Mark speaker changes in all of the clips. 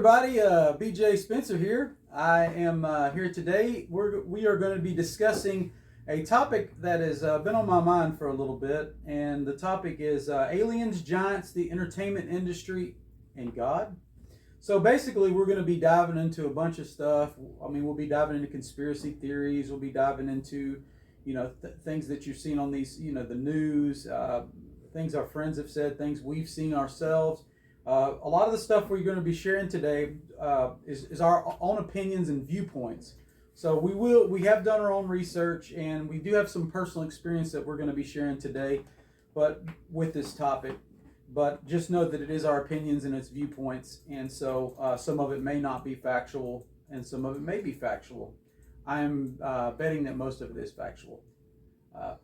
Speaker 1: everybody, BJ Spencer here. I am here today. We are going to be discussing a topic that has been on my mind for a little bit, and the topic is aliens, giants, the entertainment industry, and God. So basically, we're going to be diving into a bunch of stuff. I mean, we'll be diving into conspiracy theories. We'll be diving into, things that you've seen on these, the news, things our friends have said, things we've seen ourselves. A lot of the stuff we're going to be sharing today is our own opinions and viewpoints. So we have done our own research, and we do have some personal experience that we're going to be sharing today, but with this topic. But just know that it is our opinions and its viewpoints, and so some of it may not be factual, and some of it may be factual. I'm betting that most of it is factual,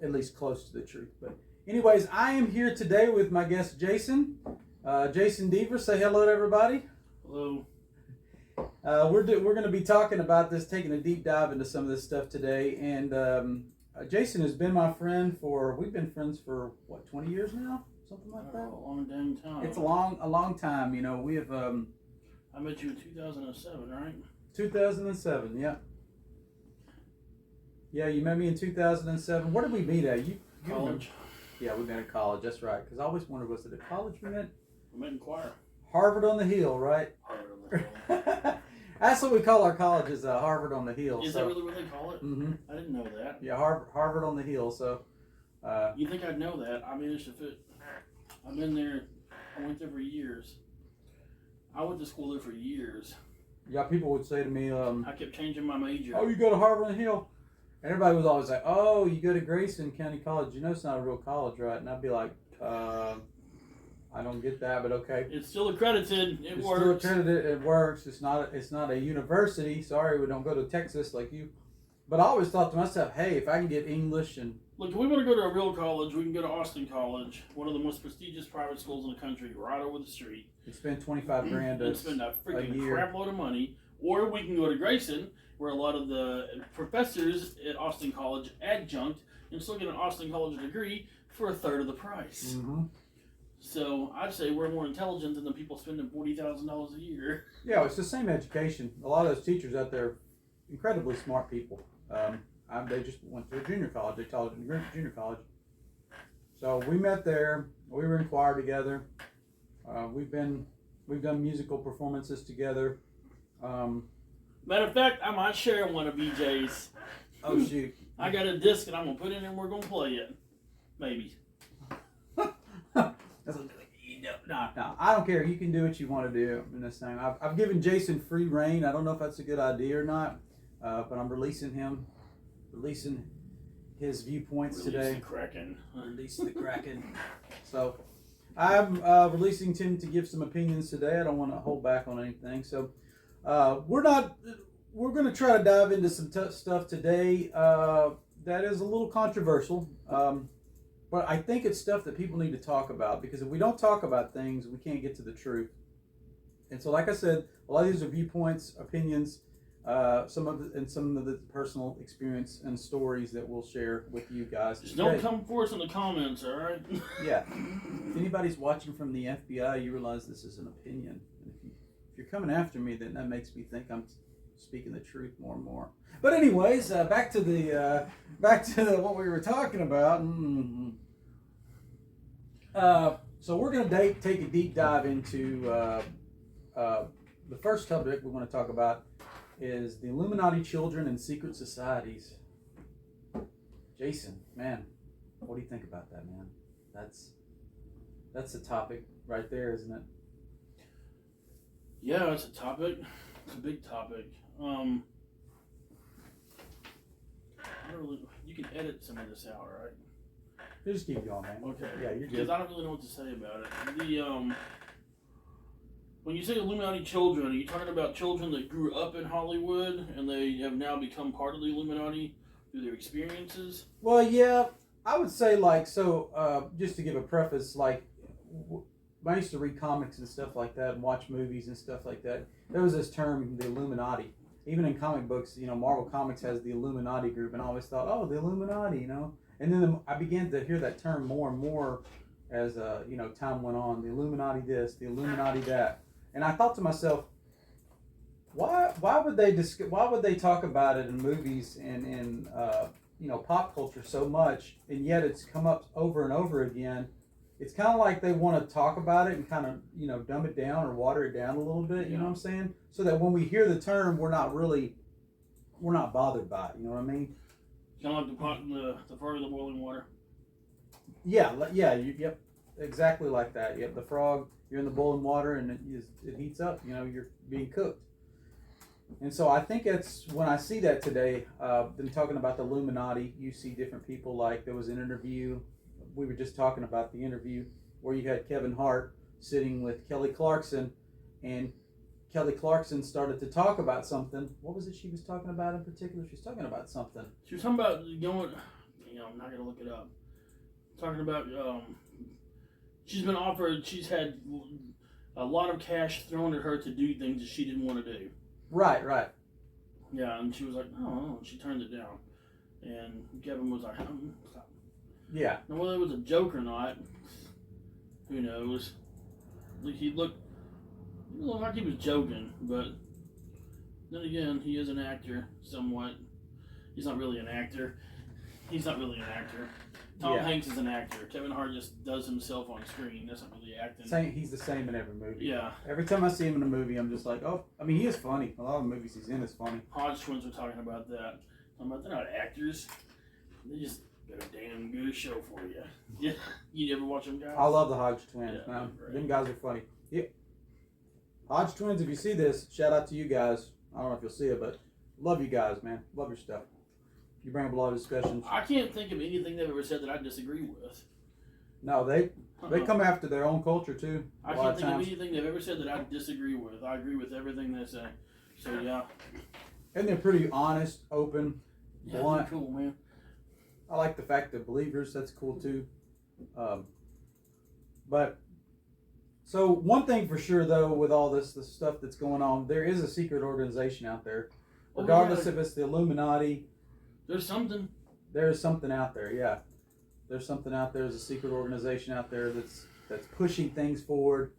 Speaker 1: at least close to the truth. But anyways, I am here today with my guest Jason. Jason Deaver, say hello to everybody.
Speaker 2: Hello.
Speaker 1: We're going to be talking about this, taking a deep dive into some of this stuff today. And Jason has been my friend we've been friends for, 20 years now? Something like that?
Speaker 2: A long dang time.
Speaker 1: It's a long time. We have...
Speaker 2: I met you in 2007, right?
Speaker 1: 2007, yeah. Yeah, you met me in 2007. Where did we meet at? You
Speaker 2: College.
Speaker 1: Remember? Yeah, we met at college, that's right. Because I always wondered, was it at college we met?
Speaker 2: We met in choir.
Speaker 1: Harvard on the Hill, right?
Speaker 2: Harvard on the Hill.
Speaker 1: That's what we call our college, is Harvard on the Hill.
Speaker 2: Is that really what they call it?
Speaker 1: Mm-hmm.
Speaker 2: I didn't know that.
Speaker 1: Yeah, Harvard on the Hill. So,
Speaker 2: you think I'd know that? I managed to fit. I've been there. I went there for years. I went to school there for years.
Speaker 1: Yeah, people would say to me,
Speaker 2: I kept changing my major.
Speaker 1: "Oh, you go to Harvard on the Hill," and everybody was always like, "Oh, you go to Grayson County College. You know it's not a real college, right?" And I'd be like, I don't get that, but okay.
Speaker 2: It's still accredited. It works.
Speaker 1: Still accredited. It works. It's not a university. Sorry, we don't go to Texas like you. But I always thought to myself, hey, if I can get English and...
Speaker 2: Look, if we want to go to a real college, we can go to Austin College, one of the most prestigious private schools in the country, right over the street.
Speaker 1: You spend $25,000
Speaker 2: and spend a freaking
Speaker 1: year.
Speaker 2: crap load of money. Or we can go to Grayson, where a lot of the professors at Austin College adjunct and still get an Austin College degree for a third of the price.
Speaker 1: Mm-hmm.
Speaker 2: So I'd say we're more intelligent than the people spending $40,000 a year.
Speaker 1: Yeah, it's the same education. A lot of those teachers out there, incredibly smart people. They just went to a junior college. They taught at junior college. So we met there. We were in choir together. We've done musical performances together.
Speaker 2: Matter of fact, I might share one of BJ's.
Speaker 1: Oh shoot!
Speaker 2: I got a disc and I'm gonna put it in and we're gonna play it. Maybe.
Speaker 1: No, I don't care. You can do what you want to do in this thing. I've given Jason free reign. I don't know if that's a good idea or not, but I'm releasing his viewpoints today.
Speaker 2: The Kraken.
Speaker 1: Release the Kraken. So I'm releasing Tim to give some opinions today. I don't want to hold back on anything. So we're going to try to dive into some stuff today that is a little controversial. But I think it's stuff that people need to talk about, because if we don't talk about things, we can't get to the truth. And so, like I said, a lot of these are viewpoints, opinions, some of the personal experience and stories that we'll share with you guys.
Speaker 2: Just don't come for us in the comments, all right?
Speaker 1: Yeah. If anybody's watching from the FBI, you realize this is an opinion. And if you're coming after me, then that makes me think I'm speaking the truth more and more. But anyways, back to what we were talking about. So we're going to take a deep dive into the first subject we want to talk about is the Illuminati children and secret societies. Jason, man, what do you think about that, man? That's a topic right there, isn't it?
Speaker 2: Yeah, it's a topic. It's a big topic. You can edit some of this out, right?
Speaker 1: Just keep going, man.
Speaker 2: Okay.
Speaker 1: Yeah, you're good.
Speaker 2: Because I don't really know what to say about it. When you say Illuminati children, are you talking about children that grew up in Hollywood and they have now become part of the Illuminati through their experiences?
Speaker 1: Well, yeah, I would say just to give a preface, when I used to read comics and stuff like that and watch movies and stuff like that, there was this term, the Illuminati. Even in comic books, Marvel Comics has the Illuminati group, and I always thought, oh, the Illuminati, And then I began to hear that term more and more as time went on. The Illuminati this, the Illuminati that. And I thought to myself, Why would they why would they talk about it in movies and in pop culture so much, and yet it's come up over and over again? It's kind of like they want to talk about it and kind of dumb it down or water it down a little bit. You know what I'm saying? So that when we hear the term, we're not bothered by it. You know what I mean?
Speaker 2: Kind of like the pot in the frog of the boiling water.
Speaker 1: Yeah, yep, exactly like that. Yep, the frog. You're in the boiling water and it heats up. You're being cooked. And so I think it's when I see that today, them talking about the Illuminati, you see different people. Like there was an interview, we were just talking about the interview where you had Kevin Hart sitting with Kelly Clarkson, and Kelly Clarkson started to talk about something. What was it she was talking about in particular? She was talking about something.
Speaker 2: She was talking about going, I'm not going to look it up. Talking about, she's had a lot of cash thrown at her to do things that she didn't want to do.
Speaker 1: Right.
Speaker 2: Yeah, and she was like, oh, and she turned it down. And Kevin was like, stop.
Speaker 1: Yeah.
Speaker 2: Now, whether it was a joke or not, who knows? He looked like he was joking, but then again, he is an actor, somewhat. He's not really an actor. Tom Hanks is an actor. Kevin Hart just does himself on screen. That's not really acting.
Speaker 1: He's the same in every movie.
Speaker 2: Yeah.
Speaker 1: Every time I see him in a movie, I'm just like, oh, I mean, he is funny. A lot of the movies he's in is funny.
Speaker 2: Hodge twins were talking about that. They're not actors. They just got a damn good show for you. Yeah. You ever watch them guys?
Speaker 1: I love the Hodge twins,
Speaker 2: Yeah,
Speaker 1: man.
Speaker 2: right.
Speaker 1: Them guys are funny. Yeah. Hodge twins, if you see this, shout out to you guys. I don't know if you'll see it, but love you guys, man. Love your stuff. You bring up a lot of discussions.
Speaker 2: I can't think of anything they've ever said that I disagree with.
Speaker 1: No, they come after their own culture too.
Speaker 2: I can't think of anything they've ever said that I disagree with. I agree with everything they say. So yeah.
Speaker 1: And they're pretty honest, open,
Speaker 2: Yeah,
Speaker 1: blunt.
Speaker 2: cool, man.
Speaker 1: I like the fact they're believers. That's cool too. But so one thing for sure though, with all this stuff that's going on, there is a secret organization out there. Regardless if it's the Illuminati.
Speaker 2: There's something.
Speaker 1: There is something out there, yeah. There's something out there. There's a secret organization out there that's pushing things forward,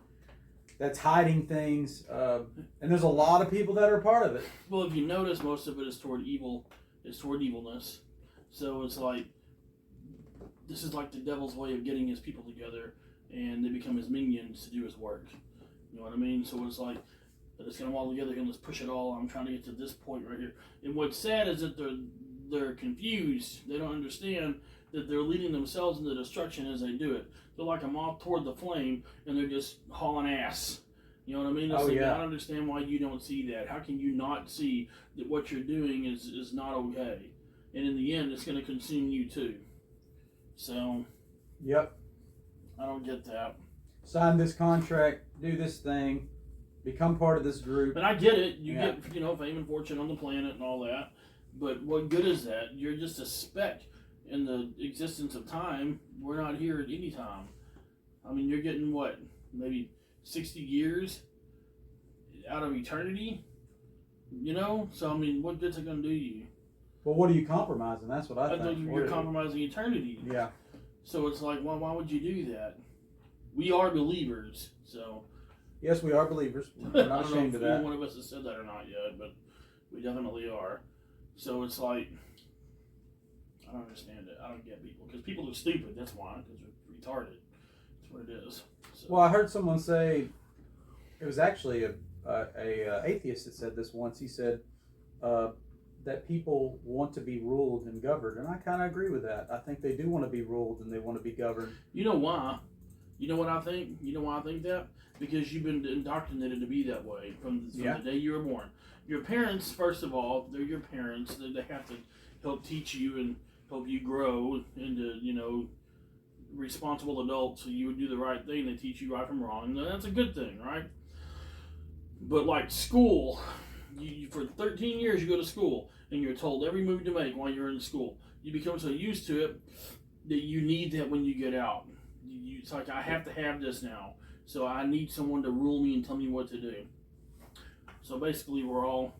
Speaker 1: that's hiding things, and there's a lot of people that are a part of it.
Speaker 2: Well, if you notice, most of it is toward evil. It's toward evilness. So it's like this is like the devil's way of getting his people together, and they become his minions to do his work. You know what I mean? So it's like let's get them all together and let's push it all. I'm trying to get to this point right here. And what's sad is that they're confused. They don't understand that they're leading themselves into destruction as they do it. They're like a moth toward the flame, and they're just hauling ass. You know what I mean? It's I don't understand why you don't see that. How can you not see that what you're doing is not okay? And in the end, it's going to consume you too. So,
Speaker 1: yep.
Speaker 2: I don't get that.
Speaker 1: Sign this contract, do this thing, become part of this group.
Speaker 2: But I get it. You get, fame and fortune on the planet and all that. But what good is that? You're just a speck in the existence of time. We're not here at any time. I mean, you're getting what? Maybe 60 years out of eternity? So I mean, what good's it going to do you?
Speaker 1: Well, what are you compromising? That's what I think.
Speaker 2: You're compromising eternity.
Speaker 1: Yeah.
Speaker 2: So it's like, why would you do that? We are believers, so.
Speaker 1: Yes, we are believers. We're not ashamed of that.
Speaker 2: I don't know if one of us has said that or not yet, but we definitely are. So it's like, I don't understand it. I don't get people. Because people are stupid, that's why. Because they're retarded. That's what it is. So.
Speaker 1: Well, I heard someone say, it was actually a atheist that said this once. He said that people want to be ruled and governed. And I kind of agree with that. I think they do want to be ruled and they want to be governed.
Speaker 2: You know why? You know what I think? You know why I think that? Because you've been indoctrinated to be that way from the day you were born. Your parents, first of all, they're your parents. They have to help teach you and help you grow into, responsible adults so you would do the right thing. They teach you right from wrong. And that's a good thing, right? But like school, you for 13 years you go to school and you're told every move to make while you're in school. You become so used to it that you need that when you get out. It's like, I have to have this now. So I need someone to rule me and tell me what to do. So basically, we're all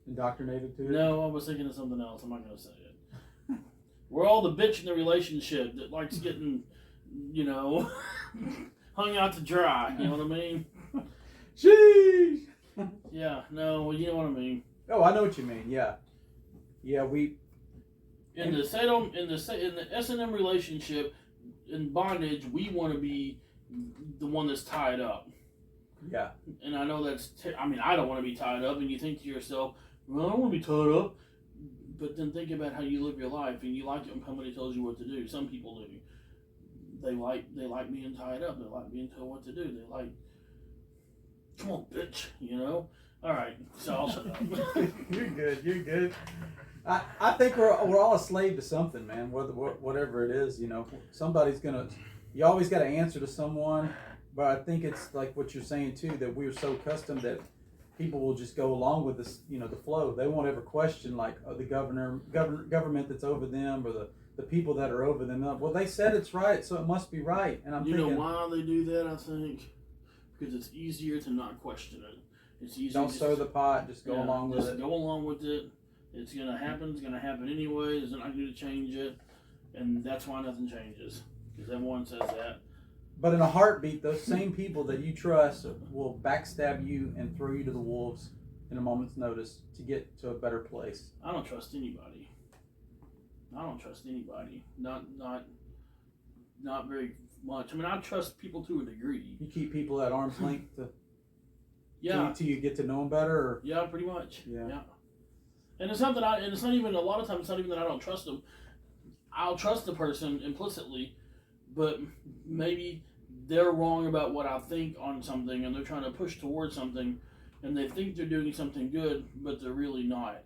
Speaker 1: indoctrinated to it?
Speaker 2: No, I was thinking of something else. I'm not going to say it. We're all the bitch in the relationship that likes getting, hung out to dry. You know what I mean?
Speaker 1: Sheesh.
Speaker 2: Yeah, no, well, you know what I mean.
Speaker 1: Oh, I know what you mean. Yeah,
Speaker 2: In the S&M relationship, in bondage, we want to be the one that's tied up.
Speaker 1: yeah.
Speaker 2: And I know I don't want to be tied up. And you think to yourself, well, I don't want to be tied up. But then think about how you live your life, and you like it when somebody tells you what to do. Some people do. They like being tied up. They like being told what to do. They like, come on, bitch. You know. All right, so I'll shut up.
Speaker 1: You're good. You're good. I think we're all a slave to something, man. Whatever it is, you know, somebody's gonna. You always got to answer to someone, but I think it's like what you're saying too, that we're so accustomed that people will just go along with this, you know, the flow. They won't ever question like the government that's over them, or the people that are over them. Well, they said it's right, so it must be right. And I'm thinking,
Speaker 2: know why they do that? I think because it's easier to not question it. It's easier.
Speaker 1: Don't stir the pot. Just go along with it.
Speaker 2: Go along with it. It's gonna happen. It's gonna happen anyway. There's nothing I can do to change it, and that's why nothing changes. Because everyone says that.
Speaker 1: But in a heartbeat, those same people that you trust will backstab you and throw you to the wolves in a moment's notice to get to a better place.
Speaker 2: I don't trust anybody. Not very much. I mean, I trust people to a degree.
Speaker 1: You keep people at arm's length
Speaker 2: yeah.
Speaker 1: till you get to know them better. Or?
Speaker 2: Yeah, pretty much.
Speaker 1: Yeah.
Speaker 2: And it's not that and it's not even a lot of times. It's not even that I don't trust them. I'll trust the person implicitly, but maybe they're wrong about what I think on something, and they're trying to push towards something, and they think they're doing something good, but they're really not.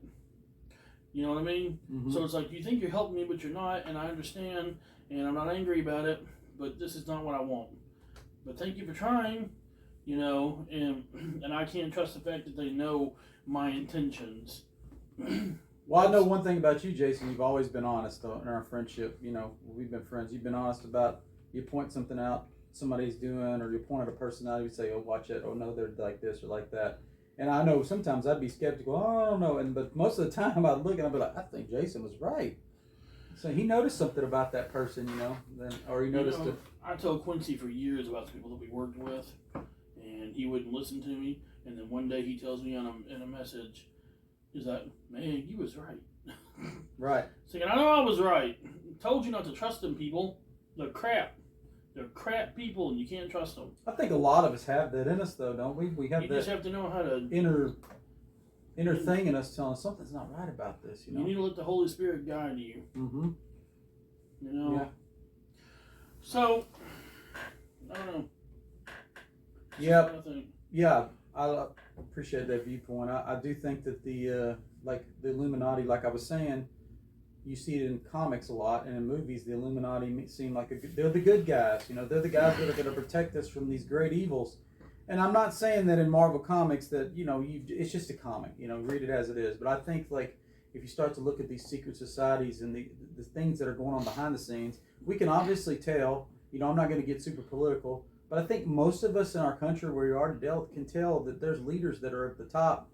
Speaker 2: You know what I mean?
Speaker 1: Mm-hmm.
Speaker 2: So it's like, you think you're helping me, but you're not, and I understand, and I'm not angry about it, but this is not what I want. But thank you for trying, you know, and I can't trust the fact that they know my intentions.
Speaker 1: Well, I know one thing about you, Jason. You've always been honest in our friendship. You know, we've been friends. You've been honest about, you point something out somebody's doing, or you point at a personality, you say, oh, watch it. Oh, no, they're like this or like that. And I know sometimes I'd be skeptical. Oh, I don't know. But most of the time I'd look and I'd be like, I think Jason was right. So he noticed something about that person, you know, or he noticed it.
Speaker 2: I told Quincy for years about the people that we worked with, and he wouldn't listen to me. And then one day he tells me in a message, he's like, man, you was right.
Speaker 1: Right.
Speaker 2: Saying, I know I was right. Told you not to trust them people. They're crap. They're crap people, and you can't trust them.
Speaker 1: I think a lot of us have that in us, though, don't we? We have
Speaker 2: you
Speaker 1: that.
Speaker 2: Just have to know how to
Speaker 1: inner thing in us telling us something's not right about this. You know.
Speaker 2: You need to let the Holy Spirit guide you.
Speaker 1: Mm-hmm.
Speaker 2: You know.
Speaker 1: Yeah.
Speaker 2: So, I don't know.
Speaker 1: Yep. Yeah, I appreciate that viewpoint. I do think that the Illuminati, like I was saying, you see it in comics a lot, and in movies, the Illuminati seem like they're the good guys. You know, they're the guys that are going to protect us from these great evils. And I'm not saying that in Marvel Comics that, you know, it's just a comic. You know, read it as it is. But I think, like, if you start to look at these secret societies and the things that are going on behind the scenes, we can obviously tell. You know, I'm not going to get super political, but I think most of us in our country where we are today can tell that there's leaders that are at the top.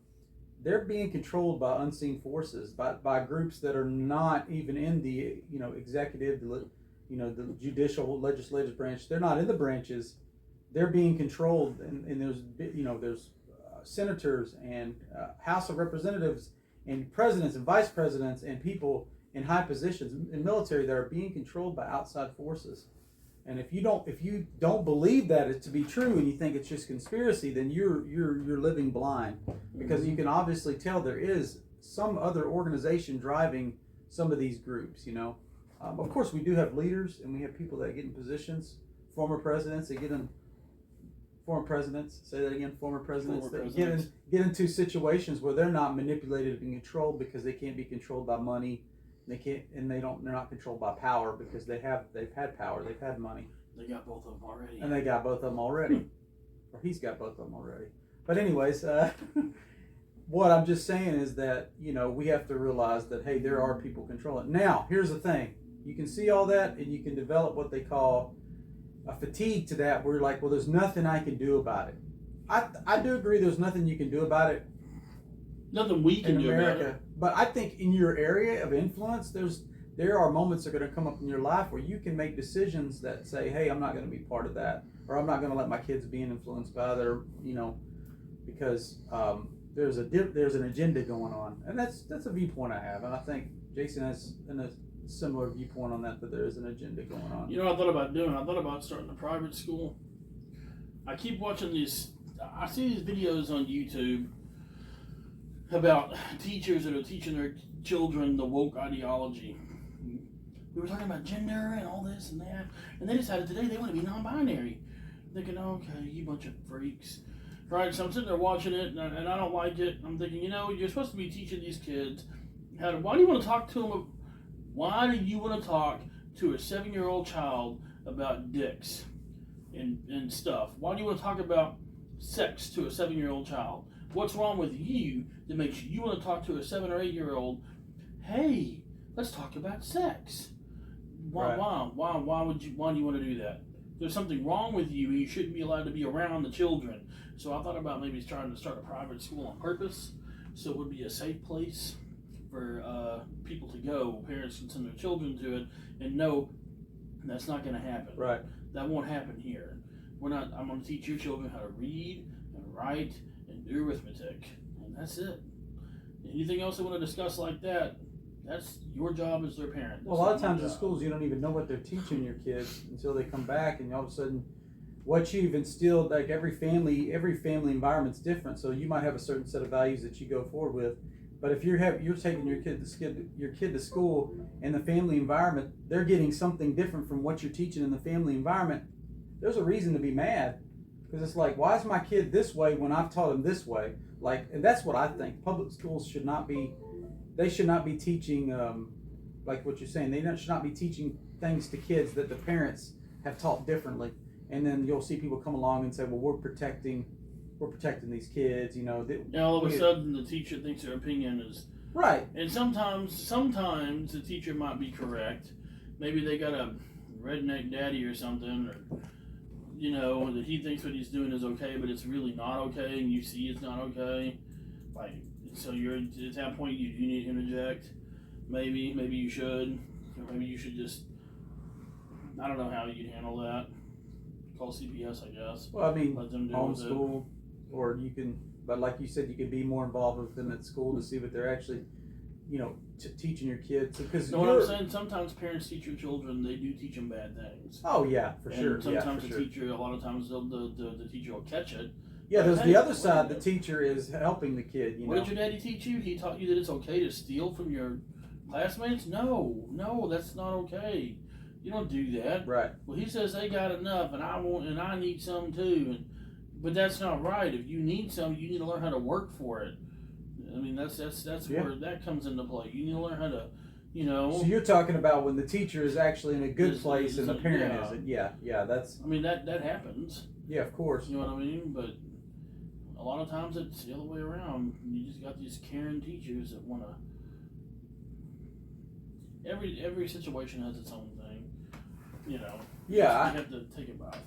Speaker 1: They're being controlled by unseen forces, by groups that are not even in the, you know, executive, the judicial, legislative branch. They're not in the branches. They're being controlled, and there's senators and House of Representatives and presidents and vice presidents and people in high positions in military that are being controlled by outside forces. And if you don't believe that it to be true, and you think it's just conspiracy, then you're living blind, because you can obviously tell there is some other organization driving some of these groups. You know, of course we do have leaders, and we have people that get in positions, former presidents that get in. Former presidents, say that again. Former presidents that get into situations where they're not manipulated and controlled because they can't be controlled by money. They're not controlled by power because they've had power, they've had money.
Speaker 2: They got both of them already.
Speaker 1: And they got both of them already. Or he's got both of them already. But anyways, what I'm just saying is that, you know, we have to realize that, hey, there are people controlling. Now, here's the thing. You can see all that, and you can develop what they call a fatigue to that, where you're like, well, there's nothing I can do about it. I do agree there's nothing you can do about it.
Speaker 2: Nothing we can do about it.
Speaker 1: But I think in your area of influence, there are moments that are going to come up in your life where you can make decisions that say, hey, I'm not going to be part of that, or I'm not going to let my kids be influenced by their, you know, because there's an agenda going on, and that's a viewpoint I have, and I think Jason has a similar viewpoint on that there is an agenda going on.
Speaker 2: You know what I thought about doing? I thought about starting a private school. I keep watching these. I see these videos on YouTube about teachers that are teaching their children the woke ideology. We were talking about gender and all this and that, and they decided today they want to be non-binary. Thinking, okay, you bunch of freaks. Right, so I'm sitting there watching it, and I don't like it. I'm thinking, you're supposed to be teaching these kids why do you want to talk to them? Why do you want to talk to a 7-year-old child about dicks and stuff? Why do you want to talk about sex to a 7-year-old child? What's wrong with you that makes you want to talk to a 7 or 8-year-old? Hey, let's talk about sex. Why?
Speaker 1: Right.
Speaker 2: Why do you want to do that? There's something wrong with you, and you shouldn't be allowed to be around the children. So I thought about maybe trying to start a private school on purpose, so it would be a safe place for people to go. Parents can send their children to it, and know that's not going to happen.
Speaker 1: Right.
Speaker 2: That won't happen here. I'm going to teach your children how to read and write and do arithmetic, and that's it. Anything else they want to discuss like that, that's your job as their parent.
Speaker 1: Well, a lot of times in schools, you don't even know what they're teaching your kids until they come back, and all of a sudden, what you've instilled, like every family environment's different. So you might have a certain set of values that you go forward with, but if you're taking your kid to school in the family environment, they're getting something different from what you're teaching in the family environment. There's a reason to be mad, because it's like, why is my kid this way when I've taught him this way? Like, and that's what I think. Public schools should not be teaching, like what you're saying, should not be teaching things to kids that the parents have taught differently. And then you'll see people come along and say, well, we're protecting these kids,
Speaker 2: all of a sudden the teacher thinks their opinion is
Speaker 1: right.
Speaker 2: And sometimes the teacher might be correct. Maybe they got a redneck daddy or something, or that he thinks what he's doing is okay, but it's really not okay, and you see it's not okay. Like, so you're at that point, you need to interject. Maybe you should. Or maybe you should just, I don't know how you'd handle that. Call CPS, I guess.
Speaker 1: Well, I mean,
Speaker 2: let them deal
Speaker 1: homeschool, or you can, but like you said, you could be more involved with them at school to see what they're actually, teaching your kids. Because
Speaker 2: what I'm saying, sometimes parents teach your children, they do teach them bad things.
Speaker 1: Oh yeah, for
Speaker 2: and
Speaker 1: sure.
Speaker 2: Sometimes
Speaker 1: yeah,
Speaker 2: the teacher, a lot of times the teacher will catch it.
Speaker 1: Yeah, there's the other side. The teacher is helping the kid.
Speaker 2: What did your daddy teach you? He taught you that it's okay to steal from your classmates? No, that's not okay. You don't do that.
Speaker 1: Right.
Speaker 2: Well, he says they got enough, and I need some too. But that's not right. If you need some, you need to learn how to work for it. I mean, that's where that comes into play. You need to learn how to,
Speaker 1: So you're talking about when the teacher is actually in a good place and the parent isn't. Yeah. That's.
Speaker 2: I mean, that happens.
Speaker 1: Yeah, of course.
Speaker 2: You know what I mean? But a lot of times it's the other way around. You just got these caring teachers that want to. Every situation has its own thing.
Speaker 1: Yeah.
Speaker 2: You have to take it by thing.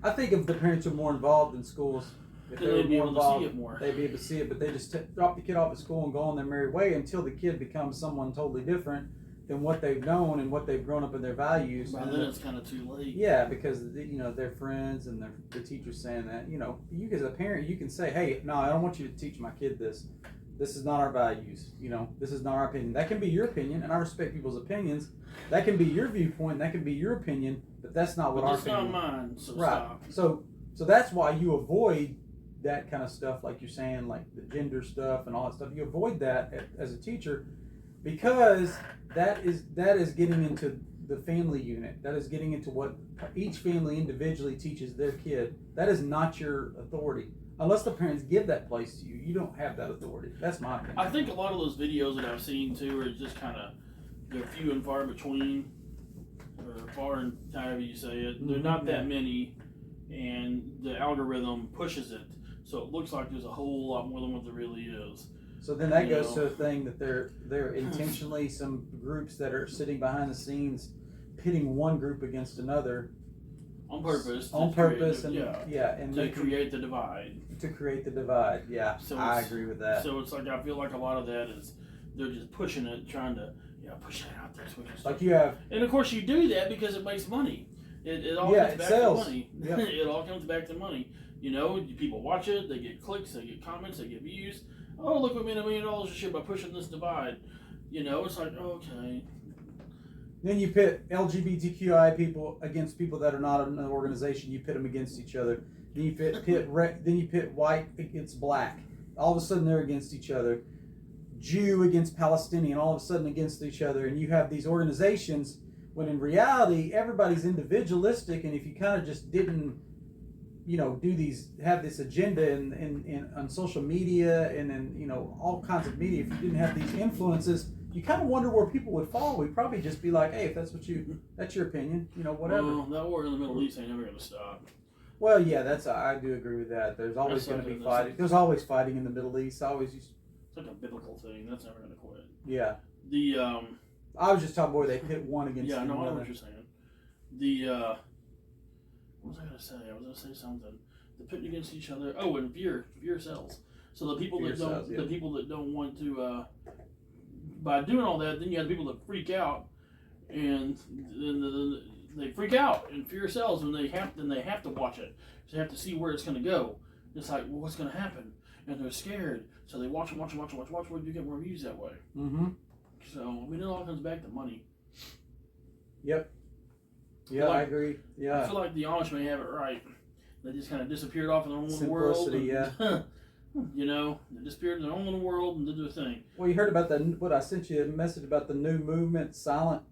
Speaker 1: I think if the parents are more involved in schools, if
Speaker 2: they'd be able to see it more.
Speaker 1: They'd be able to see it, but they just drop the kid off at school and go on their merry way until the kid becomes someone totally different than what they've known and what they've grown up in their values.
Speaker 2: By then it's kind of too late.
Speaker 1: Yeah, because their friends and the teachers saying that. You as a parent, you can say, "Hey, no, I don't want you to teach my kid this. This is not our values. This is not our opinion." That can be your opinion, and I respect people's opinions. That can be your viewpoint. That can be your opinion, but that's not what our opinion.
Speaker 2: It's not mine. So
Speaker 1: right.
Speaker 2: Stop.
Speaker 1: So that's why you avoid that kind of stuff, like you're saying, like the gender stuff and all that stuff. You avoid that as a teacher, because that is getting into the family unit. That is getting into what each family individually teaches their kid. That is not your authority. Unless the parents give that place to you, you don't have that authority. That's my opinion.
Speaker 2: I think a lot of those videos that I've seen too are just kind of, they're few and far between, or far and however you say it. They're not that many, and the algorithm pushes it, so it looks like there's a whole lot more than what there really is.
Speaker 1: So then that goes to a thing that they're intentionally some groups that are sitting behind the scenes, pitting one group against another.
Speaker 2: On purpose.
Speaker 1: On purpose, and
Speaker 2: to create the divide.
Speaker 1: To create the divide, yeah. So I agree with that.
Speaker 2: So it's like, I feel like a lot of that is they're just pushing it, trying to push that out there. So
Speaker 1: like you have,
Speaker 2: and of course you do that because it makes money. It all comes back
Speaker 1: sells.
Speaker 2: to money.
Speaker 1: Yep.
Speaker 2: It all comes back to money. You know, people watch it, they get clicks, they get comments, they get views. Oh, look, we made $1 million this year by pushing this divide. You know, it's like, okay.
Speaker 1: Then you pit LGBTQI people against people that are not in an organization. You pit them against each other. Then you pit white against black. All of a sudden they're against each other. Jew against Palestinian, all of a sudden against each other. And you have these organizations when in reality everybody's individualistic. And if you kind of just didn't, have this agenda in on social media and in all kinds of media, if you didn't have these influences, you kind of wonder where people would fall. We'd probably just be like, hey, if that's that's your opinion, whatever.
Speaker 2: Well, that war in the Middle East ain't never going to stop.
Speaker 1: Well, yeah, I do agree with that. There's always going to be fighting. There's always fighting in the Middle East.
Speaker 2: It's like a biblical thing. That's never going to quit.
Speaker 1: Yeah.
Speaker 2: I
Speaker 1: was just talking where they pit one against the other.
Speaker 2: Yeah, no, I know what you're saying. What was I going to say? I was going to say something. They're pitting against each other. Oh, and fear sells. So the people the people that don't want to, by doing all that, then you have the people that freak out, and then they freak out, and fear sells, and they have to watch it. So they have to see where it's going to go. It's like, well, what's going to happen? And they're scared, so they watch. Where do you get more views that way?
Speaker 1: Mm-hmm.
Speaker 2: So I mean, it all comes back to money.
Speaker 1: Yep. Yeah, I agree. Yeah.
Speaker 2: I feel like the Amish may have it right. They just kind of disappeared off in their own
Speaker 1: world.
Speaker 2: And,
Speaker 1: yeah.
Speaker 2: They disappeared in their own little world and did their thing.
Speaker 1: Well, you heard about what I sent you a message about the new movement, silent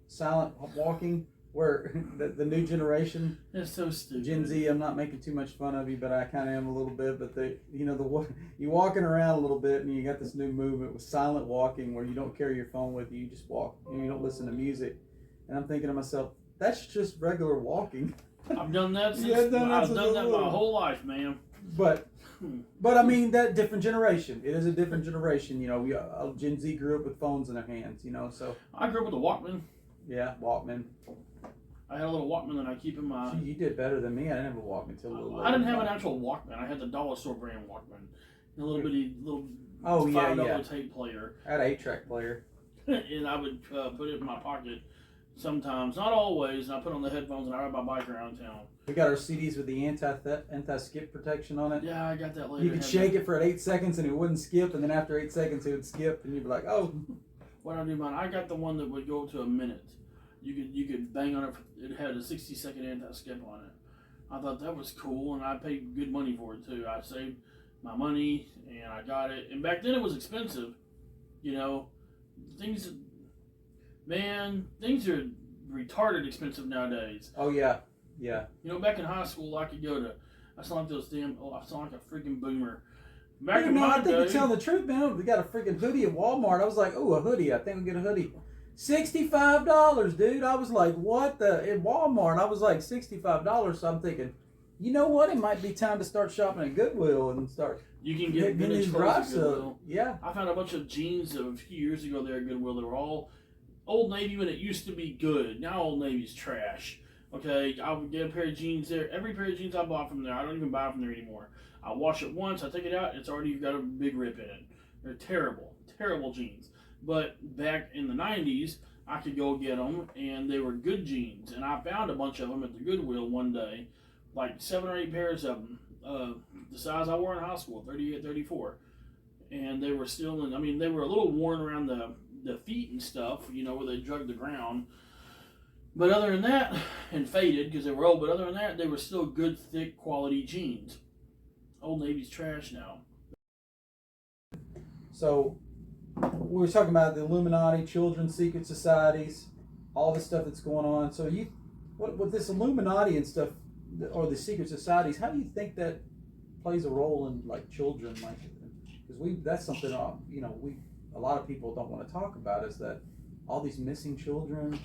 Speaker 1: walking, where the new generation.
Speaker 2: That's so stupid.
Speaker 1: Gen Z. I'm not making too much fun of you, but I kind of am a little bit. But you walking around a little bit, and you got this new movement with silent walking, where you don't carry your phone with you. You just walk, and you don't listen to music. And I'm thinking to myself, that's just regular walking.
Speaker 2: I've done that since I've done that my whole life, man.
Speaker 1: But I mean, that different generation. It is a different generation. Gen Z grew up with phones in their hands. So
Speaker 2: I grew up with a Walkman.
Speaker 1: Yeah, Walkman.
Speaker 2: I had a little Walkman that I keep in my.
Speaker 1: Gee, you did better than me. I didn't have a Walkman till a little later.
Speaker 2: I didn't have an actual Walkman. I had the dollar store brand Walkman, a little bitty $5 tape player.
Speaker 1: I had an 8-track player,
Speaker 2: and I would put it in my pocket. Sometimes, not always, and I put on the headphones and I ride my bike around town.
Speaker 1: We got our CDs with the anti-skip protection on it.
Speaker 2: Yeah, I got that later.
Speaker 1: You could shake it for 8 seconds and it wouldn't skip, and then after 8 seconds it would skip, and you'd be like, oh.
Speaker 2: What I do, man, I got the one that would go to a minute. You could bang on it. It had a 60-second anti-skip on it. I thought that was cool, and I paid good money for it too. I saved my money and I got it. And back then it was expensive. Things are retarded expensive nowadays.
Speaker 1: Oh yeah, yeah.
Speaker 2: Back in high school, I could go to. I sound like I sound like a freaking boomer.
Speaker 1: I think you're telling the truth, man. We got a freaking hoodie at Walmart. I was like, oh, a hoodie. I think we'll get a hoodie. $65, dude. I was like, what the? At Walmart, I was like, $65. So I'm thinking, you know what? It might be time to start shopping at Goodwill and start.
Speaker 2: You can get vintage clothes at Goodwill.
Speaker 1: Yeah.
Speaker 2: I found a bunch of jeans a few years ago there at Goodwill. They were all Old Navy when it used to be good. Now Old Navy's trash. Okay, I would get a pair of jeans there. Every pair of jeans I bought from there, I don't even buy from there anymore. I wash it once, I take it out, it's already got a big rip in it. They're terrible, terrible jeans. But back in the 90s, I could go get them, and they were good jeans. And I found a bunch of them at the Goodwill one day, like 7 or 8 pairs of them, the size I wore in high school, 38, 34. And they were still they were a little worn around the feet and stuff, where they drug the ground. But other than that, and faded because they were old, but other than that, they were still good, thick, quality jeans. Old Navy's trash now.
Speaker 1: So, we were talking about the Illuminati, children's secret societies, all the stuff that's going on. So, with this Illuminati and stuff, or the secret societies, how do you think that plays a role in children? Because that's something a lot of people don't want to talk about, is that all these missing children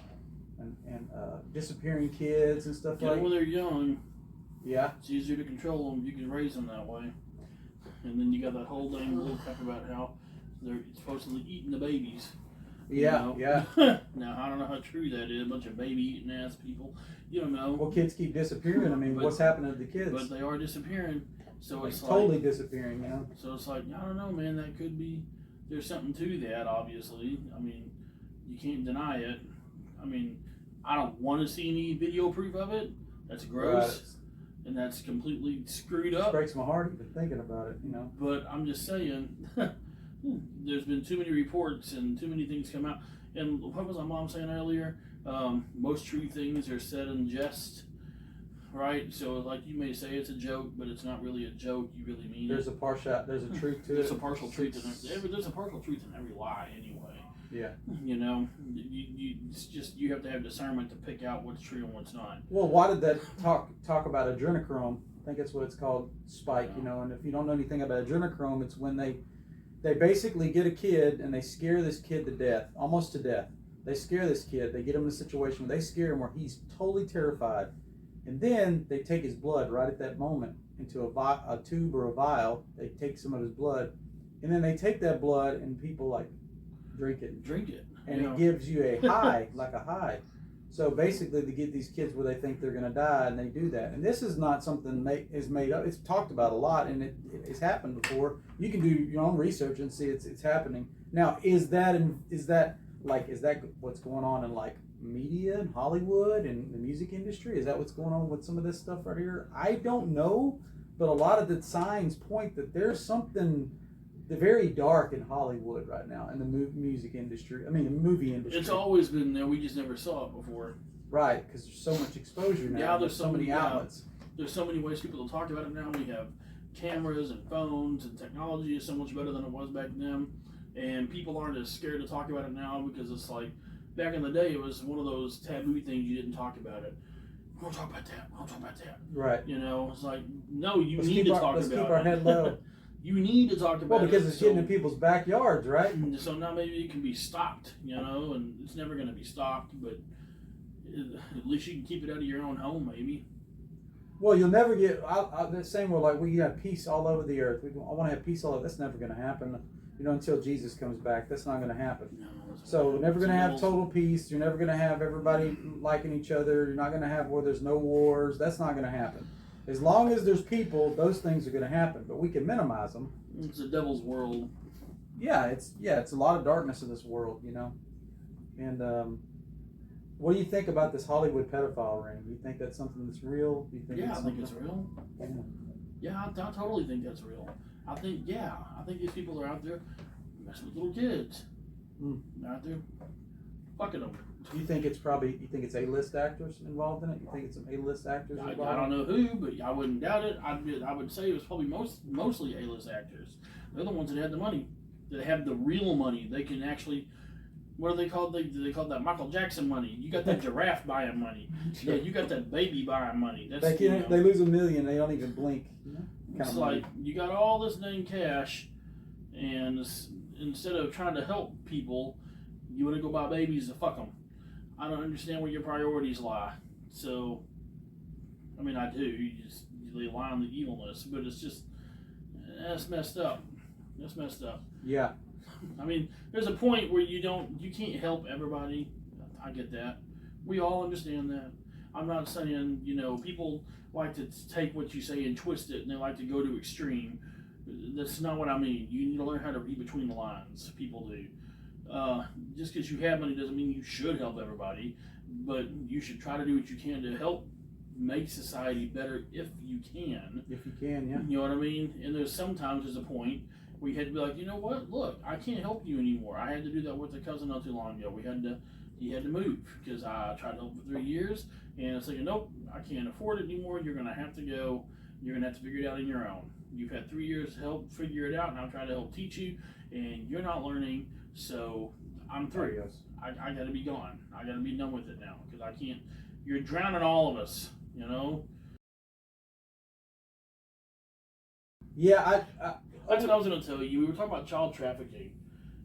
Speaker 1: and disappearing kids and stuff
Speaker 2: when they're young.
Speaker 1: Yeah.
Speaker 2: It's easier to control them. You can raise them that way. And then you got that whole dang little crap about how they're supposedly eating the babies.
Speaker 1: Yeah, yeah.
Speaker 2: Now, I don't know how true that is. A bunch of baby eating ass people. You don't know.
Speaker 1: Well, kids keep disappearing. What's happening to the kids?
Speaker 2: But they are disappearing. So it's
Speaker 1: totally disappearing,
Speaker 2: So it's like, I don't know, man. That could be. There's something to that, obviously. You can't deny it. I don't want to see any video proof of it. That's gross. and that's completely screwed
Speaker 1: It
Speaker 2: up.
Speaker 1: breaks my heart even thinking about it,
Speaker 2: But I'm just saying, there's been too many reports and too many things come out. And what was my mom saying earlier? Most true things are said in jest, right? So like you may say it's a joke, but it's not really a joke. You really mean
Speaker 1: There's
Speaker 2: it.
Speaker 1: there's a truth to
Speaker 2: There's
Speaker 1: it.
Speaker 2: a partial truth in there's a partial truth in every lie anyway.
Speaker 1: Yeah.
Speaker 2: It's just you have to have discernment to pick out what's true and what's not.
Speaker 1: Well, why did that talk about adrenochrome? I think that's what it's called, spike. And if you don't know anything about adrenochrome, it's when they basically get a kid and they scare this kid to death, almost to death. They scare this kid. They get him in a situation where they scare him where he's totally terrified, and then they take his blood right at that moment into a tube or a vial. They take some of his blood, and then they take that blood and people like drink it, and it gives you a high, like a high. So basically, they get these kids where they think they're going to die, and they do that. And this is not something is made up. It's talked about a lot, and it's happened before. You can do your own research and see it's happening. Now, is that what's going on in like media and Hollywood and the music industry? Is that what's going on with some of this stuff right here? I don't know, but a lot of the signs point that there's something very dark in Hollywood right now, in the music industry. I mean, the movie industry.
Speaker 2: It's always been there. We just never saw it before.
Speaker 1: Right, because there's so much exposure now.
Speaker 2: Yeah, there's
Speaker 1: so many outlets.
Speaker 2: There's so many ways people will talk about it now. We have cameras and phones, and technology is so much better than it was back then. And people aren't as scared to talk about it now because it's like back in the day, it was one of those taboo things you didn't talk about it. We don't talk about that. We don't talk about that.
Speaker 1: Right.
Speaker 2: It's like, no, let's need to talk about it.
Speaker 1: Let's keep our head low.
Speaker 2: You need to talk about it.
Speaker 1: Well, because it's getting in people's backyards, right?
Speaker 2: So now maybe it can be stopped, and it's never going to be stopped, but at least you can keep it out of your own home, maybe.
Speaker 1: Well, you'll never get the same way. Like we have peace all over the earth. I want to have peace all over. That's never going to happen. Until Jesus comes back, that's not going to happen.
Speaker 2: No,
Speaker 1: so we're never going to have total peace. You're never going to have everybody liking each other. You're not going to have where there's no wars. That's not going to happen. As long as there's people, those things are going to happen. But we can minimize them.
Speaker 2: It's a devil's world.
Speaker 1: Yeah, it's a lot of darkness in this world, And what do you think about this Hollywood pedophile ring? Do you think that's something that's real? Do you think
Speaker 2: I think it's real. Yeah, I totally think that's real. I think these people are out there messing with little kids. They're out there fucking them.
Speaker 1: Do you think it's A-list actors involved in it? You think it's some A-list actors involved?
Speaker 2: I don't know who, but I wouldn't doubt it. I would say it was probably mostly A-list actors. They're the ones that had the money, that have the real money. They can actually, what are they called? They call that Michael Jackson money. You got that giraffe buying money. Yeah, you got that baby buying money. That's
Speaker 1: they lose $1 million, they don't even blink.
Speaker 2: It's like you got all this dang cash, and instead of trying to help people, you want to go buy babies to fuck them. I don't understand where your priorities lie. So, I mean, I do. You lie on the evilness, but it's just that's messed up. That's messed up.
Speaker 1: Yeah.
Speaker 2: I mean, there's a point where you can't help everybody. I get that. We all understand that. I'm not saying, people like to take what you say and twist it, and they like to go to extreme. That's not what I mean. You need to learn how to read between the lines. People do. Just because you have money doesn't mean you should help everybody, but you should try to do what you can to help make society better if you can.
Speaker 1: If you can, yeah.
Speaker 2: You know what I mean? And there's a point where you had to be like, you know what? Look, I can't help you anymore. I had to do that with a cousin not too long ago. He had to move because I tried to help for 3 years, and it's like, nope, I can't afford it anymore. You're going to have to go. You're going to have to figure it out on your own. You've had 3 years to help figure it out, and I'm trying to help teach you, and you're not learning, so I'm through. I got to be gone. I got to be done with it now because I can't. You're drowning all of us,
Speaker 1: Yeah,
Speaker 2: That's what I was going to tell you. We were talking about child trafficking,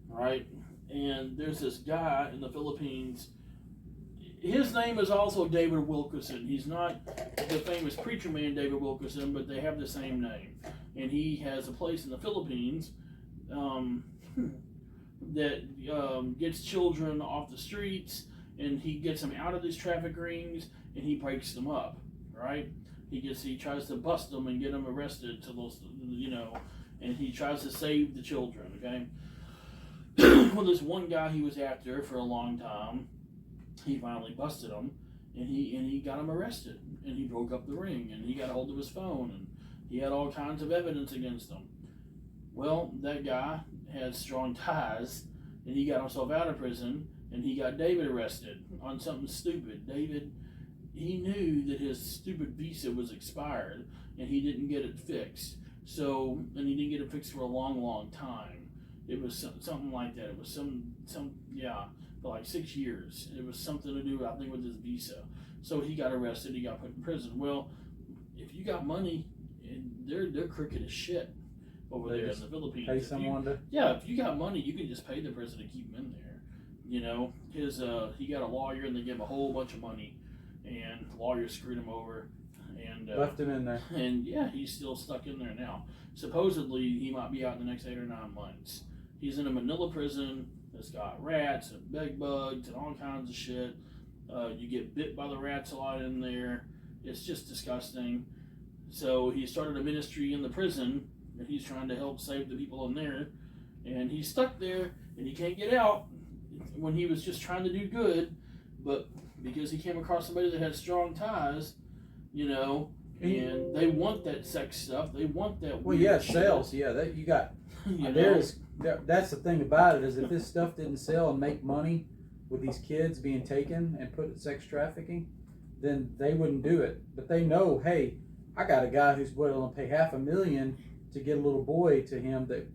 Speaker 2: right? And there's this guy in the Philippines. His name is also David Wilkerson. He's not the famous preacher man David Wilkerson, but they have the same name. And he has a place in the Philippines that gets children off the streets, and he gets them out of these traffic rings, and he breaks them up, right? He tries to bust them and get them arrested to those, and he tries to save the children, okay? Well, there's one guy he was after for a long time. He finally busted him, and he got him arrested, and he broke up the ring, and he got a hold of his phone, and he had all kinds of evidence against him. Well, that guy had strong ties, and he got himself out of prison, and he got David arrested on something stupid. David, he knew that his stupid visa was expired, and he didn't get it fixed. So, and he didn't get it fixed for a long, long time. It was something like that. It was for like 6 years. It was something to do, I think, with his visa. So he got arrested. He got put in prison. Well, if you got money, they're crooked as shit over there in the Philippines.
Speaker 1: Pay someone to.
Speaker 2: Yeah, if you got money, you can just pay the prison to keep him in there. You know, he got a lawyer, and they gave him a whole bunch of money, and the lawyer screwed him over, and
Speaker 1: Left him in there.
Speaker 2: And yeah, he's still stuck in there now. Supposedly, he might be out in the next 8 or 9 months. He's in a Manila prison that's got rats and bed bugs and all kinds of shit. You get bit by the rats a lot in there. It's just disgusting. So he started a ministry in the prison, and he's trying to help save the people in there. And he's stuck there, and he can't get out when he was just trying to do good. But because he came across somebody that had strong ties, you know, and they want that sex stuff. They want that.
Speaker 1: Well, yeah, sales. Yeah, that you got. That's the thing about it, is if this stuff didn't sell and make money with these kids being taken and put in sex trafficking, then they wouldn't do it. But they know, hey, I got a guy who's willing to pay $500,000 to get a little boy to him that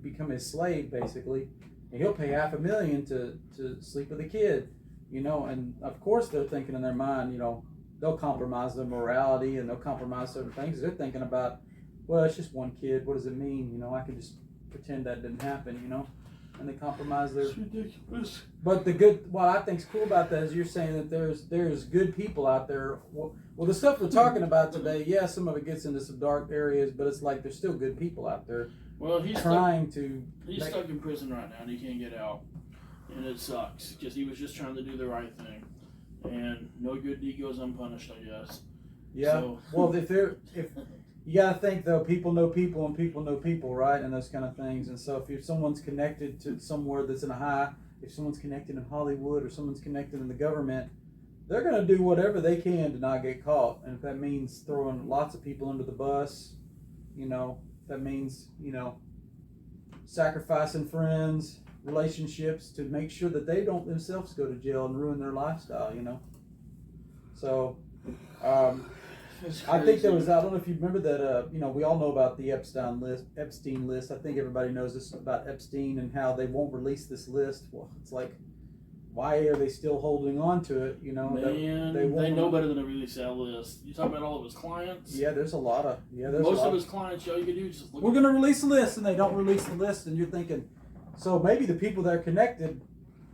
Speaker 1: become his slave, basically, and he'll pay $500,000 to sleep with a kid, you know. And of course they're thinking in their mind, you know, they'll compromise their morality and they'll compromise certain things. They're thinking about, well, it's just one kid. What does it mean? You know, I can just pretend that didn't happen, you know, and they compromise their.
Speaker 2: It's ridiculous.
Speaker 1: But what I think's cool about that is you're saying that there's good people out there. Well, the stuff we're talking about today, yeah, some of it gets into some dark areas, but it's like there's still good people out there.
Speaker 2: Well, he's
Speaker 1: trying
Speaker 2: stuck in prison right now, and he can't get out, and it sucks because he was just trying to do the right thing, and no good deed goes unpunished, I guess.
Speaker 1: Yeah.
Speaker 2: So.
Speaker 1: Well, if you gotta think though, people know people and people know people, right? And those kind of things. And so if someone's connected to somewhere that's in a high, if someone's connected in Hollywood or someone's connected in the government, they're gonna do whatever they can to not get caught. And if that means throwing lots of people under the bus, you know, if that means, you know, sacrificing friends, relationships to make sure that they don't themselves go to jail and ruin their lifestyle, you know. So I think there was, I don't know if you remember that, you know, we all know about the Epstein list. I think everybody knows this about Epstein and how they won't release this list. Well, it's like, why are they still holding on to it? You know,
Speaker 2: man, they know better than to release that list. You talking about all of his clients?
Speaker 1: Yeah, there's a lot of,
Speaker 2: most of his clients, all you can do is just look.
Speaker 1: We're going to release the list, and they don't release the list, and you're thinking, so maybe the people that are connected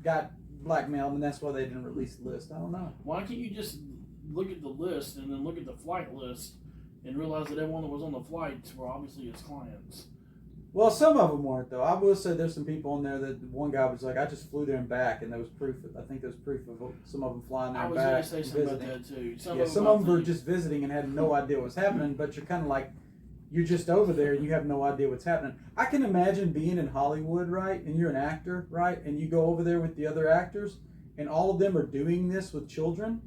Speaker 1: got blackmailed, and that's why they didn't release the list. I don't know.
Speaker 2: Why can't you just look at the list and then look at the flight list and realize that everyone that was on the flights were obviously his clients?
Speaker 1: Well, some of them weren't, though. I will say there's some people on there that one guy was like, I just flew there and back, and there was proof. I think there was proof of some of them flying there and back.
Speaker 2: I was going to say something about that too.
Speaker 1: Some of them were just visiting and had no idea what was happening, but you're kind of like, you're just over there and you have no idea what's happening. I can imagine being in Hollywood, right, and you're an actor, right, and you go over there with the other actors, and all of them are doing this with children.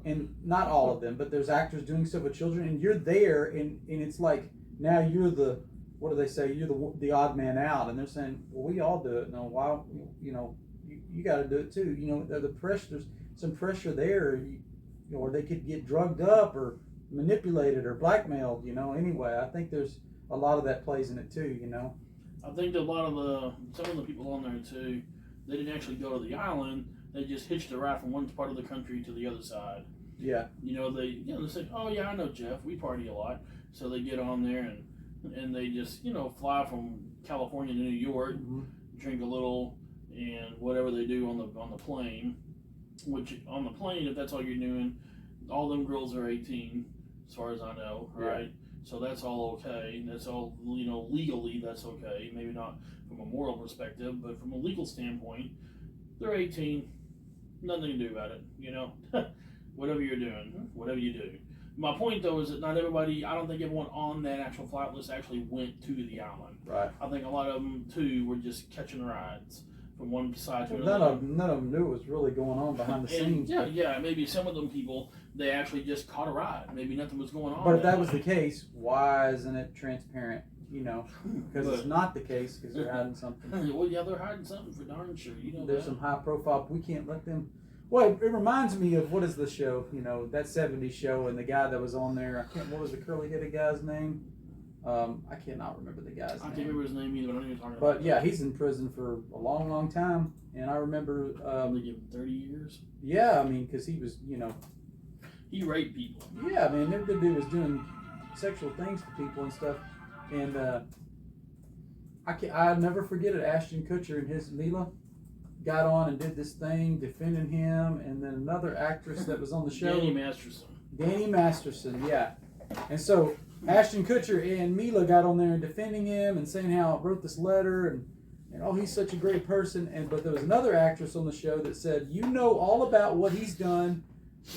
Speaker 1: And not all of them, but there's actors doing stuff with children, and you're there, and it's like, now you're the, what do they say? You're the odd man out, and they're saying, well, we all do it. No, why? You know, you got to do it too. You know, the pressure. There's some pressure there, you know, or they could get drugged up or manipulated or blackmailed. You know, anyway, I think there's a lot of that plays in it too. You know,
Speaker 2: I think that some of the people on there too, they didn't actually go to the island. They just hitched a ride from one part of the country to the other side.
Speaker 1: Yeah.
Speaker 2: You know, they say, oh yeah, I know Jeff. We party a lot. So they get on there and they just, you know, fly from California to New York, drink a little, and whatever they do on the plane. Which on the plane, if that's all you're doing, all them girls are 18, as far as I know, right? Yeah. So that's all okay. That's all, you know, legally that's okay. Maybe not from a moral perspective, but from a legal standpoint, they're 18. Nothing to do about it, you know. Whatever you're doing, whatever you do. My point though is that not everybody, I don't think everyone on that actual flight list actually went to the island.
Speaker 1: Right.
Speaker 2: I think a lot of them too were just catching rides from one side to
Speaker 1: None
Speaker 2: another.
Speaker 1: of them knew what was really going on behind the scenes.
Speaker 2: Yeah, maybe some of them people, they actually just caught a ride. Maybe nothing was going on.
Speaker 1: But if that was the case, why isn't it transparent? Because it's not the case because they're hiding something.
Speaker 2: Well, yeah, they're hiding something for darn sure.
Speaker 1: There's some high profile. We can't let them. Well, it reminds me of what is the show? That '70s show, and the guy that was on there. What was the curly-headed guy's name? I cannot remember the guy's name.
Speaker 2: I can't remember his name either. But I know you're talking about.
Speaker 1: But yeah, he's in prison for a long, long time, and I remember.
Speaker 2: They give him 30 years.
Speaker 1: Yeah, I mean, because he was,
Speaker 2: He raped people.
Speaker 1: Yeah, I mean, the dude was doing sexual things to people and stuff, and I'll never forget it. Ashton Kutcher and his Mila got on and did this thing defending him, and then another actress that was on the show, Danny Masterson, yeah. And so Ashton Kutcher and Mila got on there and defending him and saying how I wrote this letter and oh, he's such a great person. But there was another actress on the show that said, you know all about what he's done.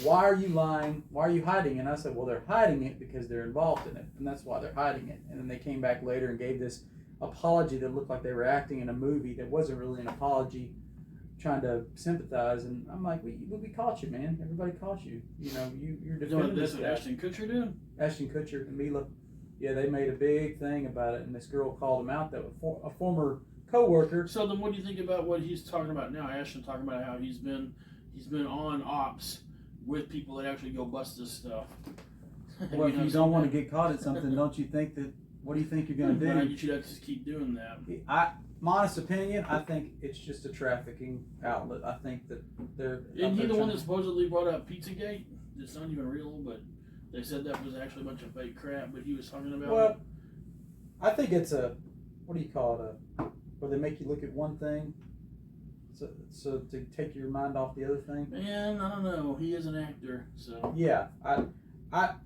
Speaker 1: Why are you lying? Why are you hiding it? And I said, well, they're hiding it because they're involved in it, and that's why they're hiding it. And then they came back later and gave this apology that looked like they were acting in a movie that wasn't really an apology, trying to sympathize. And I'm like, we caught you, man. Everybody caught you. You're defending this guy.
Speaker 2: That's what Ashton Kutcher did?
Speaker 1: Ashton Kutcher and Mila. Yeah, they made a big thing about it, and this girl called him out, that was a former co-worker.
Speaker 2: So then what do you think about what he's talking about now? Ashton talking about how he's been on ops with people that actually go bust this stuff.
Speaker 1: Well, if you don't want to get caught at something, don't you think that, what do you think you're going to do?
Speaker 2: You should have to just keep doing that.
Speaker 1: My honest opinion, I think it's just a trafficking outlet. I think that they're...
Speaker 2: Isn't he the one that supposedly brought up Pizzagate? It's not even real, but they said that was actually a bunch of fake crap, but he was talking about
Speaker 1: Well, I think it's what do you call it? Where they make you look at one thing, so to take your mind off the other thing.
Speaker 2: Man, I don't know. He is an actor, so.
Speaker 1: Yeah, I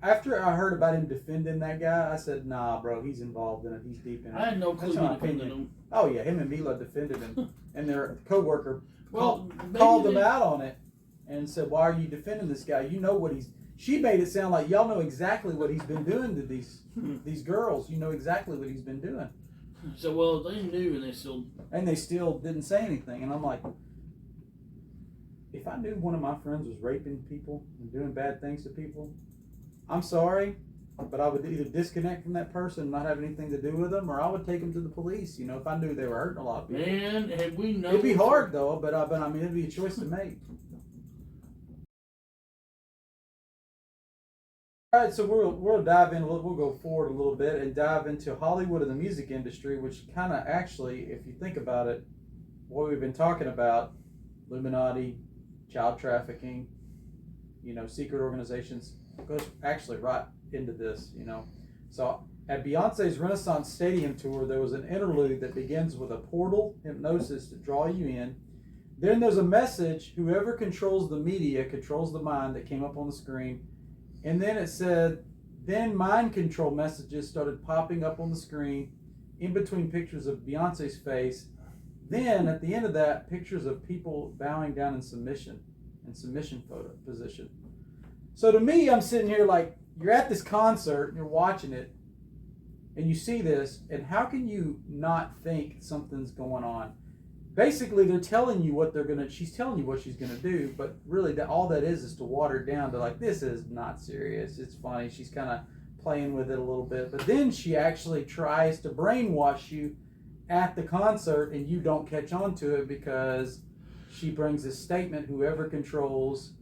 Speaker 1: after I heard about him defending that guy, I said, nah, bro, he's involved in it. He's deep in it.
Speaker 2: I had no clue he defended him.
Speaker 1: Oh yeah, him and Mila defended him, and their co-worker
Speaker 2: called
Speaker 1: them out on it and said, why are you defending this guy? You know what he's... She made it sound like y'all know exactly what he's been doing to these girls. You know exactly what he's been doing.
Speaker 2: So, well, they knew, and they still
Speaker 1: didn't say anything. And I'm like, if I knew one of my friends was raping people and doing bad things to people, I'm sorry, but I would either disconnect from that person and not have anything to do with them, or I would take them to the police. If I knew they were hurting a lot of people.
Speaker 2: Man, have we known?
Speaker 1: It'd be hard though, but I mean, it'd be a choice to make. All right, so we'll dive in a little. We'll go forward a little bit and dive into Hollywood and the music industry, which kind of actually, if you think about it, what we've been talking about, Illuminati, child trafficking, secret organizations, goes actually right into this. So at Beyonce's Renaissance Stadium tour, there was an interlude that begins with a portal hypnosis to draw you in. Then there's a message: whoever controls the media controls the mind, that came up on the screen. And then it said, then mind control messages started popping up on the screen in between pictures of Beyonce's face. Then at the end of that, pictures of people bowing down in submission photo position. So to me, I'm sitting here like, you're at this concert and you're watching it and you see this, and how can you not think something's going on? Basically, they're telling you what she's telling you what she's gonna do, but really all that is to water it down to like, this is not serious, it's funny, she's kind of playing with it a little bit, but then she actually tries to brainwash you at the concert and you don't catch on to it because she brings this statement: whoever controls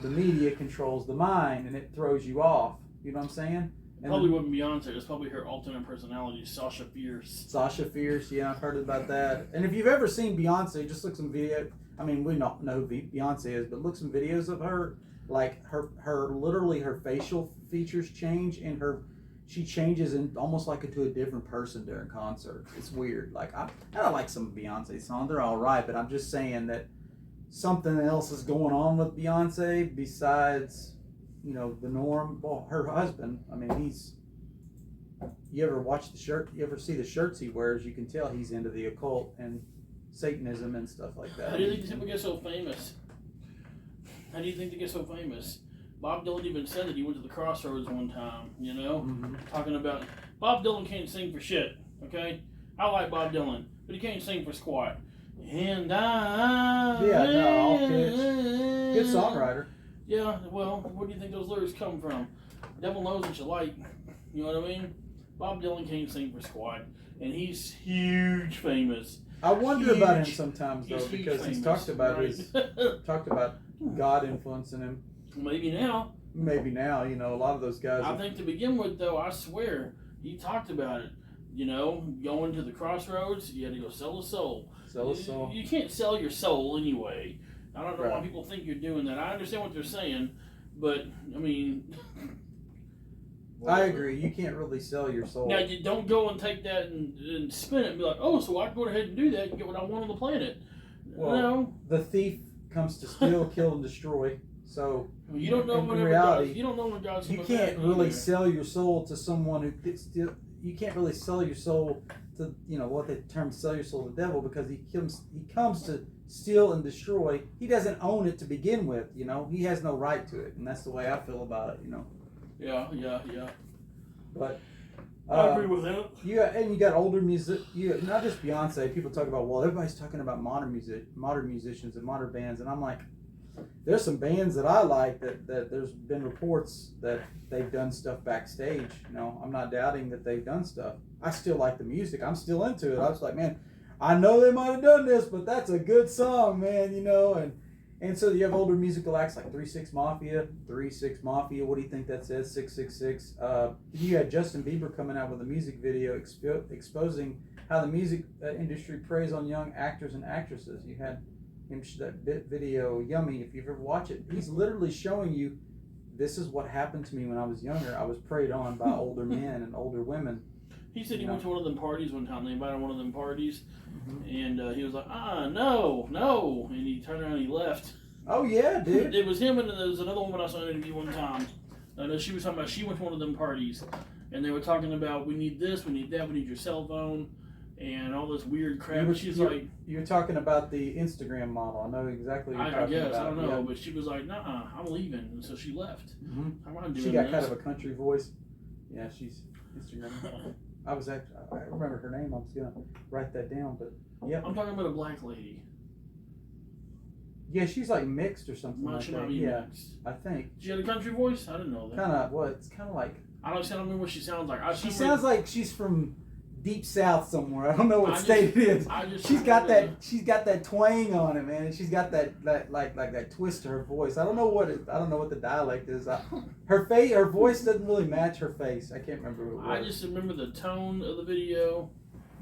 Speaker 1: the media controls the mind, and it throws you off. You know what I'm saying?
Speaker 2: And probably wasn't Beyonce. It's probably her alternate personality, Sasha Fierce.
Speaker 1: Sasha Fierce, yeah, I've heard about that. And if you've ever seen Beyonce, just look some video. I mean, we don't know who Beyonce is, but look some videos of her. Like literally her facial features change, and she changes in almost like into a different person during concerts. It's weird. Like I like some Beyonce songs; they're all right, but I'm just saying that something else is going on with Beyonce besides, the norm. Well, her husband, I mean, you ever watch the shirt? You ever see the shirts he wears? You can tell he's into the occult and Satanism and stuff like that.
Speaker 2: How do you think these people get so famous? How do you think they get so famous? Bob Dylan even said that he went to the Crossroads one time, talking about Bob Dylan can't sing for shit, okay? I like Bob Dylan, but he can't sing for squat. And I.
Speaker 1: Yeah, no, all pitch. Good songwriter.
Speaker 2: Yeah, well, where do you think those lyrics come from? Devil knows what you like. You know what I mean? Bob Dylan can't sing for squat, and he's huge famous.
Speaker 1: I wonder about him
Speaker 2: Huge.
Speaker 1: sometimes though,
Speaker 2: He's huge
Speaker 1: because he's
Speaker 2: famous,
Speaker 1: talked about
Speaker 2: right?
Speaker 1: talked about God influencing him.
Speaker 2: Maybe now.
Speaker 1: Maybe now, you know, a lot of those guys.
Speaker 2: I think to begin with, though, I swear, he talked about it. You know, going to the crossroads, you had to go sell a soul.
Speaker 1: Sell a soul.
Speaker 2: You can't sell your soul anyway. I don't know why
Speaker 1: Right.
Speaker 2: people think you're doing that. I understand what they're saying, but, I mean...
Speaker 1: I agree. You can't really sell your soul.
Speaker 2: Now, you don't go and take that and spin it and be like, oh, so I can go ahead and do that and get what I want on the planet.
Speaker 1: Well,
Speaker 2: No.
Speaker 1: The thief comes to steal, kill, and destroy. So
Speaker 2: You don't know
Speaker 1: in
Speaker 2: whenever
Speaker 1: reality,
Speaker 2: God, you don't know when God's
Speaker 1: you
Speaker 2: supposed
Speaker 1: can't
Speaker 2: to
Speaker 1: really
Speaker 2: either.
Speaker 1: sell your soul to someone who still. You can't really sell your soul to, you know, what the term sell your soul to the devil, because he comes to steal and destroy. He doesn't own it to begin with. You know, he has no right to it, and that's the way I feel about it. You know,
Speaker 2: Yeah.
Speaker 1: but.
Speaker 2: I agree with that.
Speaker 1: You got older music. You not just Beyonce. People talk about, well, everybody's talking about modern musicians and modern bands, and I'm like, there's some bands that I like that there's been reports that they've done stuff backstage. You know, I'm not doubting that they've done stuff. I still like the music. I'm still into it. I was like, man, I know they might have done this, but that's a good song, man. You know, and so you have older musical acts like 3 6 Mafia. What do you think that says? 666. You had Justin Bieber coming out with a music video exposing how the music industry preys on young actors and actresses. You had him that video, Yummy. If you've ever watched it, he's literally showing you, this is what happened to me when I was younger. I was preyed on by older men and older women.
Speaker 2: He said he
Speaker 1: You know.
Speaker 2: went to one of them parties one time. They invited one of them parties,
Speaker 1: Mm-hmm.
Speaker 2: and he was like, no, and he turned around and he left.
Speaker 1: Oh yeah, dude.
Speaker 2: It was him, and there was another woman I saw in an interview one time. And she was talking about she went to one of them parties, and they were talking about, we need this, we need that, we need your cell phone, and all this weird crap. And she's like,
Speaker 1: You're talking about the Instagram model. I know exactly what you're
Speaker 2: I
Speaker 1: talking
Speaker 2: guess,
Speaker 1: about.
Speaker 2: I don't know,
Speaker 1: Yeah.
Speaker 2: but she was like, nah, I'm leaving, and so she left.
Speaker 1: Mm-hmm.
Speaker 2: I'm not doing
Speaker 1: She got
Speaker 2: this.
Speaker 1: kind of a country voice. Yeah, she's Instagram. I remember her name. I was gonna write that down, but yeah.
Speaker 2: I'm talking about a black lady.
Speaker 1: Yeah, she's like mixed or something
Speaker 2: Well,
Speaker 1: like
Speaker 2: she might
Speaker 1: that.
Speaker 2: be
Speaker 1: Yeah,
Speaker 2: mixed.
Speaker 1: I think.
Speaker 2: She had a country voice? I didn't know that.
Speaker 1: Kind of what? It's kind of like.
Speaker 2: I don't remember what she sounds like.
Speaker 1: She sounds like she's from deep south somewhere. I don't know what state it is. She's got that twang on it, man. And she's got that like that twist to her voice. I don't know what the dialect is. Her voice doesn't really match her face. I can't remember what it was.
Speaker 2: I just remember the tone of the video.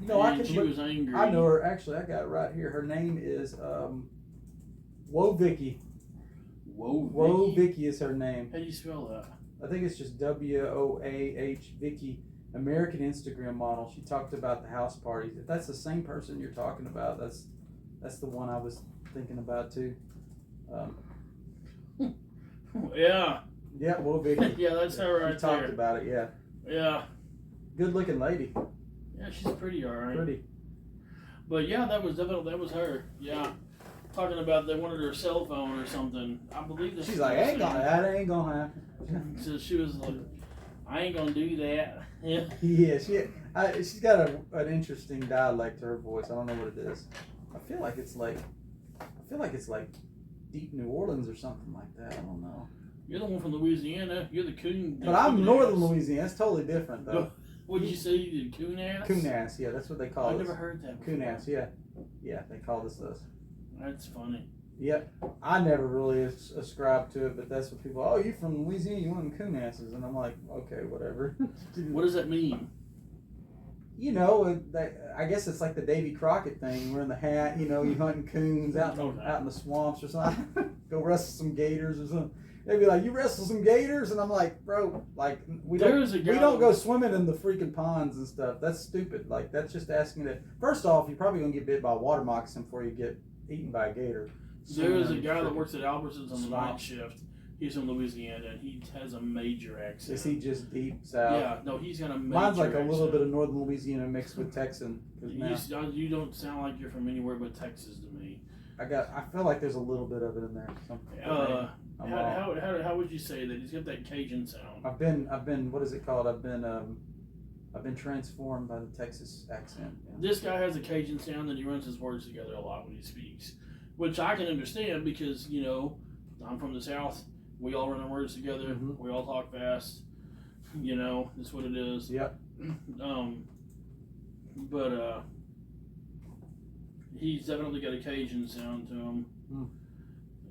Speaker 1: You know, I
Speaker 2: and
Speaker 1: could
Speaker 2: she
Speaker 1: look.
Speaker 2: was angry.
Speaker 1: I know her. Actually, I got it right here. Her name is Woah Vicky.
Speaker 2: Whoa,
Speaker 1: Vicky is her name.
Speaker 2: How do you spell that?
Speaker 1: I think it's just WOAH Vicky. American Instagram model. She talked about the house parties. If that's the same person you're talking about, that's the one I was thinking about too.
Speaker 2: Yeah.
Speaker 1: Yeah, Woah Vicky.
Speaker 2: Yeah, that's her right
Speaker 1: She talked
Speaker 2: there.
Speaker 1: about it. Yeah,
Speaker 2: Yeah.
Speaker 1: good looking lady.
Speaker 2: Yeah, she's pretty, all right.
Speaker 1: Pretty.
Speaker 2: But yeah, that was her. Yeah. Talking about they wanted her cell phone or something. I believe this.
Speaker 1: She's like, that ain't gonna happen.
Speaker 2: So she was like, I ain't gonna do that. Yeah.
Speaker 1: Yeah, she's got an interesting dialect to her voice. I don't know what it is. I feel like it's like deep New Orleans or something like that. I don't know.
Speaker 2: You're the one from Louisiana. You're the coon.
Speaker 1: But I'm northern
Speaker 2: Louisiana.
Speaker 1: Louisiana. That's totally different though.
Speaker 2: What'd you say? You did coon ass?
Speaker 1: Coon ass, yeah, that's what they call
Speaker 2: I've
Speaker 1: it.
Speaker 2: never heard that before.
Speaker 1: Coon ass, yeah. Yeah, they call this us.
Speaker 2: That's funny.
Speaker 1: Yep. I never really ascribed to it, but that's what people, oh, you from Louisiana, you want them coon asses. And I'm like, okay, whatever.
Speaker 2: What does that mean?
Speaker 1: You know, I guess it's like the Davy Crockett thing. We're in the hat, you know, you hunting coons out in the swamps or something. Go wrestle some gators or something. They'd be like, you wrestle some gators? And I'm like, bro, like, we don't go swimming in the freaking ponds and stuff. That's stupid. Like, that's just asking that. First off, you're probably going to get bit by a water moccasin before you get eaten by a gator.
Speaker 2: There is a guy that works at Albertsons on the
Speaker 1: swamp.
Speaker 2: night shift. He's from Louisiana, and he has a major accent.
Speaker 1: Is he just deep south?
Speaker 2: Yeah, no, he's got a major
Speaker 1: Mine's like
Speaker 2: accent.
Speaker 1: a little bit of northern Louisiana mixed with Texan. 'Cause now
Speaker 2: You don't sound like you're from anywhere but Texas to me.
Speaker 1: I feel like there's a little bit of it in there.
Speaker 2: How would you say that? He's got that Cajun sound.
Speaker 1: I've been what is it called? I've been I've been transformed by the Texas accent. Yeah.
Speaker 2: This guy has a Cajun sound and he runs his words together a lot when he speaks, which I can understand because, you know, I'm from the South. We all run our words together.
Speaker 1: Mhm.
Speaker 2: We all talk fast. You know, that's what it is.
Speaker 1: Yep.
Speaker 2: But he's definitely got a Cajun sound to him.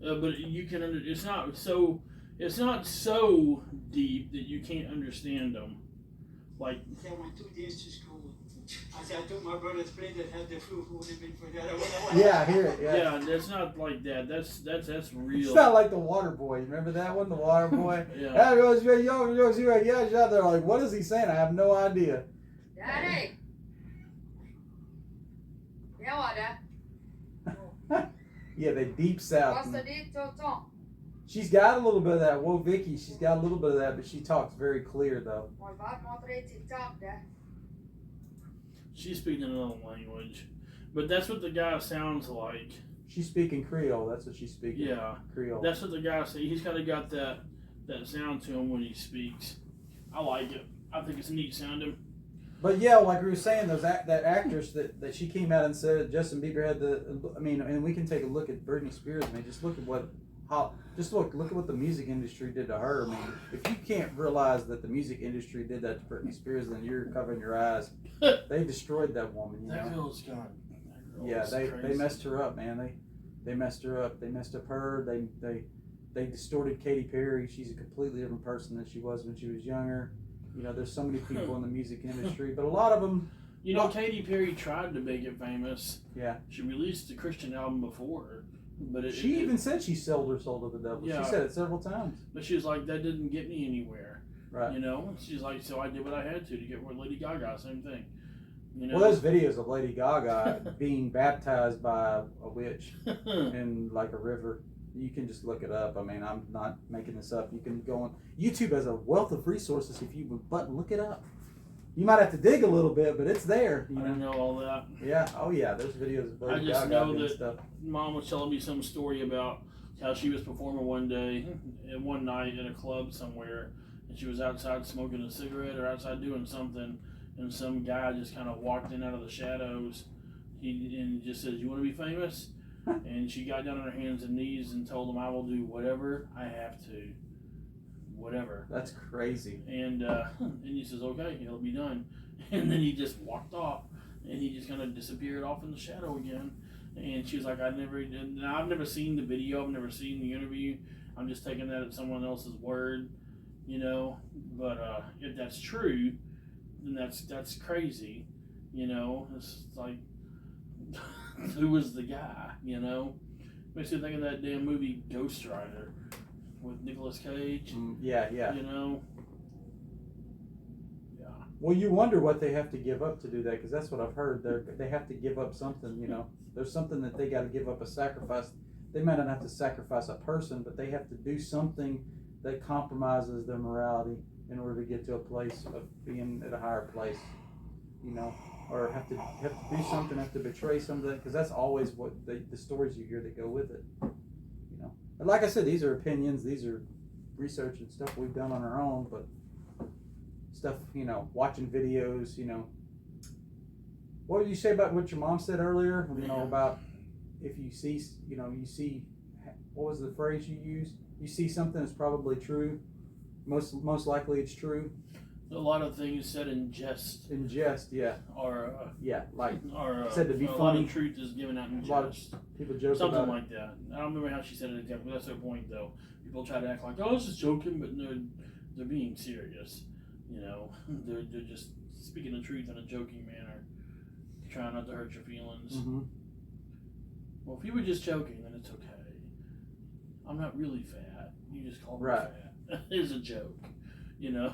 Speaker 2: But you can it's not so deep that you can't understand them. Like,
Speaker 3: I went 2 days to school. I said I took my brother's plane that had the flu. Who would have been for that?
Speaker 1: Yeah, I hear it. Yeah.
Speaker 2: yeah, that's not like that. That's real.
Speaker 1: It's not like the Water Boy. Remember that one, the Water Boy?
Speaker 2: Yeah.
Speaker 1: Yeah. They're like, what is he saying? I have no idea.
Speaker 4: Daddy. Ja, det.
Speaker 1: Yeah, they deep south.
Speaker 4: Kasta dit och ta.
Speaker 1: She's got a little bit of that. Whoa, Vicky, she's got a little bit of that, but she talks very clear though.
Speaker 4: Moi varmaan reitsit det.
Speaker 2: She's speaking another language, but that's what the guy sounds like.
Speaker 1: She's speaking Creole. That's what she's speaking.
Speaker 2: Yeah,
Speaker 1: Creole.
Speaker 2: that's what the guy says. He's kind of got that sound to him when he speaks. I like it. I think it's neat sounding.
Speaker 1: But yeah, like we were saying, that actress that she came out and said Justin Bieber had and we can take a look at Britney Spears. I mean, just look at what at what the music industry did to her. I mean, if you can't realize that the music industry did that to Britney Spears, then you're covering your eyes. They destroyed that woman. You know?
Speaker 2: That girl's gone.
Speaker 1: Yeah, they messed her up, man. They messed her up. They messed up her. They distorted Katy Perry. She's a completely different person than she was when she was younger. You know, there's so many people in the music industry, but a lot of them.
Speaker 2: You know, Katy Perry tried to make it famous.
Speaker 1: Yeah.
Speaker 2: She released a Christian album before, but
Speaker 1: she even said she sold her soul to the devil.
Speaker 2: Yeah.
Speaker 1: She said it several times.
Speaker 2: But she was like, that didn't get me anywhere.
Speaker 1: Right.
Speaker 2: You know, she's like, so I did what I had to get with Lady Gaga. Same thing. You know.
Speaker 1: Well, there's videos of Lady Gaga being baptized by a witch in like a river. You can just look it up. I mean, I'm not making this up. You can go on YouTube has a wealth of resources if you would but look it up. You might have to dig a little bit, but it's there. You
Speaker 2: I didn't know all that.
Speaker 1: Yeah. Oh yeah. There's videos of Lady
Speaker 2: I just
Speaker 1: Gaga
Speaker 2: know
Speaker 1: doing
Speaker 2: that
Speaker 1: stuff.
Speaker 2: Mom was telling me some story about how she was performing one day, one night at a club somewhere, and she was outside smoking a cigarette or outside doing something, and some guy just kind of walked in out of the shadows. He just says, "You want to be famous?" And she got down on her hands and knees and told him, "I will do whatever I have to, whatever."
Speaker 1: That's crazy.
Speaker 2: And he says, "Okay, it'll be done." And then he just walked off, and he just kind of disappeared off in the shadow again. And she was like, I've never seen the video, I've never seen the interview. I'm just taking that as someone else's word, you know. But if that's true, then that's crazy, you know. It's like, who was the guy, you know? Makes me think of that damn movie Ghost Rider with Nicolas Cage.
Speaker 1: Yeah.
Speaker 2: You know.
Speaker 1: Well, you wonder what they have to give up to do that, because that's what I've heard. They have to give up something, you know. There's something that they got to give up, a sacrifice. They might not have to sacrifice a person, but they have to do something that compromises their morality in order to get to a place of being at a higher place, you know. Or have to do something, have to betray something, because that's always what the stories you hear that go with it, you know. And like I said, these are opinions, these are research and stuff we've done on our own, but stuff, you know, watching videos, you know. What did you say about what your mom said earlier? You know, about if you see, you know, what was the phrase you used? You see something that's probably true. Most likely it's true.
Speaker 2: A lot of things said in jest.
Speaker 1: In jest, yeah.
Speaker 2: Or
Speaker 1: like
Speaker 2: said
Speaker 1: to be
Speaker 2: a lot
Speaker 1: funny.
Speaker 2: of truth is given out in
Speaker 1: A lot of
Speaker 2: jest.
Speaker 1: people joke
Speaker 2: Something
Speaker 1: about
Speaker 2: like that. I don't remember how she said it exactly, but that's her point though. People try to act like, oh, I was just joking, but no, they're being serious. You know, they're just speaking the truth in a joking manner, trying not to hurt your feelings.
Speaker 1: Mm-hmm.
Speaker 2: Well, if you were just joking, then it's okay. I'm not really fat. You just called me
Speaker 1: Right.
Speaker 2: fat. It's a joke, you know.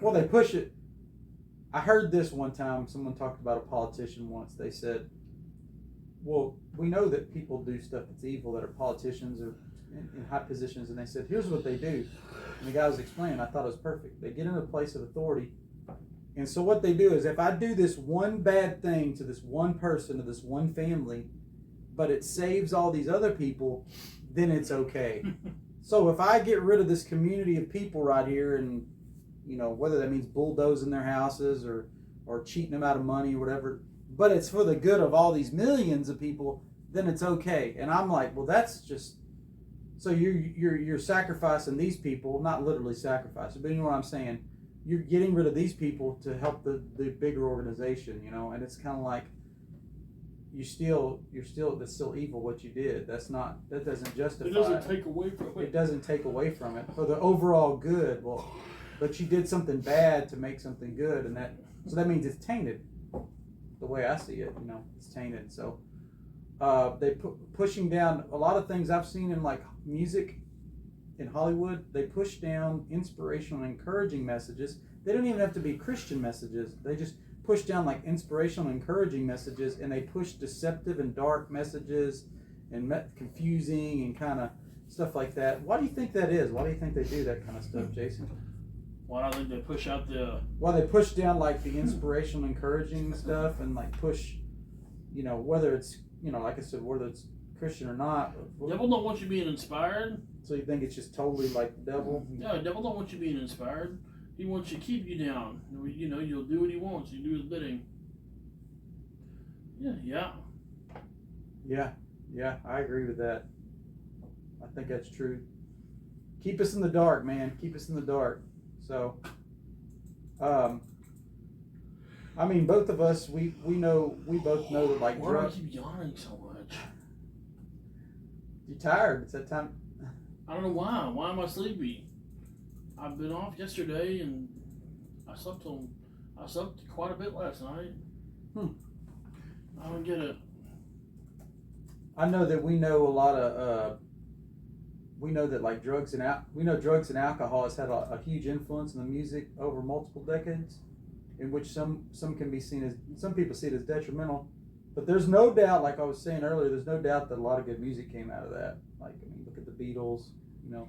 Speaker 1: Well, they push it. I heard this one time. Someone talked about a politician once. They said, well, we know that people do stuff that's evil, that are politicians or in high positions, and they said, here's what they do. And the guy was explaining, I thought it was perfect. They get in a place of authority, and so what they do is, if I do this one bad thing to this one person, to this one family, but it saves all these other people, then it's okay. So if I get rid of this community of people right here, and you know, whether that means bulldozing their houses or or cheating them out of money or whatever, but it's for the good of all these millions of people, then it's okay. And I'm like, well, that's just, so you're sacrificing these people, not literally sacrificing, but you know what I'm saying? You're getting rid of these people to help the bigger organization, you know, and it's kind of like, that's still evil what you did. That doesn't justify
Speaker 2: It doesn't take away from it.
Speaker 1: It doesn't take away from it for the overall good. Well, but you did something bad to make something good, and so that means it's tainted. The way I see it, you know, it's tainted. So they pushing down a lot of things I've seen in like music in Hollywood. They push down inspirational and encouraging messages. They don't even have to be Christian messages. They just push down like inspirational and encouraging messages, and they push deceptive and dark messages and confusing and kind of stuff like that. Why do you think that is? Why do you think they do that kind of stuff, Jason?
Speaker 2: Why do I think they push out the...
Speaker 1: Well, they push down like the inspirational, encouraging stuff, and like push, you know, whether it's, you know, like I said, whether it's Christian or not.
Speaker 2: Devil don't want you being inspired.
Speaker 1: So you think it's just totally like the devil?
Speaker 2: No, the devil don't want you being inspired. He wants to keep you down. You know, you'll do what he wants. You do his bidding.
Speaker 1: Yeah, I agree with that. I think that's true. Keep us in the dark, man. Keep us in the dark. So, I mean, both of us, we both know that like
Speaker 2: Why do I
Speaker 1: drugs.
Speaker 2: keep yawning so much?
Speaker 1: You're tired. It's that time.
Speaker 2: I don't know why. Why am I sleepy? I've been off yesterday and I slept quite a bit last night. I don't get it.
Speaker 1: I know that we know a lot of. We know that like drugs and alcohol has had a huge influence in the music over multiple decades, in which some can be seen as, some people see it as detrimental, but there's no doubt, like I was saying earlier, there's no doubt that a lot of good music came out of that. Like, I mean, look at the Beatles, you know.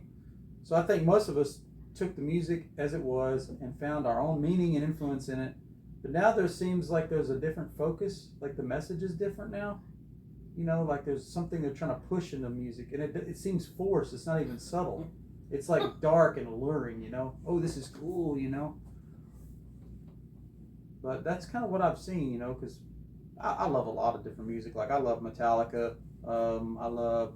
Speaker 1: So I think most of us took the music as it was and found our own meaning and influence in it. But now there seems like there's a different focus, like the message is different now. You know, like there's something they're trying to push in the music, and it seems forced. It's not even subtle. It's like dark and alluring, you know. Oh, this is cool, you know. But that's kind of what I've seen, you know, because I love a lot of different music. Like I love Metallica. I love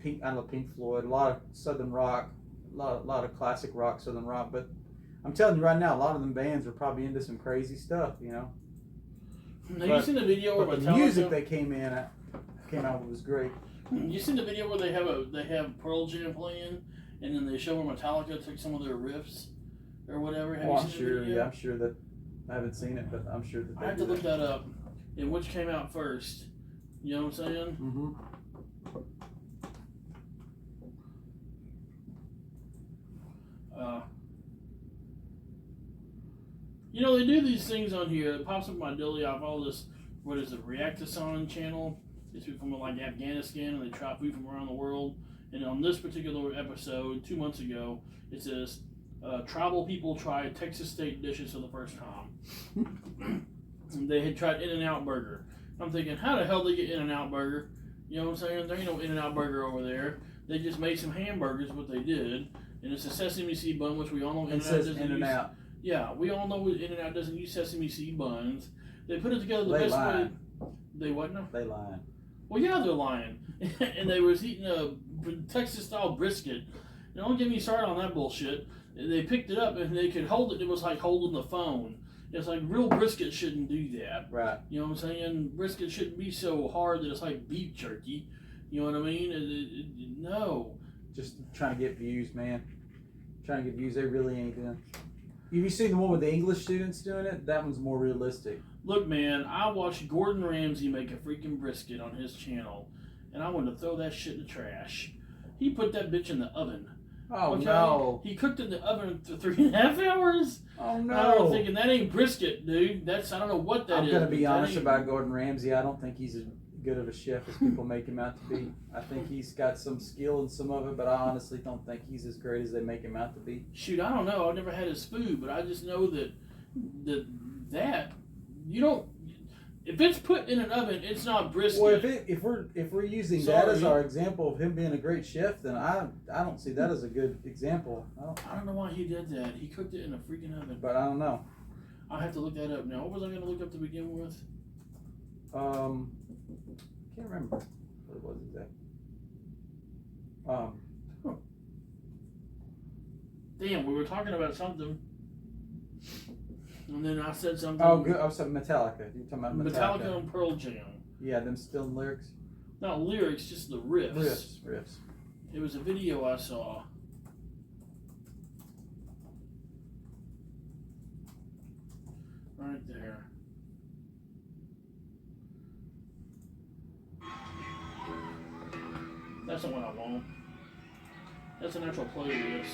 Speaker 1: Pink Floyd. A lot of Southern rock. A lot of classic rock, Southern rock. But I'm telling you right now, a lot of them bands are probably into some crazy stuff, you know.
Speaker 2: Have you seen the video where
Speaker 1: But the
Speaker 2: Metallica?
Speaker 1: music they came out with was great.
Speaker 2: You seen the video where they have Pearl Jam playing, and then they show where Metallica took some of their riffs or whatever. Have you seen the video?
Speaker 1: Yeah, I'm sure that I haven't seen it, but I'm sure that
Speaker 2: I have to look that up. And which came out first? You know what I'm saying?
Speaker 1: Mm-hmm.
Speaker 2: You know, they do these things on here. It pops up in my daily. I follow this, what is it, Reactathon channel. It's people from like Afghanistan, and they try food from around the world. And on this particular episode, 2 months ago, it says, tribal people tried Texas state dishes for the first time. They had tried In-N-Out Burger. I'm thinking, how the hell did they get In-N-Out Burger? You know what I'm saying? There ain't no In-N-Out Burger over there. They just made some hamburgers, what they did. And it's a sesame seed bun, which we all know
Speaker 1: It
Speaker 2: In-N-Out
Speaker 1: says
Speaker 2: doesn't
Speaker 1: In-N-Out.
Speaker 2: Yeah, we all know In-N-Out doesn't use sesame seed buns. They put it together the
Speaker 1: They
Speaker 2: best
Speaker 1: lying.
Speaker 2: way. They what now?
Speaker 1: They lying.
Speaker 2: Well, yeah, they're lying. And they was eating a Texas-style brisket. Don't get me started on that bullshit. They picked it up and they could hold it. It was like holding the phone. It's like real brisket shouldn't do that.
Speaker 1: Right.
Speaker 2: You know what I'm saying? Brisket shouldn't be so hard that it's like beef jerky. You know what I mean? No.
Speaker 1: Just trying to get views, man. Trying to get views. They really ain't doing. Have you seen the one with the English students doing it? That one's more realistic.
Speaker 2: Look, man, I watched Gordon Ramsay make a freaking brisket on his channel, and I wanted to throw that shit in the trash. He put that bitch in the oven.
Speaker 1: Oh,
Speaker 2: Okay?
Speaker 1: no.
Speaker 2: He cooked it in the oven for 3.5 hours.
Speaker 1: Oh,
Speaker 2: I'm
Speaker 1: no.
Speaker 2: thinking that ain't brisket, dude. I don't know what that is.
Speaker 1: I'm going to be
Speaker 2: but that
Speaker 1: honest
Speaker 2: ain't-
Speaker 1: about Gordon Ramsay. I don't think he's as good of a chef as people make him out to be. I think he's got some skill in some of it, but I honestly don't think he's as great as they make him out to be.
Speaker 2: Shoot, I don't know. I've never had his food, but I just know that you don't. If it's put in an oven, it's not brisket.
Speaker 1: Well, if we're using that as
Speaker 2: Sorry.
Speaker 1: our example of him being a great chef, then I don't see that as a good example.
Speaker 2: I don't know why he did that. He cooked it in a freaking oven.
Speaker 1: But I don't know.
Speaker 2: I have to look that up now. What was I going to look up to begin with?
Speaker 1: Can't remember what it was exactly.
Speaker 2: Damn, we were talking about something, and then I said something.
Speaker 1: Oh, good. Oh, so Metallica. You're talking about Metallica.
Speaker 2: Metallica and Pearl Jam.
Speaker 1: Yeah, them still lyrics.
Speaker 2: Not lyrics, just the riffs.
Speaker 1: Riffs.
Speaker 2: It was a video I saw. Right there. That's not what I want. That's an actual playlist.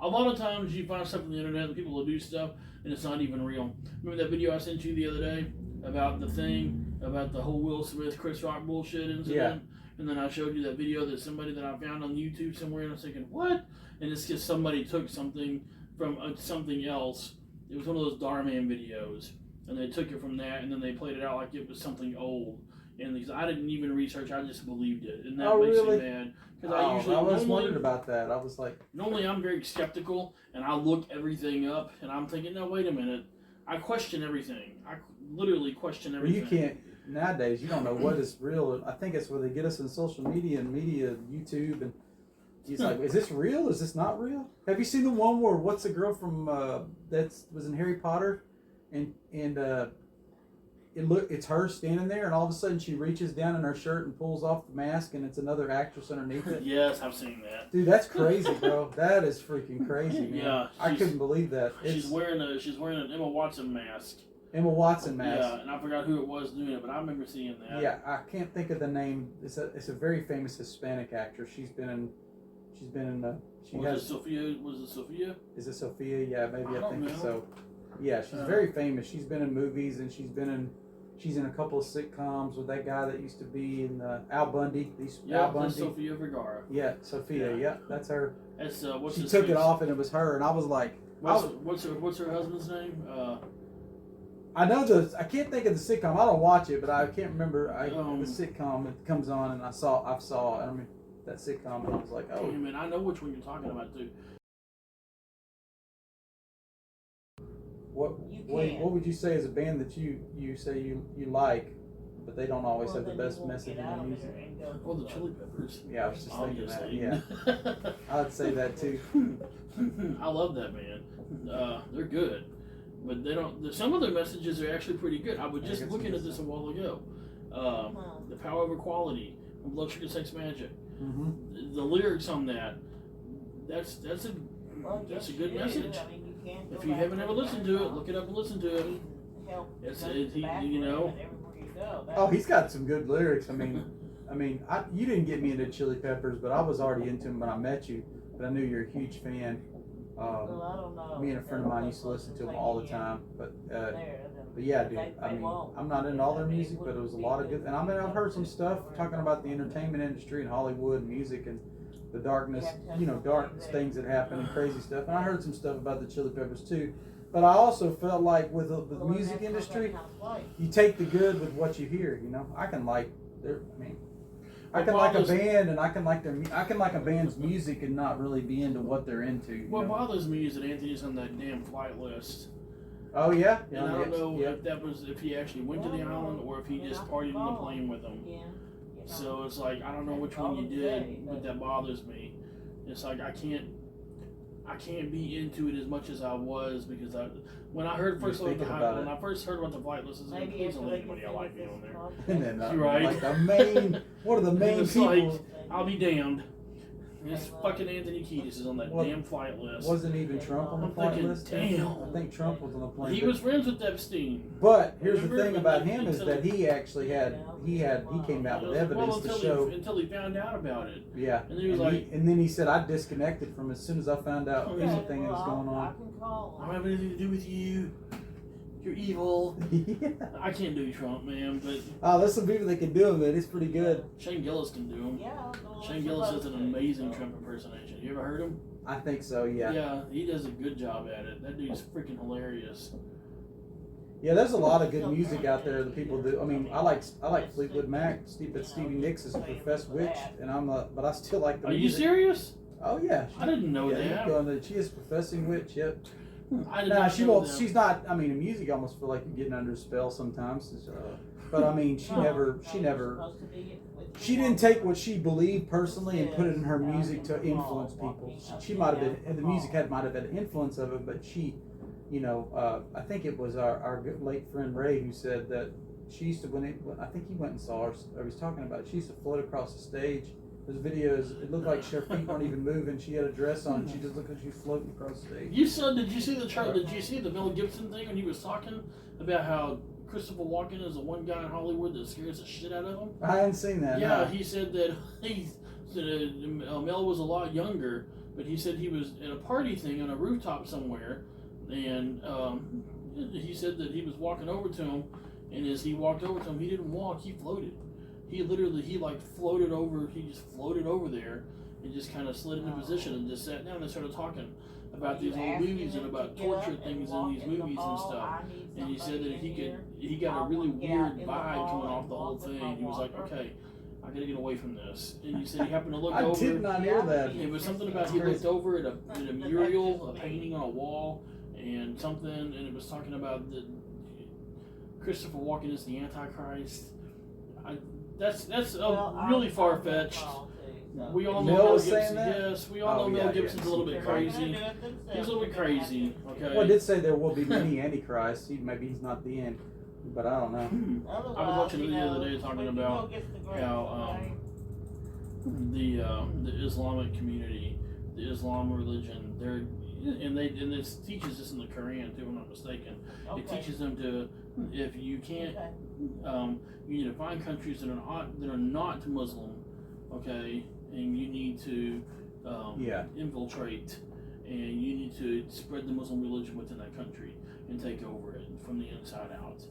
Speaker 2: A lot of times you find stuff on the internet and people will do stuff and it's not even real. Remember that video I sent you the other day about the thing, about the whole Will Smith, Chris Rock bullshit incident?
Speaker 1: Yeah.
Speaker 2: And then I showed you that video that somebody that I found on YouTube somewhere, and I was thinking, what? And it's just somebody took something from something else. It was one of those Darman videos, and they took it from that, and then they played it out like it was something old. And because I didn't even research, I just believed it, and that makes me mad. Because
Speaker 1: I was wondering about that. I was like,
Speaker 2: normally I'm very skeptical, and I look everything up, and I'm thinking, no, wait a minute, I question everything. I literally question everything.
Speaker 1: well, you can't nowadays. You don't know what is real. I think it's where they get us in social media and YouTube, and he's like, is this real? Is this not real? Have you seen the one where what's the girl from that was in Harry Potter, and it's her standing there, and all of a sudden she reaches down in her shirt and pulls off the mask, and it's another actress underneath it.
Speaker 2: Yes, I've seen that.
Speaker 1: Dude, that's crazy, bro. That is freaking crazy, man.
Speaker 2: Yeah,
Speaker 1: I couldn't believe that.
Speaker 2: She's wearing an Emma Watson mask.
Speaker 1: Emma Watson mask.
Speaker 2: Yeah, and I forgot who it was doing it, but I remember seeing that.
Speaker 1: Yeah, I can't think of the name. It's a very famous Hispanic actress. She's been in
Speaker 2: Was it Sophia?
Speaker 1: Is it Sophia? Yeah, maybe I think
Speaker 2: know.
Speaker 1: so. Yeah, she's very famous. She's been in movies, and she's in a couple of sitcoms with that guy that used to be in Al Bundy. Al Bundy.
Speaker 2: That's Sophia Vergara.
Speaker 1: Yeah, Sophia. Yeah, that's her.
Speaker 2: That's
Speaker 1: She took it off, and it was her, and I was like,
Speaker 2: What's her husband's name?
Speaker 1: I know I can't think of the sitcom. I don't watch it, but I can't remember the sitcom that comes on, and I saw that sitcom, and I was like, oh.
Speaker 2: Hey, man, I know which one you're talking about too.
Speaker 1: What would you say is a band that you say you like, but they don't always have the best message in their music?
Speaker 2: Oh, the Chili Peppers.
Speaker 1: Yeah, I was just thinking that.
Speaker 2: Obviously.
Speaker 1: Yeah, I'd say that too.
Speaker 2: I love that band. They're good, but they don't. Some of their messages are actually pretty good. I was just looking at this a while ago. The Power of Equality, Blood Sugar Sex Magic.
Speaker 1: Mm-hmm.
Speaker 2: The lyrics on that. That's a good message.
Speaker 5: I mean, you can
Speaker 2: If you haven't ever listened to it, look it up and listen to it.
Speaker 1: Oh, he's got some good lyrics. I mean, you didn't get me into Chili Peppers, but I was already into them when I met you. But I knew you're a huge fan. Me and a friend of mine used to listen to them all the time. But yeah, dude. I mean, I'm not into all their music, but it was a lot of good. And I mean, I've heard some stuff talking about the entertainment industry and Hollywood music and the darkness, dark things that happen and crazy stuff. And I heard some stuff about the Chili Peppers too. But I also felt like with the music industry, you take the good with what you hear. I can like I can like a band, and I can like a band's music and not really be into what they're into.
Speaker 2: What bothers me is that Anthony's on that damn flight list.
Speaker 1: Oh yeah,
Speaker 2: and I don't know if he actually went to the island or if he just partied on the plane with them. So it's like I don't know which one you did, but that bothers me. It's like I can't be into it as much as I was because when I first heard about the flight list, I was like, please don't let anybody I like me on there.
Speaker 1: And then
Speaker 2: right.
Speaker 1: Like one of the main people.
Speaker 2: Like, I'll be damned. This fucking Anthony Kiedis is on that damn flight list.
Speaker 1: Wasn't even Trump on the flight list?
Speaker 2: Damn.
Speaker 1: I think Trump was on the plane.
Speaker 2: He was friends with Epstein.
Speaker 1: But here's the thing about him is that he actually he came out with evidence to show
Speaker 2: until he found out about it.
Speaker 1: Yeah.
Speaker 2: And he was
Speaker 1: and then he said I disconnected from as soon as I found out anything that was going on.
Speaker 2: I don't have anything to do with you. You're evil.
Speaker 1: Yeah.
Speaker 2: I can't do Trump, man, but
Speaker 1: there's some people that can do him, man. It's pretty good.
Speaker 2: Shane Gillis can do him. Shane Gillis has an amazing Trump impersonation. You ever heard him?
Speaker 1: I think so, yeah.
Speaker 2: Yeah, he does a good job at it. That dude's freaking hilarious.
Speaker 1: Yeah, there's a lot of good music out there. The people do. I mean, I like Fleetwood Mac. Stevie Nicks is a professed witch, and but I still like the
Speaker 2: Are you
Speaker 1: music.
Speaker 2: serious?
Speaker 1: Oh yeah.
Speaker 2: I didn't know
Speaker 1: Yeah,
Speaker 2: that.
Speaker 1: she is a professing witch. Yep.
Speaker 2: I did
Speaker 1: Nah,
Speaker 2: not
Speaker 1: she
Speaker 2: know
Speaker 1: won't.
Speaker 2: that.
Speaker 1: She's not. I mean, the music almost feel like you're getting under a spell sometimes. But I mean, she never. She didn't take what she believed personally and put it in her music to influence people. She might have been, and the music might have had an influence of it, but she, I think it was our good late friend Ray who said that she used to I think he went and saw her, or he was talking about it, she used to float across the stage. There's videos. It looked like her feet weren't even moving. She had a dress on. She just looked like she was floating across the stage.
Speaker 2: You said, did you see the Mel Gibson thing when he was talking about how Christopher Walken is the one guy in Hollywood that scares the shit out of him?
Speaker 1: I hadn't seen that.
Speaker 2: Yeah,
Speaker 1: No.
Speaker 2: he said that Mel was a lot younger, but he said he was at a party thing on a rooftop somewhere, and he said that he was walking over to him, and as he walked over to him, he didn't walk, he floated. He floated over, he just floated over there and just kind of slid into position and just sat down and started talking about these old movies and about torture things in these movies and stuff. And he said that he got a really weird vibe coming off the whole thing. He was like, okay, I gotta get away from this. And he said he happened to look
Speaker 1: I
Speaker 2: over.
Speaker 1: did not hear that.
Speaker 2: It was something about he looked over at a mural, a painting on a wall, and something, and it was talking about that Christopher Walken is the Antichrist. That's really far fetched. We all know
Speaker 1: Mel
Speaker 2: Mel
Speaker 1: was
Speaker 2: Gibson.
Speaker 1: saying that?
Speaker 2: Yes, we all
Speaker 1: Oh,
Speaker 2: know
Speaker 1: yeah,
Speaker 2: Mel Gibson's
Speaker 1: yes.
Speaker 2: a little bit crazy. He's a little bit crazy. Okay.
Speaker 1: Well, I did say there will be many antichrists. Maybe he's not the end, but I don't know.
Speaker 2: I was watching a video the other day talking about how the Islamic community, the Islam religion, and this teaches this in the Quran too, if I'm not mistaken. It teaches them to, if you can't, you need to find countries that are not Muslim, okay, and you need to infiltrate, and you need to spread the Muslim religion within that country and take over it from the inside out,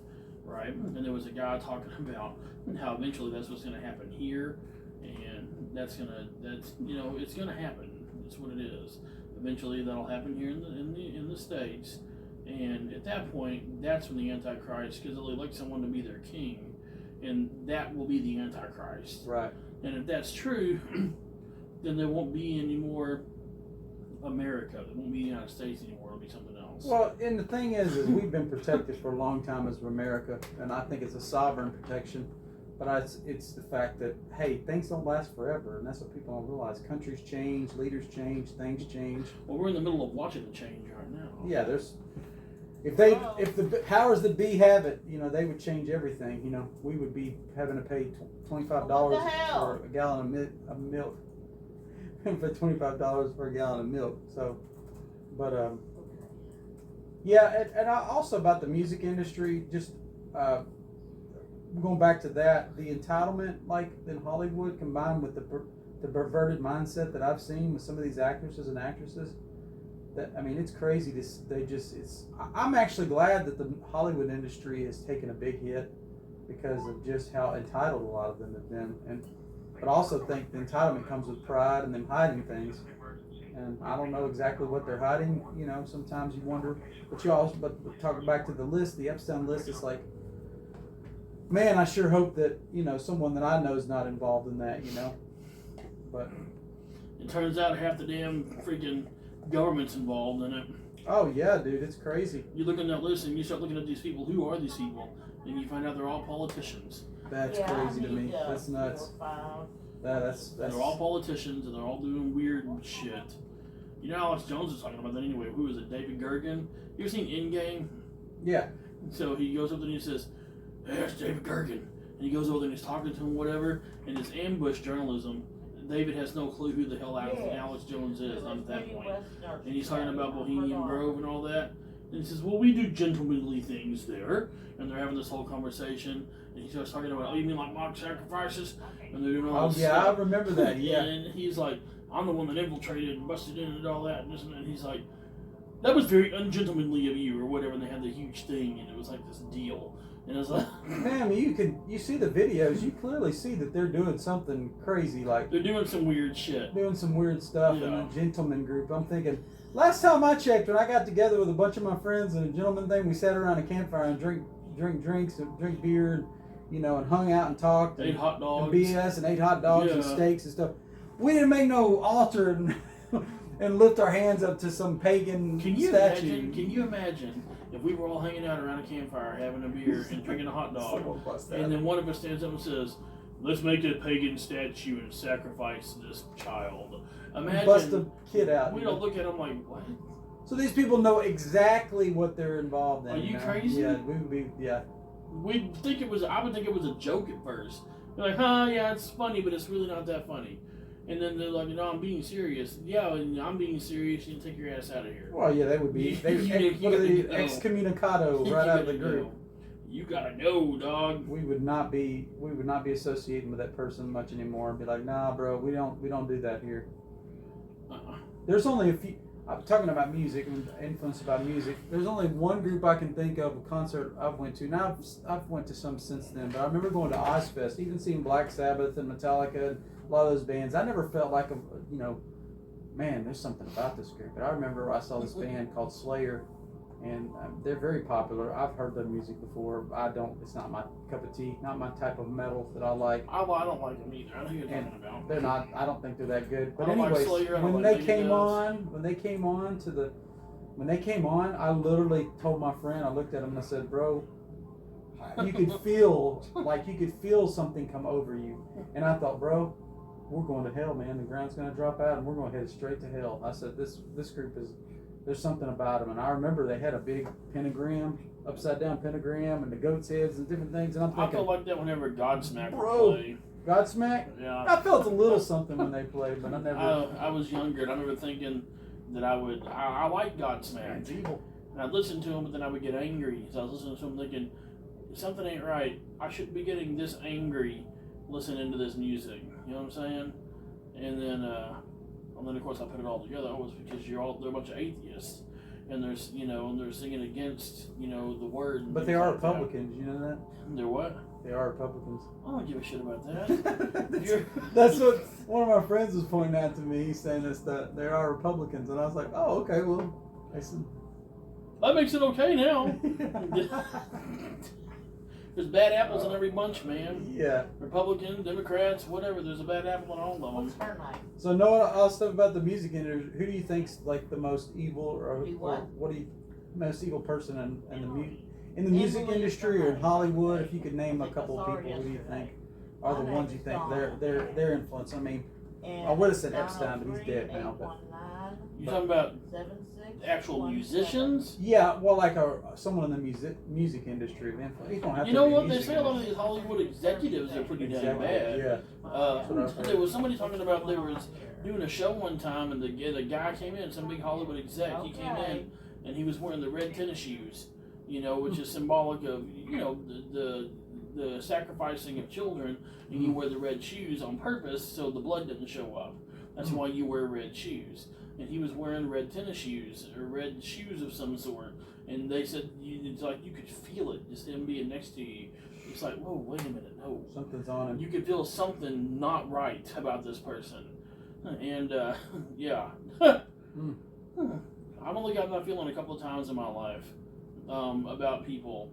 Speaker 2: right? And there was a guy talking about how eventually that's what's going to happen here, and it's going to happen. It's what it is. Eventually, that'll happen here in the States, and at that point, that's when the Antichrist, because they'll elect someone to be their king, and that will be the Antichrist.
Speaker 1: Right.
Speaker 2: And if that's true, then there won't be any more America. There won't be the United States anymore. It'll be something else.
Speaker 1: Well, and the thing is we've been protected for a long time as America, and I think it's a sovereign protection. But it's the fact that, hey, things don't last forever, and that's what people don't realize. Countries change, leaders change, things change.
Speaker 2: Well, we're in the middle of watching it change right now.
Speaker 1: Yeah, if the powers that be have it, they would change everything. We would be having to pay $25 for a gallon of milk, for $25 for a gallon of milk. So, but yeah, and also about the music industry, just going back to that, the entitlement, like in Hollywood, combined with the perverted mindset that I've seen with some of these actresses and actresses. It's crazy. I'm actually glad that the Hollywood industry has taken a big hit because of just how entitled a lot of them have been, but I also think the entitlement comes with pride and them hiding things. And I don't know exactly what they're hiding. Sometimes you wonder. But talking back to the list, the Epstein list, it's like, man, I sure hope that someone that I know is not involved in that. But
Speaker 2: it turns out half the damn freaking government's involved in it.
Speaker 1: Oh yeah, dude, it's crazy.
Speaker 2: You look at that list and you start looking at these people. Who are these people? And you find out they're all politicians.
Speaker 1: That's crazy to me. That's nuts. That's
Speaker 2: They're all politicians and they're all doing weird shit. Alex Jones is talking about that anyway. Who is it? David Gergen. You ever seen Endgame?
Speaker 1: Yeah.
Speaker 2: So he goes up there and he says, "Hey, that's David Gergen." And he goes over there and he's talking to him, whatever. And it's ambush journalism. David has no clue who the hell Alex Jones is at that point. And he's talking about Bohemian Grove and all that. And he says, well, we do gentlemanly things there. And they're having this whole conversation. And he starts talking about, oh, you mean like mock sacrifices? And they're doing all this
Speaker 1: yeah,
Speaker 2: stuff.
Speaker 1: I remember that, yeah.
Speaker 2: And he's like, I'm the one that infiltrated and busted in and all that. And he's like, that was very ungentlemanly of you or whatever. And they had the huge thing and it was like this deal. And it's like,
Speaker 1: man, you see the videos, you clearly see that they're doing something crazy, like
Speaker 2: they're doing some weird shit.
Speaker 1: Doing some weird stuff in
Speaker 2: Yeah.
Speaker 1: a gentleman group. I'm thinking, Last time I checked, when I got together with a bunch of my friends and a gentleman thing, we sat around a campfire and drink drinks and drink beer, and, you know, and hung out and talked.
Speaker 2: Ate hot
Speaker 1: And
Speaker 2: dogs.
Speaker 1: BS and ate hot dogs and
Speaker 2: Yeah.
Speaker 1: steaks and stuff. We didn't make no altar and, and lift our hands up to some pagan
Speaker 2: Can you
Speaker 1: statue.
Speaker 2: imagine? Can you imagine if we were all hanging out around a campfire, having a beer and drinking a hot dog,
Speaker 1: Someone bust that.
Speaker 2: and then one of us stands up and says, "Let's make a pagan statue and sacrifice this child." Imagine.
Speaker 1: Bust a kid out.
Speaker 2: We don't look at them like, what?
Speaker 1: So these people know exactly what they're involved in.
Speaker 2: Are you
Speaker 1: know?
Speaker 2: crazy?
Speaker 1: Yeah, we would be. Yeah.
Speaker 2: We think it was. I would think it was a joke at first. They're like, "Huh, yeah, it's funny, but it's really not that funny." And then they're like, "No, I'm being serious." Yeah, and I'm being serious. You take your ass out of here.
Speaker 1: Well, yeah, they would be. They
Speaker 2: You
Speaker 1: what are they,
Speaker 2: gotta go.
Speaker 1: excommunicado
Speaker 2: You
Speaker 1: right out of the
Speaker 2: gotta
Speaker 1: group.
Speaker 2: go. You gotta go, dog.
Speaker 1: We would not be associating with that person much anymore. Be like, nah, bro, we don't do that here.
Speaker 2: Uh-uh.
Speaker 1: There's only a few. I'm talking about music and influence about music. There's only one group I can think of, a concert I've went to. Now I've went to some since then, but I remember going to Ozfest, even seeing Black Sabbath and Metallica and a lot of those bands. I never felt like man, there's something about this group. But I remember I saw this band called Slayer, and they're very popular. I've heard their music before. It's not my cup of tea, not my type of metal that I like.
Speaker 2: I don't like them either. I know who you're talking about.
Speaker 1: They're not. I don't think they're that good. But
Speaker 2: I don't like
Speaker 1: anyways,
Speaker 2: Slayer, I don't
Speaker 1: when
Speaker 2: like
Speaker 1: they came
Speaker 2: Megadeth.
Speaker 1: when they came on, I literally told my friend. I looked at him and I said, "Bro, you could feel something come over you." And I thought, "Bro, we're going to hell, man. The ground's going to drop out, and we're going to head straight to hell." I said, "This group is." There's something about them, and I remember they had a big pentagram, upside down pentagram, and the goat's heads and different things. And I'm
Speaker 2: I
Speaker 1: thinking,
Speaker 2: felt like that whenever Godsmack would
Speaker 1: Bro.
Speaker 2: play.
Speaker 1: Godsmack.
Speaker 2: Yeah.
Speaker 1: I felt a little something when they played, but I never.
Speaker 2: I was younger, and I remember thinking that I like Godsmack.
Speaker 1: It's evil.
Speaker 2: And I'd listen to him, but then I would get angry. So I was listening to him thinking, something ain't right. I shouldn't be getting this angry listening to this music. You know what I'm saying? And then of course I put it all together. Oh, it's because they're a bunch of atheists, and they're singing against the word. and
Speaker 1: But they
Speaker 2: things
Speaker 1: are
Speaker 2: like that.
Speaker 1: Republicans. You know that?
Speaker 2: They're what?
Speaker 1: They are Republicans.
Speaker 2: I don't give a shit about that.
Speaker 1: That's what one of my friends was pointing out to me. He's saying that they are Republicans, and I was like, "Oh, okay. Well, I said,
Speaker 2: That makes it okay now. There's bad apples in every bunch, man.
Speaker 1: yeah."
Speaker 2: Republican, Democrats, whatever. There's a bad apple in all of them.
Speaker 5: What's her name?
Speaker 1: So knowing all stuff about the music industry, who do you think's like the most evil, or
Speaker 5: Do what?
Speaker 1: what do you most evil person in the music industry or in Hollywood? If you could name a couple of people, who do you think are the ones you think their influence? I mean, I would have said Epstein, but he's dead now. But
Speaker 2: You talking about actual musicians?
Speaker 1: yeah, well, like someone in the music industry. Then you don't have
Speaker 2: You
Speaker 1: to
Speaker 2: know
Speaker 1: be
Speaker 2: what? They
Speaker 1: music
Speaker 2: say a lot of
Speaker 1: industry.
Speaker 2: these Hollywood executives are pretty damn
Speaker 1: Exactly.
Speaker 2: bad.
Speaker 1: Yeah. That's what I've heard.
Speaker 2: There was somebody talking about they was doing a show one time, and the guy came in, some big Hollywood exec. He came in, and he was wearing the red tennis shoes, which is symbolic of the sacrificing of children, and you wear the red shoes on purpose so the blood doesn't show up. That's why you wear red shoes. And he was wearing red tennis shoes or red shoes of some sort, and they said it's like you could feel it, just him being next to you. It's like, whoa, wait a minute, no.
Speaker 1: Something's on him.
Speaker 2: You could feel something not right about this person. And, yeah. I've only gotten that feeling a couple of times in my life about people.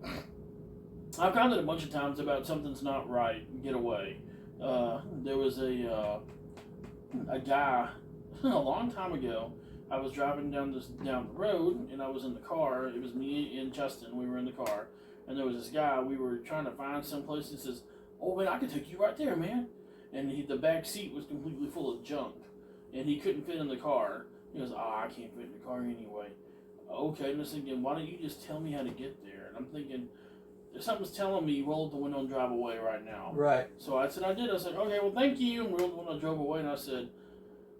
Speaker 2: I've gotten it a bunch of times about something's not right, get away. There was a guy a long time ago. I was driving down the road, and I was in the car. It was me and Justin. We were in the car. And there was this guy, we were trying to find some place. He says, "Oh, man, I can take you right there, man." And the back seat was completely full of junk. And he couldn't fit in the car. He goes, I can't fit in the car anyway. Okay, and I was thinking, why don't you just tell me how to get there? And I'm thinking, something's telling me roll up the window and drive away right now.
Speaker 1: Right.
Speaker 2: So I said, I did. I said, okay, well, thank you. And we rolled the window and drove away. And I said,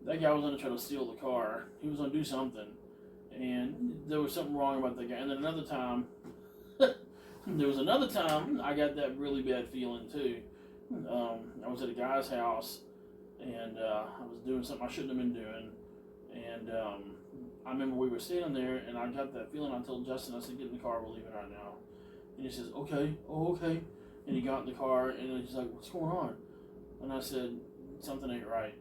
Speaker 2: that guy was going to try to steal the car. He was going to do something. And there was something wrong about that guy. And then another time, I got that really bad feeling too. I was at a guy's house, and I was doing something I shouldn't have been doing. And I remember we were standing there, and I got that feeling. I told Justin, I said, get in the car, we're leaving right now. And he says, okay, okay. And he got in the car, and he's like, what's going on? And I said, something ain't right.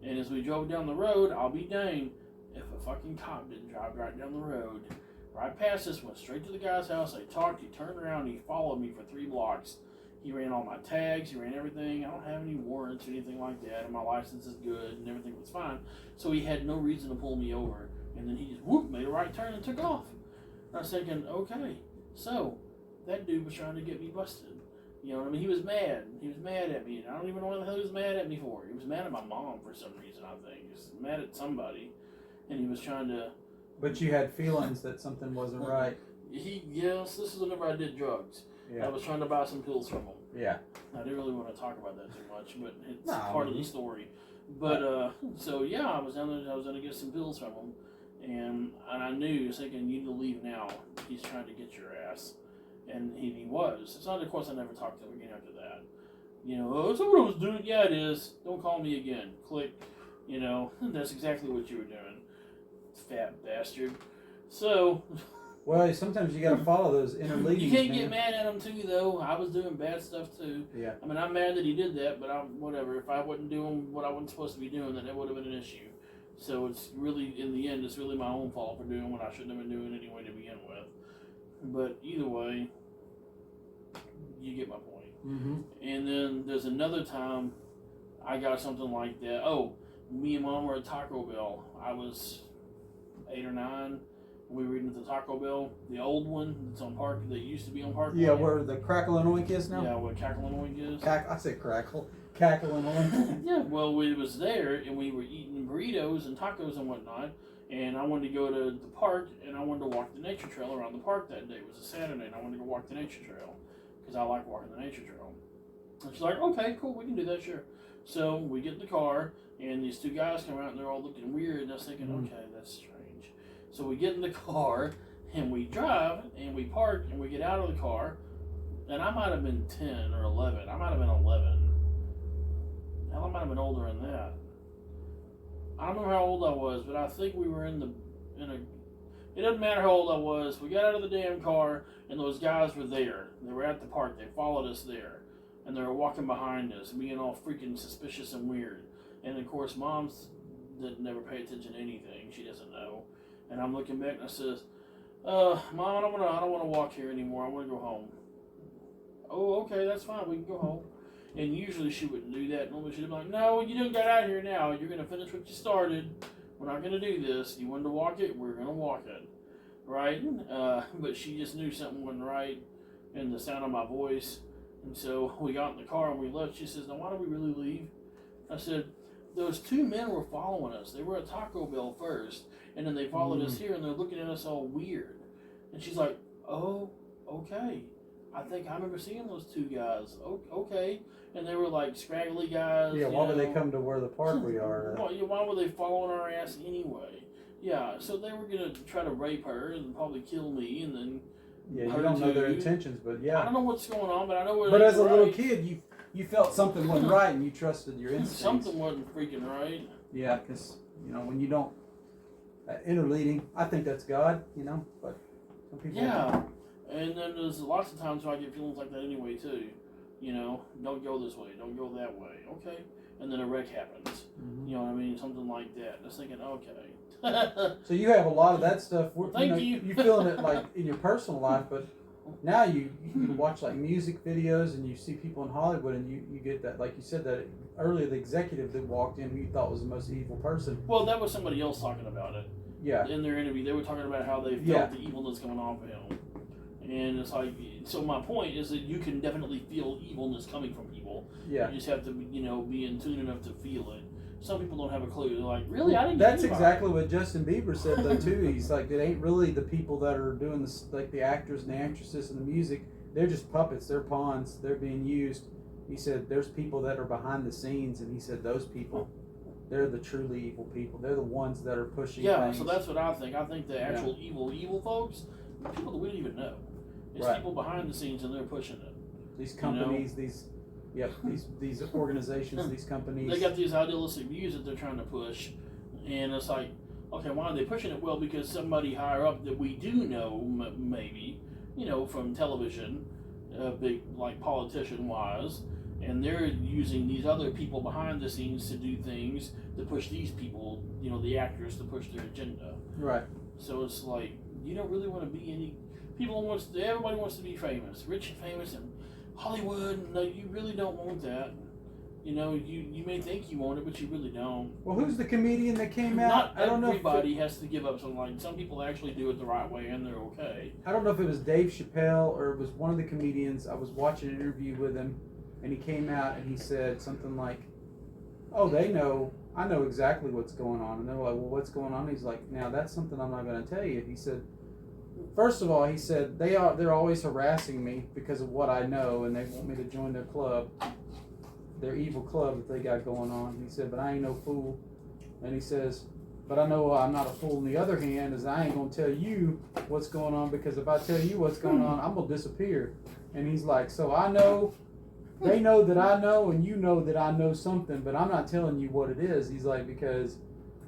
Speaker 2: And as we drove down the road, I'll be dang, if a fucking cop didn't drive right down the road, right past us, went straight to the guy's house. They talked. He turned around. He followed me for 3 blocks. He ran all my tags. He ran everything. I don't have any warrants or anything like that, and my license is good, and everything was fine. So he had no reason to pull me over. And then he just whoop made a right turn and took off. And I was thinking, okay, so that dude was trying to get me busted. You know what I mean? He was mad. He was mad at me. And I don't even know what the hell he was mad at me for. He was mad at my mom for some reason, I think. He was mad at somebody. And he was trying to...
Speaker 1: But you had feelings that something wasn't right.
Speaker 2: Yes, this is whenever I did drugs.
Speaker 1: Yeah.
Speaker 2: I was trying to buy some pills from him.
Speaker 1: Yeah.
Speaker 2: I didn't really want to talk about that too much, but it's
Speaker 1: No,
Speaker 2: part of the story. But, so yeah, I was down there. I was going to get some pills from him. And I knew, I was thinking, you need to leave now. He's trying to get your ass. And he was. It's not, of course, I never talked to him again after that. You know, oh, is that what I was doing? Yeah, it is. Don't call me again. Click. You know, that's exactly what you were doing. Fat bastard. So.
Speaker 1: Well, sometimes you got to follow those inner leadings.
Speaker 2: You can't
Speaker 1: man.
Speaker 2: get mad at him, too, though. I was doing bad stuff, too.
Speaker 1: Yeah.
Speaker 2: I mean, I'm mad that he did that, but whatever. If I wasn't doing what I wasn't supposed to be doing, then that would have been an issue. So it's really, in the end, it's really my own fault for doing what I shouldn't have been doing anyway to begin with. But either way, you get my point.
Speaker 1: Mm-hmm.
Speaker 2: And then there's another time I got something like that. Oh, me and Mom were at Taco Bell. I was 8 or 9. We were eating at the Taco Bell, the old one that's on Park, that used to be on Park.
Speaker 1: Yeah, where the Crackle and Oink is now?
Speaker 2: Yeah, where Cackle and Oink is.
Speaker 1: I said Crackle. Cackle and Oink.
Speaker 2: Yeah, well, we was there, and we were eating burritos and tacos and whatnot, and I wanted to go to the park, and I wanted to walk the nature trail around the park that day. It was a Saturday, and I wanted to go walk the nature trail, because I like walking the nature trail. And she's like, okay, cool, we can do that, sure. So we get in the car, and these 2 guys come out, and they're all looking weird, and I was thinking, okay, that's strange. So we get in the car, and we drive, and we park, and we get out of the car, and I might have been 10 or 11. I might have been 11. Hell, I might have been older than that. I don't remember how old I was, but I think we were in a. It doesn't matter how old I was. We got out of the damn car, and those guys were there. They were at the park. They followed us there, and they were walking behind us, being all freaking suspicious and weird. And of course, Mom's didn't never pay attention to anything. She doesn't know. And I'm looking back, and I says, "Mom, I don't want to walk here anymore. I want to go home." Oh, okay, that's fine. We can go home. And usually she wouldn't do that. Normally she'd be like, no, you didn't get out of here now. You're going to finish what you started. We're not going to do this. You wanted to walk it? We're going to walk it. Right? But she just knew something wasn't right in the sound of my voice. And so we got in the car and we left. She says, now why don't we really leave? I said, those 2 men were following us. They were at Taco Bell first. And then they followed us here and they're looking at us all weird. And she's like, oh, okay. I think I remember seeing those 2 guys. Okay. And they were like scraggly guys.
Speaker 1: Yeah, why would they come to where the park we are?
Speaker 2: Why were they following our ass anyway? Yeah, so they were going to try to rape her and probably kill me and then.
Speaker 1: Yeah, you don't know their intentions, but yeah.
Speaker 2: I don't know what's going on, but I know what.
Speaker 1: But as a little kid, you felt something wasn't right and you trusted your instincts.
Speaker 2: Something wasn't freaking right.
Speaker 1: Yeah, because, when you don't. Interleading, I think that's God, but some people.
Speaker 2: Yeah. And then there's lots of times where I get feelings like that anyway, too. Don't go this way, don't go that way. Okay. And then a wreck happens.
Speaker 1: Mm-hmm.
Speaker 2: You know what I mean? Something like that. And I was thinking, okay.
Speaker 1: So you have a lot of that stuff.
Speaker 2: Thank you.
Speaker 1: You're feeling it like in your personal life, but now you watch like music videos and you see people in Hollywood and you get that, like you said, that earlier the executive that walked in who you thought was the most evil person.
Speaker 2: Well, that was somebody else talking about it.
Speaker 1: Yeah.
Speaker 2: In their interview, they were talking about how they felt the evilness coming off of him. And it's like, so my point is that you can definitely feel evilness coming from people.
Speaker 1: Yeah.
Speaker 2: You just have to, be in tune enough to feel it. Some people don't have a clue. They're like, really? I didn't
Speaker 1: That's
Speaker 2: get
Speaker 1: exactly what Justin Bieber said, though, too. He's like, it ain't really the people that are doing this, like the actors and the actresses and the music. They're just puppets. They're pawns. They're being used. He said, there's people that are behind the scenes, and he said those people, they're the truly evil people. They're the ones that are pushing things.
Speaker 2: So that's what I think. I think the actual evil folks, people that we don't even know. It's people behind the scenes, and they're pushing it.
Speaker 1: These companies, these organizations, these companies.
Speaker 2: They got these idealistic views that they're trying to push, and it's like, okay, why are they pushing it? Well, because somebody higher up that we do know, maybe, from television, big, like politician-wise, and they're using these other people behind the scenes to do things to push these people, the actors, to push their agenda.
Speaker 1: Right.
Speaker 2: So it's like you don't really want to be any. Everybody wants to be famous, rich and famous, and Hollywood. No, you really don't want that. You may think you want it, but you really don't.
Speaker 1: Well, who's the comedian that came out?
Speaker 2: Not
Speaker 1: I don't know.
Speaker 2: Everybody has to give up something. Like some people actually do it the right way, and they're okay.
Speaker 1: I don't know if it was Dave Chappelle or it was one of the comedians. I was watching an interview with him, and he came out and he said something like, "Oh, I know exactly what's going on." And they're like, "Well, what's going on?" He's like, "Now that's something I'm not going to tell you." He said, first of all, he said they're always harassing me because of what I know, and they want me to join their club, their evil club that they got going on. He said, "But I ain't no fool." And he says, "But I know I'm not a fool." On the other hand, is I ain't gonna tell you what's going on, because if I tell you what's going on, I'm gonna disappear. And he's like, "So I know, they know that I know, and you know that I know something, but I'm not telling you what it is." He's like, "Because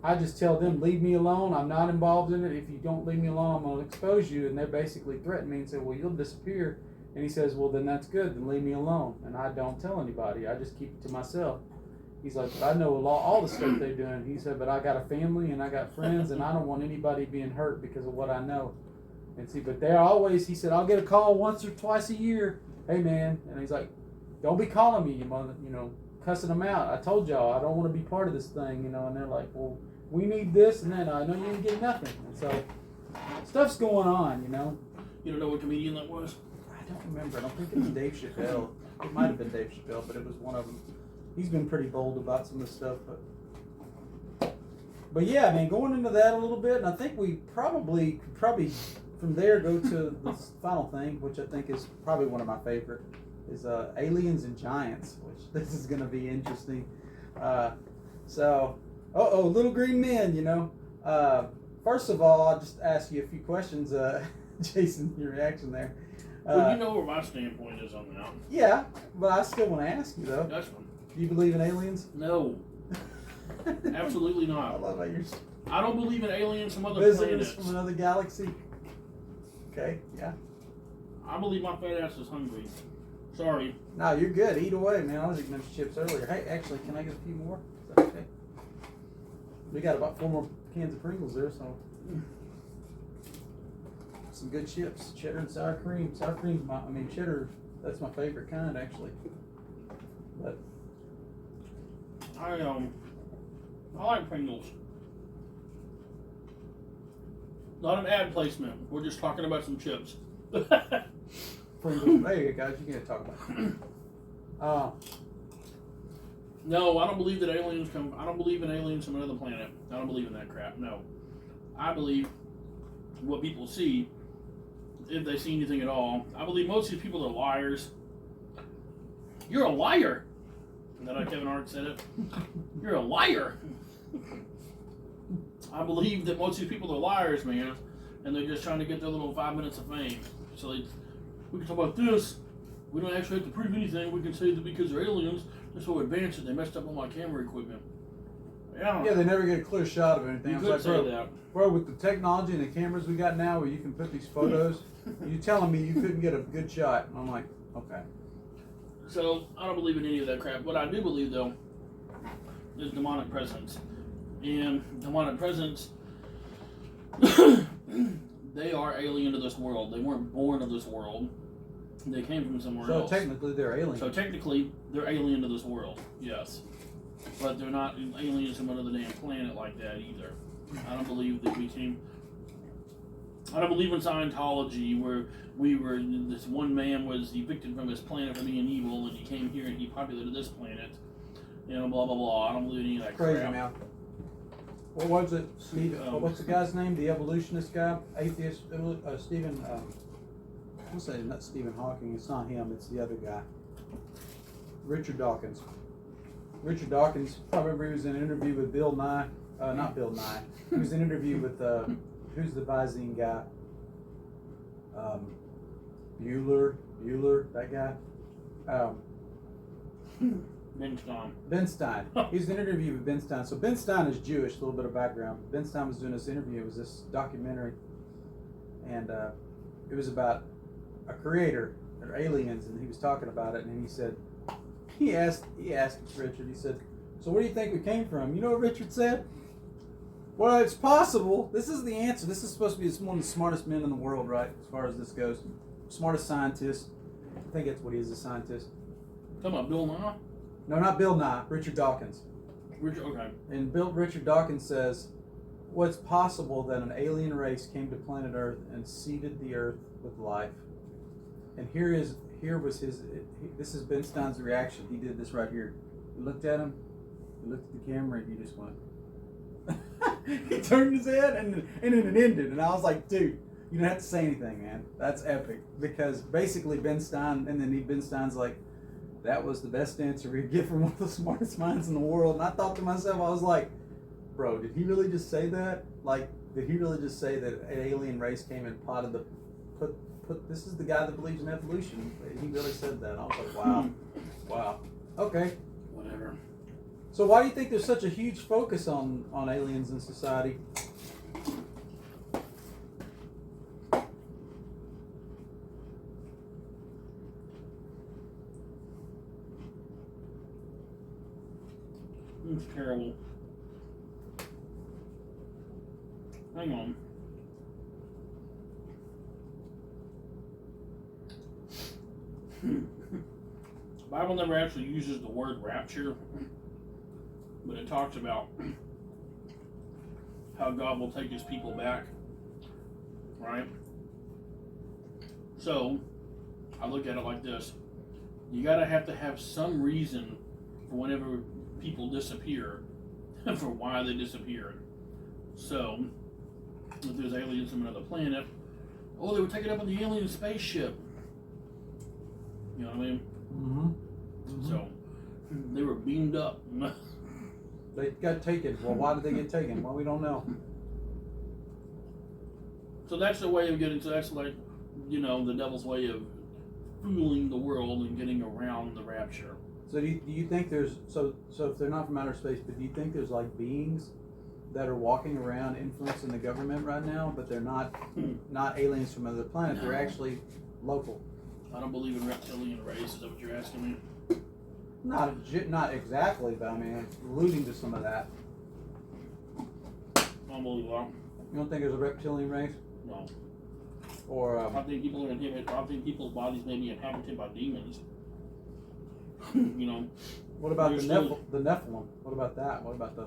Speaker 1: I just tell them, leave me alone. I'm not involved in it. If you don't leave me alone, I'm gonna expose you." And they basically threaten me and say, "Well, you'll disappear." And he says, "Well, then that's good. Then leave me alone." And I don't tell anybody. I just keep it to myself. He's like, "But I know all the stuff they're doing." He said, "But I got a family and I got friends, and I don't want anybody being hurt because of what I know." And see, but they're always, he said, "I'll get a call once or twice a year. Hey, man." And he's like, "Don't be calling me, cussing them out. I told y'all, I don't want to be part of this thing, And they're like, "Well, we need this," and then I know you didn't get nothing. And so stuff's going on,
Speaker 2: You don't know what comedian that was?
Speaker 1: I don't remember. I don't think it was Dave Chappelle. It might have been Dave Chappelle, but it was one of them. He's been pretty bold about some of the stuff, but yeah, I mean, going into that a little bit, and I think we probably from there go to the final thing, which I think is probably one of my favorite, is Aliens and Giants, which this is going to be interesting. Little green men, First of all, I'll just ask you a few questions, Jason, your reaction there.
Speaker 2: Well, you know where my standpoint is on that.
Speaker 1: Yeah, but I still want to ask you, though.
Speaker 2: That's one.
Speaker 1: Do you believe in aliens?
Speaker 2: No. Absolutely
Speaker 1: I
Speaker 2: not.
Speaker 1: love how you're
Speaker 2: I don't believe in aliens from other
Speaker 1: visitors
Speaker 2: planets.
Speaker 1: from another galaxy. Okay, yeah.
Speaker 2: I believe my fat ass is hungry. Sorry.
Speaker 1: No, you're good. Eat away, man. I was eating those chips earlier. Hey, actually, can I get a few more? Is that okay? We got about 4 more cans of Pringles there, so. Some good chips. Cheddar and sour cream. Sour cream's cheddar, that's my favorite kind, actually. But
Speaker 2: I like Pringles. Not an ad placement. We're just talking about some chips.
Speaker 1: Pringles, there you go, guys. You can talk about it.
Speaker 2: No, I don't believe that aliens come. I don't believe in aliens from another planet. I don't believe in that crap. No, I believe what people see, if they see anything at all. I believe most of these people are liars. You're a liar. Is that how Kevin Hart said it? You're a liar. I believe that most of these people are liars, man, and they're just trying to get their little 5 minutes of fame. So we can talk about this. We don't actually have to prove anything. We can say that because they're aliens, they're so advanced that they messed up all my camera equipment. Yeah,
Speaker 1: they never get a clear shot of anything.
Speaker 2: You
Speaker 1: I
Speaker 2: could
Speaker 1: was
Speaker 2: say
Speaker 1: like,
Speaker 2: that.
Speaker 1: bro, with the technology and the cameras we got now where you can put these photos, you're telling me you couldn't get a good shot. And I'm like, okay.
Speaker 2: So, I don't believe in any of that crap. What I do believe, though, is demonic presence. And demonic presence, they are alien to this world. They weren't born of this world. They came from somewhere else.
Speaker 1: So technically they're aliens.
Speaker 2: So technically, they're alien to this world, yes. But they're not aliens from another damn planet like that either. I don't believe that we came... I don't believe in Scientology where this one man was evicted from his planet for being evil and he came here and he populated this planet. Blah, blah, blah. I don't believe in any of that
Speaker 1: Crazy
Speaker 2: crap.
Speaker 1: now. What was it, Steve? What's the guy's name? The evolutionist guy? Atheist? Stephen... I'm saying not Stephen Hawking. It's not him. It's the other guy. Richard Dawkins. Richard Dawkins. I remember he was in an interview with Bill Nye. Not Bill Nye. He was in an interview with who's the Visine guy? Bueller. That guy. Ben Stein. He was in an interview with Ben Stein. So Ben Stein is Jewish. A little bit of background. Ben Stein was doing this interview. It was this documentary, and it was about a creator or aliens, and he was talking about it, and he said he asked Richard. He said, "So where do you think we came from?" You know what Richard said? Well, it's possible. This is the answer. This is supposed to be one of the smartest men in the world, right? As far as this goes, smartest scientist. I think that's what he is, a scientist.
Speaker 2: Talking about Bill Nye?
Speaker 1: No, not Bill Nye. Richard Dawkins.
Speaker 2: Okay.
Speaker 1: And Richard Dawkins says, "Well, it's possible that an alien race came to planet Earth and seeded the Earth with life." And this is Ben Stein's reaction. He did this right here. He looked at him, he looked at the camera, and he just went. He turned his head, and then it ended. And I was like, dude, you don't have to say anything, man. That's epic. Because basically Ben Stein's like, that was the best answer we could get from one of the smartest minds in the world. And I thought to myself, I was like, bro, did he really just say that? Like, did he really just say that an alien race came and put this is the guy that believes in evolution. He really said that. I was like, wow. Wow. Okay.
Speaker 2: Whatever.
Speaker 1: So why do you think there's such a huge focus on aliens in society?
Speaker 2: It's terrible. Hang on. Bible never actually uses the word rapture, but it talks about how God will take his people back, right? So I look at it like this: you gotta have to have some reason for whenever people disappear for why they disappeared. So if there's aliens from another planet, oh, they were taken up in the alien spaceship. You know what I mean?
Speaker 1: Mm-hmm.
Speaker 2: So they were beamed up.
Speaker 1: They got taken. Well, why did they get taken? Well, we don't know.
Speaker 2: So that's the way of getting. So that's like, the devil's way of fooling the world and getting around the rapture.
Speaker 1: So do you think there's so if they're not from outer space, but do you think there's like beings that are walking around influencing the government right now, but they're not aliens from another planet?
Speaker 2: No.
Speaker 1: They're actually local.
Speaker 2: I don't believe in reptilian race. Is that what you're asking me?
Speaker 1: Not exactly, but I mean, alluding to some of that.
Speaker 2: I don't believe that.
Speaker 1: You don't think there's a reptilian race?
Speaker 2: No.
Speaker 1: Or
Speaker 2: I think people are inhabited. I think people's bodies may be inhabited by demons.
Speaker 1: what about
Speaker 2: There's
Speaker 1: the Nephilim? What about that? What about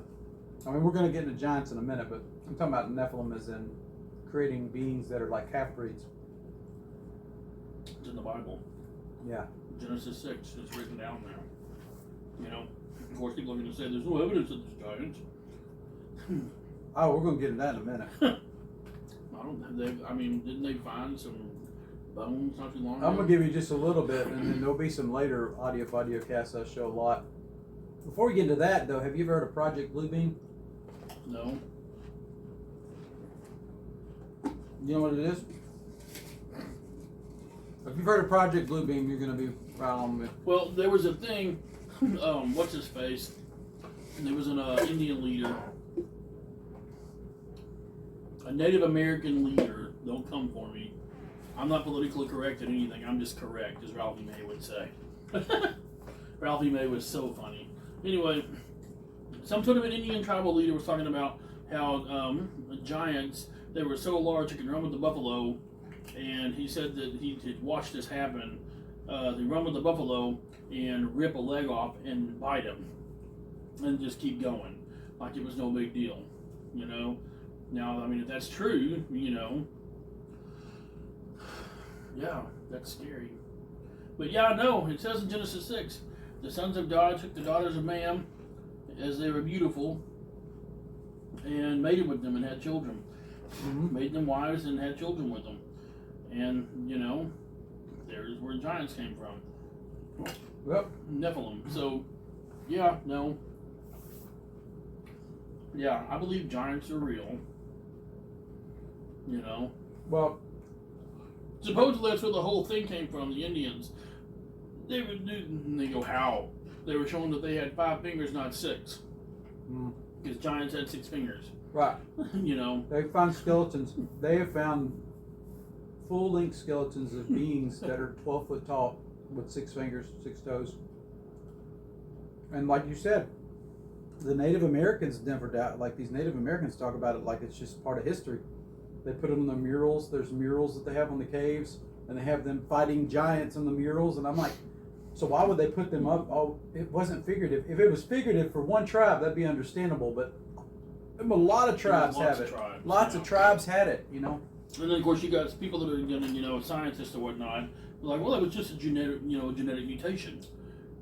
Speaker 1: I mean, we're going to get into giants in a minute, but I'm talking about Nephilim as in creating beings that are like half-breeds.
Speaker 2: It's in the Bible.
Speaker 1: Yeah.
Speaker 2: Genesis 6. It's written down there. Of course, people are going to say there's no evidence of this giant.
Speaker 1: Oh, we're going to get into that in a minute.
Speaker 2: Didn't they find some bones not too long ago?
Speaker 1: I'm going to give you just a little bit, and then there'll be some later audio casts I'll show a lot. Before we get into that, though, have you ever heard of Project Bluebeam?
Speaker 2: No.
Speaker 1: You know what it is? If you've heard of Project Bluebeam, you're going to be right on with.
Speaker 2: Well, there was a thing. What's his face? There was an Indian leader, a Native American leader. Don't come for me. I'm not politically correct in anything. I'm just correct, as Ralphie May would say. Ralphie May was so funny. Anyway, some sort of an Indian tribal leader was talking about how giants, they were so large they could run with the buffalo, and he said that he had watched this happen. They run with the buffalo and rip a leg off and bite him and just keep going like it was no big deal, Now, I mean, if that's true, yeah, that's scary. But yeah, no, it says in Genesis 6, the sons of God took the daughters of man as they were beautiful and mated with them and had children.
Speaker 1: Mm-hmm.
Speaker 2: Made them wives and had children with them. And, there's where giants came from.
Speaker 1: Yep.
Speaker 2: Nephilim. So, yeah, no. Yeah, I believe giants are real.
Speaker 1: Well,
Speaker 2: Supposedly that's where the whole thing came from, the Indians. They would do, and they go, how? They were showing that they had 5 fingers, not 6. Because giants had 6 fingers.
Speaker 1: right. They found skeletons. They have found full-length skeletons of beings that are 12 foot tall with 6 fingers, 6 toes. And like you said, the Native Americans never doubt. Like these Native Americans talk about it like it's just part of history. They put it on the murals. There's murals that they have on the caves, and they have them fighting giants on the murals. And I'm like, so why would they put them up? Oh, it wasn't figurative. If it was figurative for one tribe, that'd be understandable. But a lot of tribes have it. Lots of tribes had it, you know.
Speaker 2: And then of course you got people that are scientists or whatnot. Like, well, that was just a genetic mutation,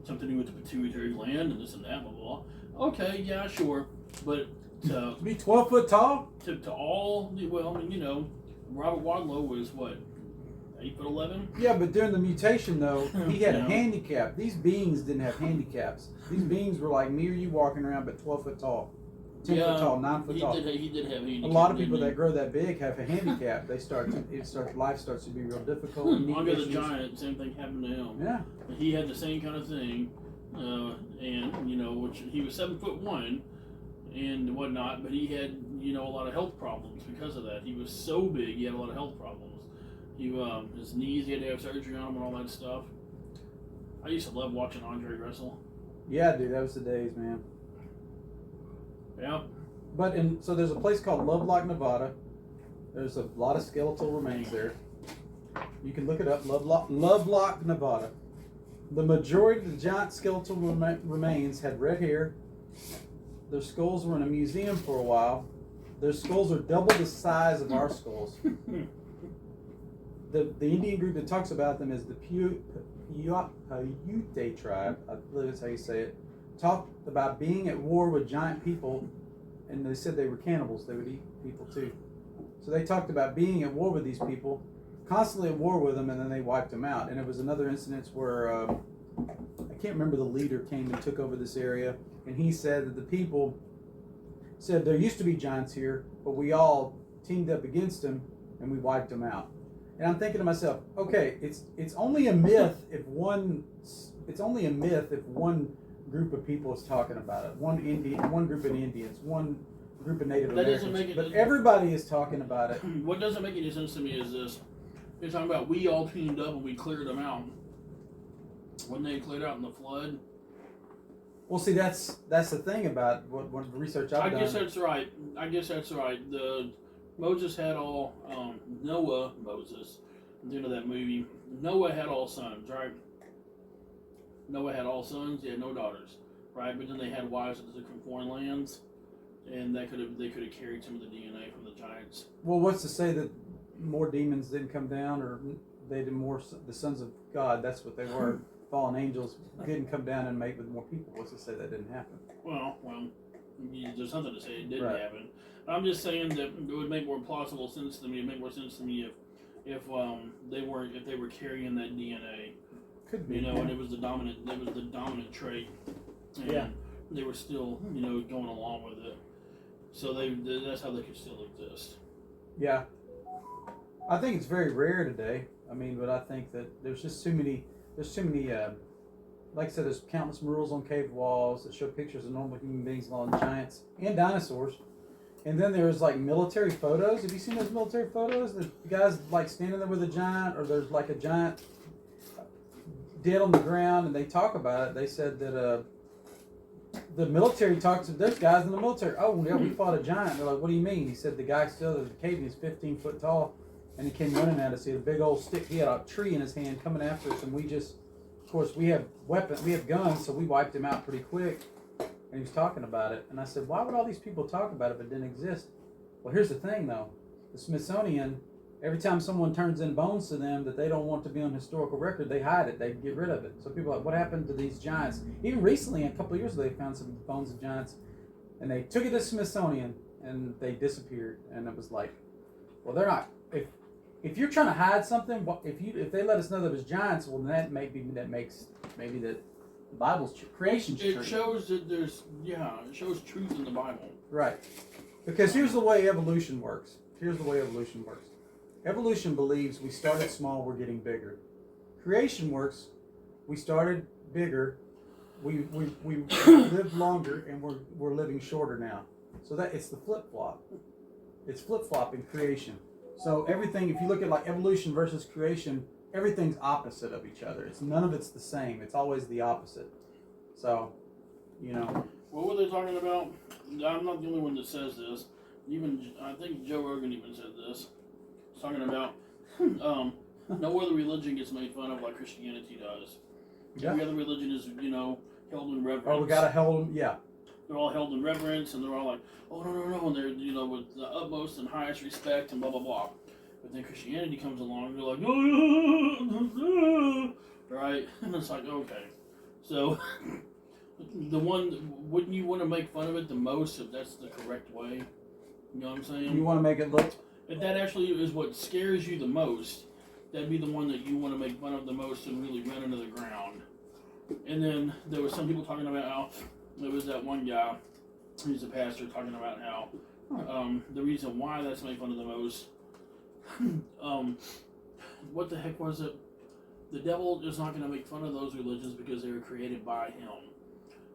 Speaker 2: something to do with the pituitary gland and this and that, blah blah. Okay, yeah, sure, but
Speaker 1: to be 12 foot tall.
Speaker 2: To all, well, I mean, Robert Wadlow was what, 8'11"?
Speaker 1: Yeah, but during the mutation though, he had a
Speaker 2: Yeah.
Speaker 1: handicap. These beings didn't have handicaps. These beings were like me or you walking around, but 12 foot tall, 10 foot tall, 9 foot tall.
Speaker 2: He did have handicap.
Speaker 1: A lot of people that grow that big have a handicap. Life starts to be real difficult. knee
Speaker 2: Andre the
Speaker 1: issues.
Speaker 2: Giant, same thing happened to him.
Speaker 1: Yeah.
Speaker 2: He had the same kind of thing, and which he was 7'1" and whatnot, but he had a lot of health problems because of that. He was so big, he had a lot of health problems. His knees, he had to have surgery on them and all that stuff. I used to love watching Andre wrestle.
Speaker 1: Yeah, dude, that was the days, man.
Speaker 2: Yeah.
Speaker 1: But so there's a place called Lovelock, Nevada. There's a lot of skeletal remains there. You can look it up, Lovelock, Nevada. The majority of the giant skeletal remains had red hair. Their skulls were in a museum for a while. Their skulls are double the size of our skulls. The Indian group that talks about them is the Paiute tribe. I believe that's how you say it. Talked about being at war with giant people, and they said they were cannibals. They would eat people too. So they talked about being at war with these people, constantly at war with them, and then they wiped them out. And it was another incident where I can't remember, the leader came and took over this area, and he said that the people said there used to be giants here, but we all teamed up against them and we wiped them out. And I'm thinking to myself, okay, it's only a myth if one group of people is talking about it. One group of Indians, one group of Native
Speaker 2: That doesn't
Speaker 1: Americans,
Speaker 2: make it.
Speaker 1: but everybody is talking about it.
Speaker 2: What doesn't make any sense to me is this: you're talking about we all teamed up and we cleared them out. When they cleared out in the flood.
Speaker 1: Well, see, that's the thing about what the research I've done.
Speaker 2: I guess that's right. The Moses had all Moses. At the end of that movie, Noah had all sons, right? Noah had all sons. He had no daughters, right? But then they had wives that took from foreign lands, and they could have carried some of the DNA from the giants.
Speaker 1: Well, what's to say that more demons didn't come down, or they did more? The sons of God, that's what they were. Fallen angels didn't come down and mate with more people. What's to say that didn't happen?
Speaker 2: Well, there's something to say it didn't
Speaker 1: Right.
Speaker 2: happen. I'm just saying that it would make more plausible sense to me. It'd make more sense to me if they were carrying that DNA,
Speaker 1: Could be.
Speaker 2: and it was the dominant trait, and
Speaker 1: Yeah.
Speaker 2: they were still going along with it. So that's how they could still exist.
Speaker 1: Yeah. I think it's very rare today. I mean, but I think that there's just too many. Like I said, there's countless murals on cave walls that show pictures of normal human beings, along giants and dinosaurs. And then there's like military photos. Have you seen those military photos? The guys like standing there with a giant, or there's like a giant dead on the ground, and they talk about it. They said that the military talks to those guys in the military. Oh, yeah, we fought a giant. They're like, what do you mean? He said the guy still in the cave, he's 15 foot tall, and he came running at us. He had a big old stick. He had a tree in his hand coming after us, and we just, of course, we have weapons, we have guns, so we wiped him out pretty quick. And he was talking about it, and I said, why would all these people talk about it if it didn't exist? Well, here's the thing, though. The Smithsonian, every time someone turns in bones to them that they don't want to be on historical record, they hide it. They get rid of it. So people are like, what happened to these giants? Even recently, a couple of years ago, they found some bones of giants, and they took it to the Smithsonian, and they disappeared. And it was like, well, they're not. If you're trying to hide something, if they let us know that it was giants, well, that makes maybe that the Bible's creation's true.
Speaker 2: It shows that it shows truth in the Bible.
Speaker 1: Right. Because here's the way evolution works. Evolution believes we started small, we're getting bigger. Creation works, we started bigger, we lived longer, and we're living shorter now. So that it's the flip-flop. It's flip-flop in creation. So everything, if you look at like evolution versus creation, everything's opposite of each other. None of it's the same. It's always the opposite. So You know.
Speaker 2: What were they talking about? I'm not the only one that says this. Even I think Joe Rogan even said this. He's talking about no other religion gets made fun of like Christianity does.
Speaker 1: Yeah.
Speaker 2: Every other religion is, held in reverence.
Speaker 1: Oh, we gotta hold them. Yeah.
Speaker 2: They're all held in reverence, and they're all like, oh, no, and they're, with the utmost and highest respect, and blah, blah, blah. But then Christianity comes along, and they're like, oh, right? And it's like, okay. So, wouldn't you want to make fun of it the most if that's the correct way? You know what I'm saying?
Speaker 1: You want to make it look.
Speaker 2: If that actually is what scares you the most, that'd be the one that you want to make fun of the most and really run into the ground. And then there were some people talking about how there was that one guy, he's a pastor, talking about how the reason why that's made fun of the most, what the heck was it? The devil is not going to make fun of those religions because they were created by him.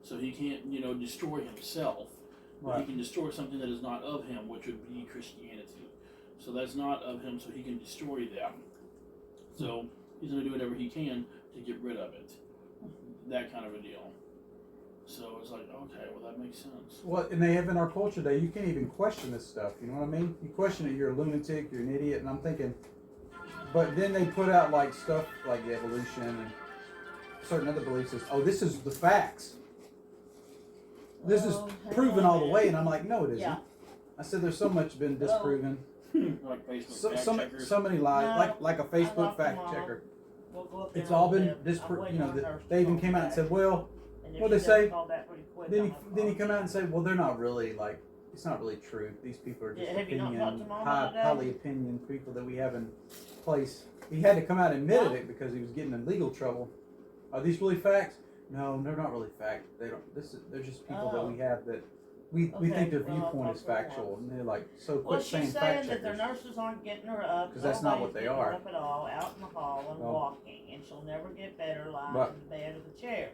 Speaker 2: So he can't, destroy himself. But
Speaker 1: Right.
Speaker 2: he can destroy something that is not of him, which would be Christianity. So that's not of him, so he can destroy that. So he's going to do whatever he can to get rid of it. That kind of a deal. So it's like, okay, well that makes sense.
Speaker 1: Well, and they have in our culture today, you can't even question this stuff. You know what I mean? You question it, you're a lunatic, you're an idiot, and I'm thinking. But then they put out like stuff like the evolution and certain other belief systems. Oh, this is the facts. This is proven all the way, and I'm like, no, it isn't.
Speaker 5: Yeah.
Speaker 1: I said there's so much been disproven.
Speaker 2: Like Facebook fact checkers.
Speaker 1: So many lies,
Speaker 5: No,
Speaker 1: like a
Speaker 5: I
Speaker 1: Facebook
Speaker 5: like
Speaker 1: fact
Speaker 5: them all.
Speaker 1: checker.
Speaker 5: We'll go up there
Speaker 1: It's
Speaker 5: in a
Speaker 1: all
Speaker 5: little
Speaker 1: been
Speaker 5: bit. I'm waiting on her
Speaker 1: they even
Speaker 5: to
Speaker 1: came out and
Speaker 5: come
Speaker 1: said,
Speaker 5: back.
Speaker 1: well,
Speaker 5: And if
Speaker 1: what'd
Speaker 5: she
Speaker 1: they say?
Speaker 5: doesn't call back pretty quick, I'm
Speaker 1: then he
Speaker 5: gonna
Speaker 1: come out and say, well, they're not really like, it's not really true. These people are just
Speaker 5: Yeah, have you not talked to Mama today?
Speaker 1: highly opinion people that we have in place. He had to come out and admitted it because he was getting in legal trouble. Are these really facts? No, they're not really facts. They don't. They're just people that we have that we
Speaker 5: Okay,
Speaker 1: think their
Speaker 5: well, I'll
Speaker 1: viewpoint is
Speaker 5: talk to her
Speaker 1: factual,
Speaker 5: once.
Speaker 1: and they're like so
Speaker 5: Well,
Speaker 1: quick
Speaker 5: she's
Speaker 1: saying
Speaker 5: saying
Speaker 1: fact
Speaker 5: that their
Speaker 1: checkers.
Speaker 5: nurses aren't getting her up.
Speaker 1: 'Cause that's not what
Speaker 5: Nobody's
Speaker 1: they
Speaker 5: getting her
Speaker 1: are.
Speaker 5: Up at all, out in the hall and
Speaker 1: Well.
Speaker 5: walking, and she'll never get better lying
Speaker 1: But-
Speaker 5: in the bed or the chair.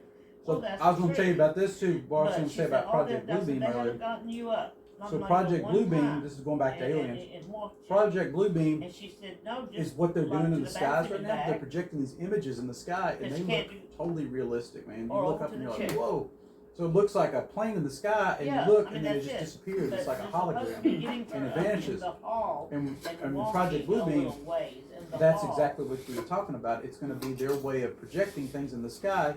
Speaker 1: So
Speaker 5: Well, that's
Speaker 1: I was going to
Speaker 5: true.
Speaker 1: tell you about this too. What I was
Speaker 5: But
Speaker 1: going to
Speaker 5: she
Speaker 1: say
Speaker 5: said
Speaker 1: about
Speaker 5: all
Speaker 1: Project
Speaker 5: they've done-
Speaker 1: Bluebeam
Speaker 5: they
Speaker 1: earlier.
Speaker 5: haven't gotten you up. Not
Speaker 1: So
Speaker 5: like
Speaker 1: Project
Speaker 5: one
Speaker 1: Bluebeam,
Speaker 5: time.
Speaker 1: this is going back to aliens.
Speaker 5: And walked you.
Speaker 1: Project Bluebeam
Speaker 5: And she said, no,
Speaker 1: is
Speaker 5: just
Speaker 1: what they're
Speaker 5: like
Speaker 1: doing
Speaker 5: to
Speaker 1: in the
Speaker 5: the
Speaker 1: skies
Speaker 5: bathroom
Speaker 1: right
Speaker 5: and
Speaker 1: now. They're
Speaker 5: back.
Speaker 1: projecting these images in the sky, and
Speaker 5: Because
Speaker 1: they
Speaker 5: you
Speaker 1: look
Speaker 5: can't do-
Speaker 1: totally realistic, man. You
Speaker 5: or
Speaker 1: look
Speaker 5: over
Speaker 1: up
Speaker 5: to
Speaker 1: and
Speaker 5: the
Speaker 1: you're like,
Speaker 5: chair.
Speaker 1: whoa. So it looks like a plane in the sky, and
Speaker 5: Yeah,
Speaker 1: you look,
Speaker 5: I mean,
Speaker 1: and then it
Speaker 5: that's
Speaker 1: just
Speaker 5: it.
Speaker 1: disappears.
Speaker 5: But
Speaker 1: It's like a
Speaker 5: you're supposed to be
Speaker 1: hologram,
Speaker 5: getting her
Speaker 1: and it
Speaker 5: up in
Speaker 1: vanishes.
Speaker 5: the hall
Speaker 1: And
Speaker 5: walking
Speaker 1: Project
Speaker 5: a
Speaker 1: Bluebeam,
Speaker 5: little ways in the
Speaker 1: that's
Speaker 5: hall.
Speaker 1: exactly what we were talking about. It's going to be their way of projecting things in the sky,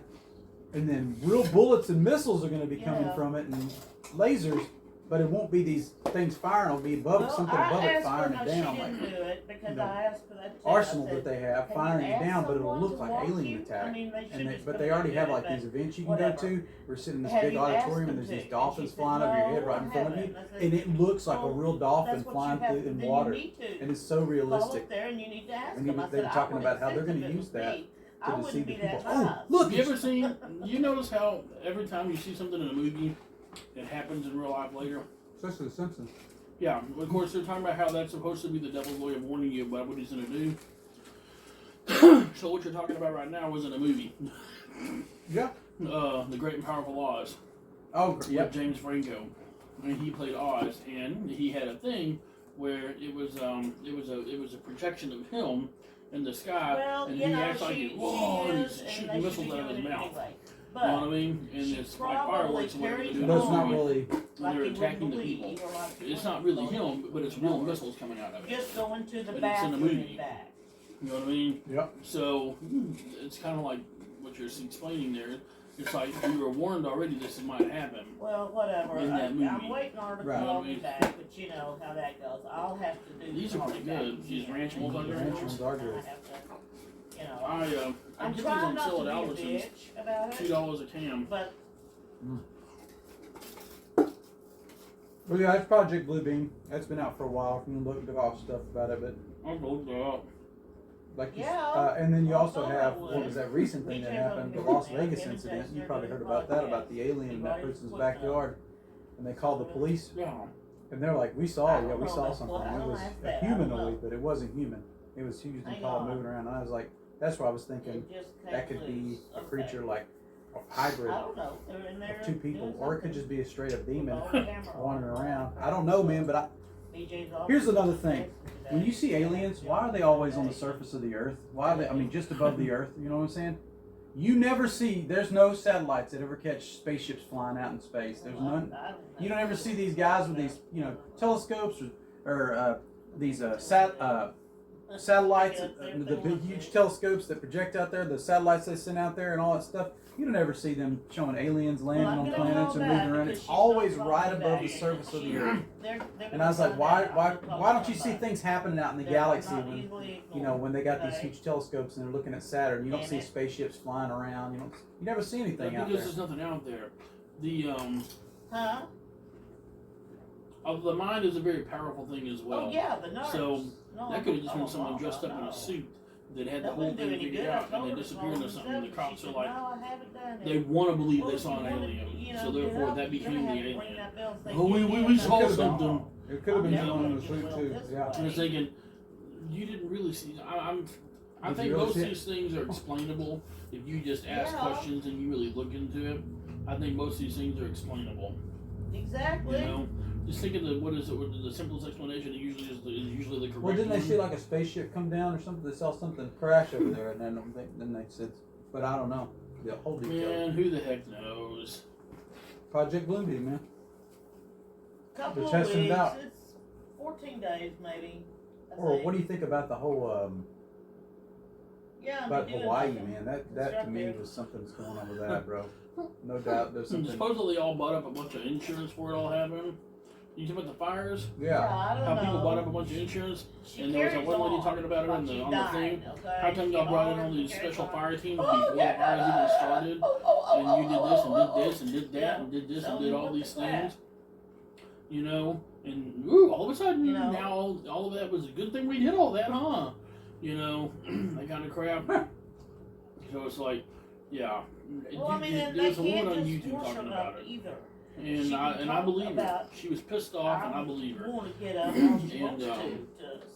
Speaker 1: and then real bullets and missiles are going to be coming
Speaker 5: Yeah.
Speaker 1: from it, and lasers. But it won't be these things firing. It'll be above something above it firing it down,
Speaker 5: She
Speaker 1: like
Speaker 5: didn't do it because
Speaker 1: the
Speaker 5: I asked for that. too.
Speaker 1: arsenal
Speaker 5: I said,
Speaker 1: that they have
Speaker 5: "Have
Speaker 1: firing
Speaker 5: you
Speaker 1: it down.
Speaker 5: asked
Speaker 1: But it'll
Speaker 5: someone
Speaker 1: look
Speaker 5: to
Speaker 1: like
Speaker 5: walk
Speaker 1: alien
Speaker 5: you?
Speaker 1: attack.
Speaker 5: I mean, they should just
Speaker 1: But
Speaker 5: come
Speaker 1: they
Speaker 5: and
Speaker 1: already
Speaker 5: do
Speaker 1: have
Speaker 5: it,
Speaker 1: like
Speaker 5: but
Speaker 1: these events you can
Speaker 5: whatever.
Speaker 1: go to. We're sitting in this
Speaker 5: have
Speaker 1: big
Speaker 5: you asked
Speaker 1: auditorium, and
Speaker 5: them
Speaker 1: there's
Speaker 5: to?
Speaker 1: these dolphins
Speaker 5: And she
Speaker 1: flying
Speaker 5: said,
Speaker 1: over your
Speaker 5: "No,
Speaker 1: head right in
Speaker 5: I
Speaker 1: front of you,
Speaker 5: haven't." I said,
Speaker 1: and it looks like a
Speaker 5: "Well,
Speaker 1: real dolphin
Speaker 5: that's what
Speaker 1: flying
Speaker 5: you have
Speaker 1: through
Speaker 5: to
Speaker 1: in
Speaker 5: do.
Speaker 1: water,
Speaker 5: You need to
Speaker 1: and it's so
Speaker 5: call
Speaker 1: realistic.
Speaker 5: up there and you need to ask
Speaker 1: And
Speaker 5: them. I
Speaker 1: they were
Speaker 5: said,
Speaker 1: talking
Speaker 5: I
Speaker 1: about how they're
Speaker 5: going
Speaker 1: gonna
Speaker 5: to
Speaker 1: use that
Speaker 5: I
Speaker 1: to
Speaker 5: wouldn't
Speaker 1: deceive
Speaker 5: be
Speaker 1: the
Speaker 5: that
Speaker 1: people.
Speaker 5: high.
Speaker 1: Oh, look!
Speaker 2: You ever seen, you notice how every time you see something in a movie, it happens in real life later?
Speaker 1: Especially the Simpsons.
Speaker 2: Yeah, of course they're talking about how that's supposed to be the devil's way of warning you about what he's going to do. So what you're talking about right now was in a movie.
Speaker 1: Yeah.
Speaker 2: The Great and Powerful Oz.
Speaker 1: Oh,
Speaker 2: With
Speaker 1: yep.
Speaker 2: James Franco. And he played Oz, and he had a thing where it was a projection of him in the sky,
Speaker 5: Well,
Speaker 2: and
Speaker 5: you
Speaker 2: he
Speaker 5: know,
Speaker 2: acts like
Speaker 5: she
Speaker 2: whoa, and
Speaker 5: is,
Speaker 2: he's
Speaker 5: and
Speaker 2: shooting
Speaker 5: they should
Speaker 2: missiles
Speaker 5: be
Speaker 2: out of
Speaker 5: doing
Speaker 2: his
Speaker 5: it
Speaker 2: mouth.
Speaker 5: anyway.
Speaker 2: You know what I
Speaker 5: But
Speaker 2: mean? And
Speaker 5: she
Speaker 2: it's like
Speaker 5: probably
Speaker 2: fireworks or whatever they
Speaker 5: carries
Speaker 2: do in
Speaker 1: No,
Speaker 2: the
Speaker 1: it's not
Speaker 2: movie.
Speaker 1: really.
Speaker 2: And
Speaker 5: like
Speaker 2: they're
Speaker 5: you wouldn't
Speaker 2: attacking the
Speaker 5: believe,
Speaker 2: people.
Speaker 5: or like you
Speaker 2: It's not
Speaker 5: wouldn't
Speaker 2: really
Speaker 5: believe.
Speaker 2: him, but it's real missiles coming out of it.
Speaker 5: Just going to the
Speaker 2: But it's in the
Speaker 5: bathroom
Speaker 2: movie.
Speaker 5: and back.
Speaker 2: You know what I mean?
Speaker 1: Yep.
Speaker 2: So it's kind of like what you're explaining there. It's like you were warned already this might happen.
Speaker 5: Well, whatever.
Speaker 2: In that
Speaker 5: I'm
Speaker 2: movie.
Speaker 5: waiting on her to
Speaker 1: Right.
Speaker 5: call me back, but you know how that goes. I'll have to do.
Speaker 2: These are
Speaker 5: call
Speaker 2: pretty
Speaker 5: me back
Speaker 2: good. These
Speaker 5: again.
Speaker 2: ranch ones are
Speaker 1: The
Speaker 2: good.
Speaker 1: ranch ones are
Speaker 5: I
Speaker 1: good.
Speaker 5: have to, you know.
Speaker 2: I
Speaker 5: I'm
Speaker 2: get these
Speaker 5: trying
Speaker 2: on
Speaker 5: not
Speaker 2: sale
Speaker 5: to
Speaker 2: at
Speaker 5: be a
Speaker 2: Albertsons.
Speaker 5: bitch about it,
Speaker 2: $2 a can.
Speaker 5: but
Speaker 1: Well, yeah, that's Project Bluebeam. That's been out for a while. You can look off stuff about it, but
Speaker 2: I'll go look that up.
Speaker 1: like you,
Speaker 5: Yeah.
Speaker 1: And then you
Speaker 5: I
Speaker 1: also
Speaker 5: thought
Speaker 1: have
Speaker 5: I
Speaker 1: what
Speaker 5: would.
Speaker 1: was that recent thing that
Speaker 5: BJ
Speaker 1: happened, the
Speaker 5: Logan,
Speaker 1: Las
Speaker 5: yeah,
Speaker 1: Vegas
Speaker 5: him and
Speaker 1: incident.
Speaker 5: Jason
Speaker 1: You
Speaker 5: are
Speaker 1: probably
Speaker 5: doing
Speaker 1: heard about that,
Speaker 5: podcast.
Speaker 1: about the alien in that
Speaker 5: Everybody's
Speaker 1: person's
Speaker 5: putting up.
Speaker 1: backyard, and they called the police,
Speaker 2: Yeah.
Speaker 1: and they're like, "We saw,
Speaker 5: I
Speaker 1: yeah,
Speaker 5: don't
Speaker 1: we
Speaker 5: know
Speaker 1: saw
Speaker 5: about
Speaker 1: something.
Speaker 5: what- I
Speaker 1: It
Speaker 5: don't
Speaker 1: was
Speaker 5: ask
Speaker 1: a
Speaker 5: that. I don't
Speaker 1: humanoid,
Speaker 5: know.
Speaker 1: but it wasn't human. It was used and
Speaker 5: Hang
Speaker 1: called
Speaker 5: on.
Speaker 1: moving around." And I was like, "That's why I was thinking
Speaker 5: it just came
Speaker 1: that could be
Speaker 5: loose.
Speaker 1: a
Speaker 5: Okay.
Speaker 1: creature like a hybrid
Speaker 5: I don't know. They're in there
Speaker 1: of two people,
Speaker 5: doing
Speaker 1: or it could
Speaker 5: something.
Speaker 1: just be a straight up
Speaker 5: With
Speaker 1: demon
Speaker 5: all the camera
Speaker 1: wandering
Speaker 5: on.
Speaker 1: around. I don't know, man, but
Speaker 5: BJ's off
Speaker 1: Here's
Speaker 5: today.
Speaker 1: another thing. When you see aliens, why are they always on the surface of the earth? Why are they? I mean, just above the earth. You know what I'm saying? You never see. There's no satellites that ever catch spaceships flying out in space. There's none. You don't ever see these guys with these, telescopes or these satellites, the big huge telescopes that project out there, the satellites they send out there, and all that stuff. You don't ever see them showing aliens landing on planets and moving around. It's always right above the surface of the Earth. And I was like, why don't you see things happening out in the galaxy when they got these huge telescopes and they're looking at Saturn? You don't see spaceships flying around. You never see anything out
Speaker 2: because
Speaker 1: there.
Speaker 2: there's nothing out there. The
Speaker 5: Huh?
Speaker 2: the mind is a very powerful thing as well.
Speaker 5: Oh yeah, the nerves.
Speaker 2: So
Speaker 5: No,
Speaker 2: that could have just been
Speaker 5: no,
Speaker 2: someone
Speaker 5: no,
Speaker 2: dressed up in
Speaker 5: no.
Speaker 2: a suit that had the
Speaker 5: That
Speaker 2: whole
Speaker 5: wouldn't do
Speaker 2: thing
Speaker 5: any
Speaker 2: figured
Speaker 5: good. I
Speaker 2: out,
Speaker 5: told
Speaker 2: and
Speaker 5: her
Speaker 2: they
Speaker 5: it's
Speaker 2: disappear into something. And the
Speaker 5: She
Speaker 2: cops are
Speaker 5: said,
Speaker 2: like,
Speaker 5: no, I haven't done it.
Speaker 2: they want to believe they
Speaker 5: Well,
Speaker 2: saw an
Speaker 5: she wanted,
Speaker 2: alien, so therefore that became the
Speaker 5: you're gonna have to ring
Speaker 2: alien.
Speaker 5: that bell and say,
Speaker 2: Oh, we
Speaker 5: "Give me
Speaker 2: we
Speaker 5: a
Speaker 2: saw
Speaker 5: number."
Speaker 2: something.
Speaker 1: It could have been
Speaker 2: Yeah.
Speaker 1: someone in the suit too. Yeah.
Speaker 2: I was thinking, you didn't really see. I
Speaker 1: Did
Speaker 2: think
Speaker 1: you really
Speaker 2: most
Speaker 1: see
Speaker 2: of
Speaker 1: it?
Speaker 2: these things are explainable if you just ask
Speaker 5: Yeah.
Speaker 2: questions and you really look into it. I think most of these things are explainable.
Speaker 5: Exactly.
Speaker 2: You know, just think of the simplest explanation. Is usually the correct
Speaker 1: Well, didn't they
Speaker 2: one.
Speaker 1: see like a spaceship come down or something? They saw something crash over there, and then they said, but I don't know the whole detail.
Speaker 2: Man, who the heck knows?
Speaker 1: Project Bluebeam, man.
Speaker 5: Couple
Speaker 1: They're
Speaker 5: of
Speaker 1: testing it
Speaker 5: weeks.
Speaker 1: out.
Speaker 5: It's 14 days maybe. I
Speaker 1: Or
Speaker 5: think.
Speaker 1: what do you think about the whole
Speaker 5: Yeah,
Speaker 1: about
Speaker 5: they're doing
Speaker 1: Hawaii,
Speaker 5: something.
Speaker 1: man? That
Speaker 5: It's
Speaker 1: to
Speaker 5: right
Speaker 1: me
Speaker 5: there.
Speaker 1: was something's going on with that, bro. No doubt, there's
Speaker 2: And
Speaker 1: something.
Speaker 2: supposedly all bought up a bunch of insurance for it all happened. You talk about the fires?
Speaker 1: Yeah.
Speaker 5: I don't
Speaker 2: How
Speaker 5: know.
Speaker 2: people bought up a bunch of insurance?
Speaker 5: She
Speaker 2: and there was
Speaker 5: carries
Speaker 2: one lady
Speaker 5: on
Speaker 2: talking about it
Speaker 5: like
Speaker 2: on the
Speaker 5: she
Speaker 2: on the
Speaker 5: died,
Speaker 2: thing.
Speaker 5: okay?
Speaker 2: How come
Speaker 5: She
Speaker 2: y'all brought in all
Speaker 5: always
Speaker 2: these
Speaker 5: carries
Speaker 2: special
Speaker 5: on.
Speaker 2: fire teams
Speaker 5: Oh,
Speaker 2: before
Speaker 5: yeah,
Speaker 2: the fires even started? And you did this and did this and did that
Speaker 5: Yeah.
Speaker 2: and did this
Speaker 5: Tell
Speaker 2: and
Speaker 5: me
Speaker 2: did all
Speaker 5: what
Speaker 2: these
Speaker 5: the crap.
Speaker 2: things. You know, and ooh, all of a sudden
Speaker 5: You know.
Speaker 2: now all of that was a good thing we did all that, huh? You know, that kind of crap. So it's like, yeah.
Speaker 5: Well, I mean,
Speaker 2: There
Speaker 5: and they
Speaker 2: was a woman
Speaker 5: can't
Speaker 2: on
Speaker 5: just
Speaker 2: YouTube
Speaker 5: force
Speaker 2: talking
Speaker 5: her
Speaker 2: about
Speaker 5: up
Speaker 2: it.
Speaker 5: either.
Speaker 2: And
Speaker 5: She
Speaker 2: I
Speaker 5: can talk
Speaker 2: believe her.
Speaker 5: about,
Speaker 2: She was pissed off, and I believe her.
Speaker 5: want to get up, I was
Speaker 2: And,
Speaker 5: supposed to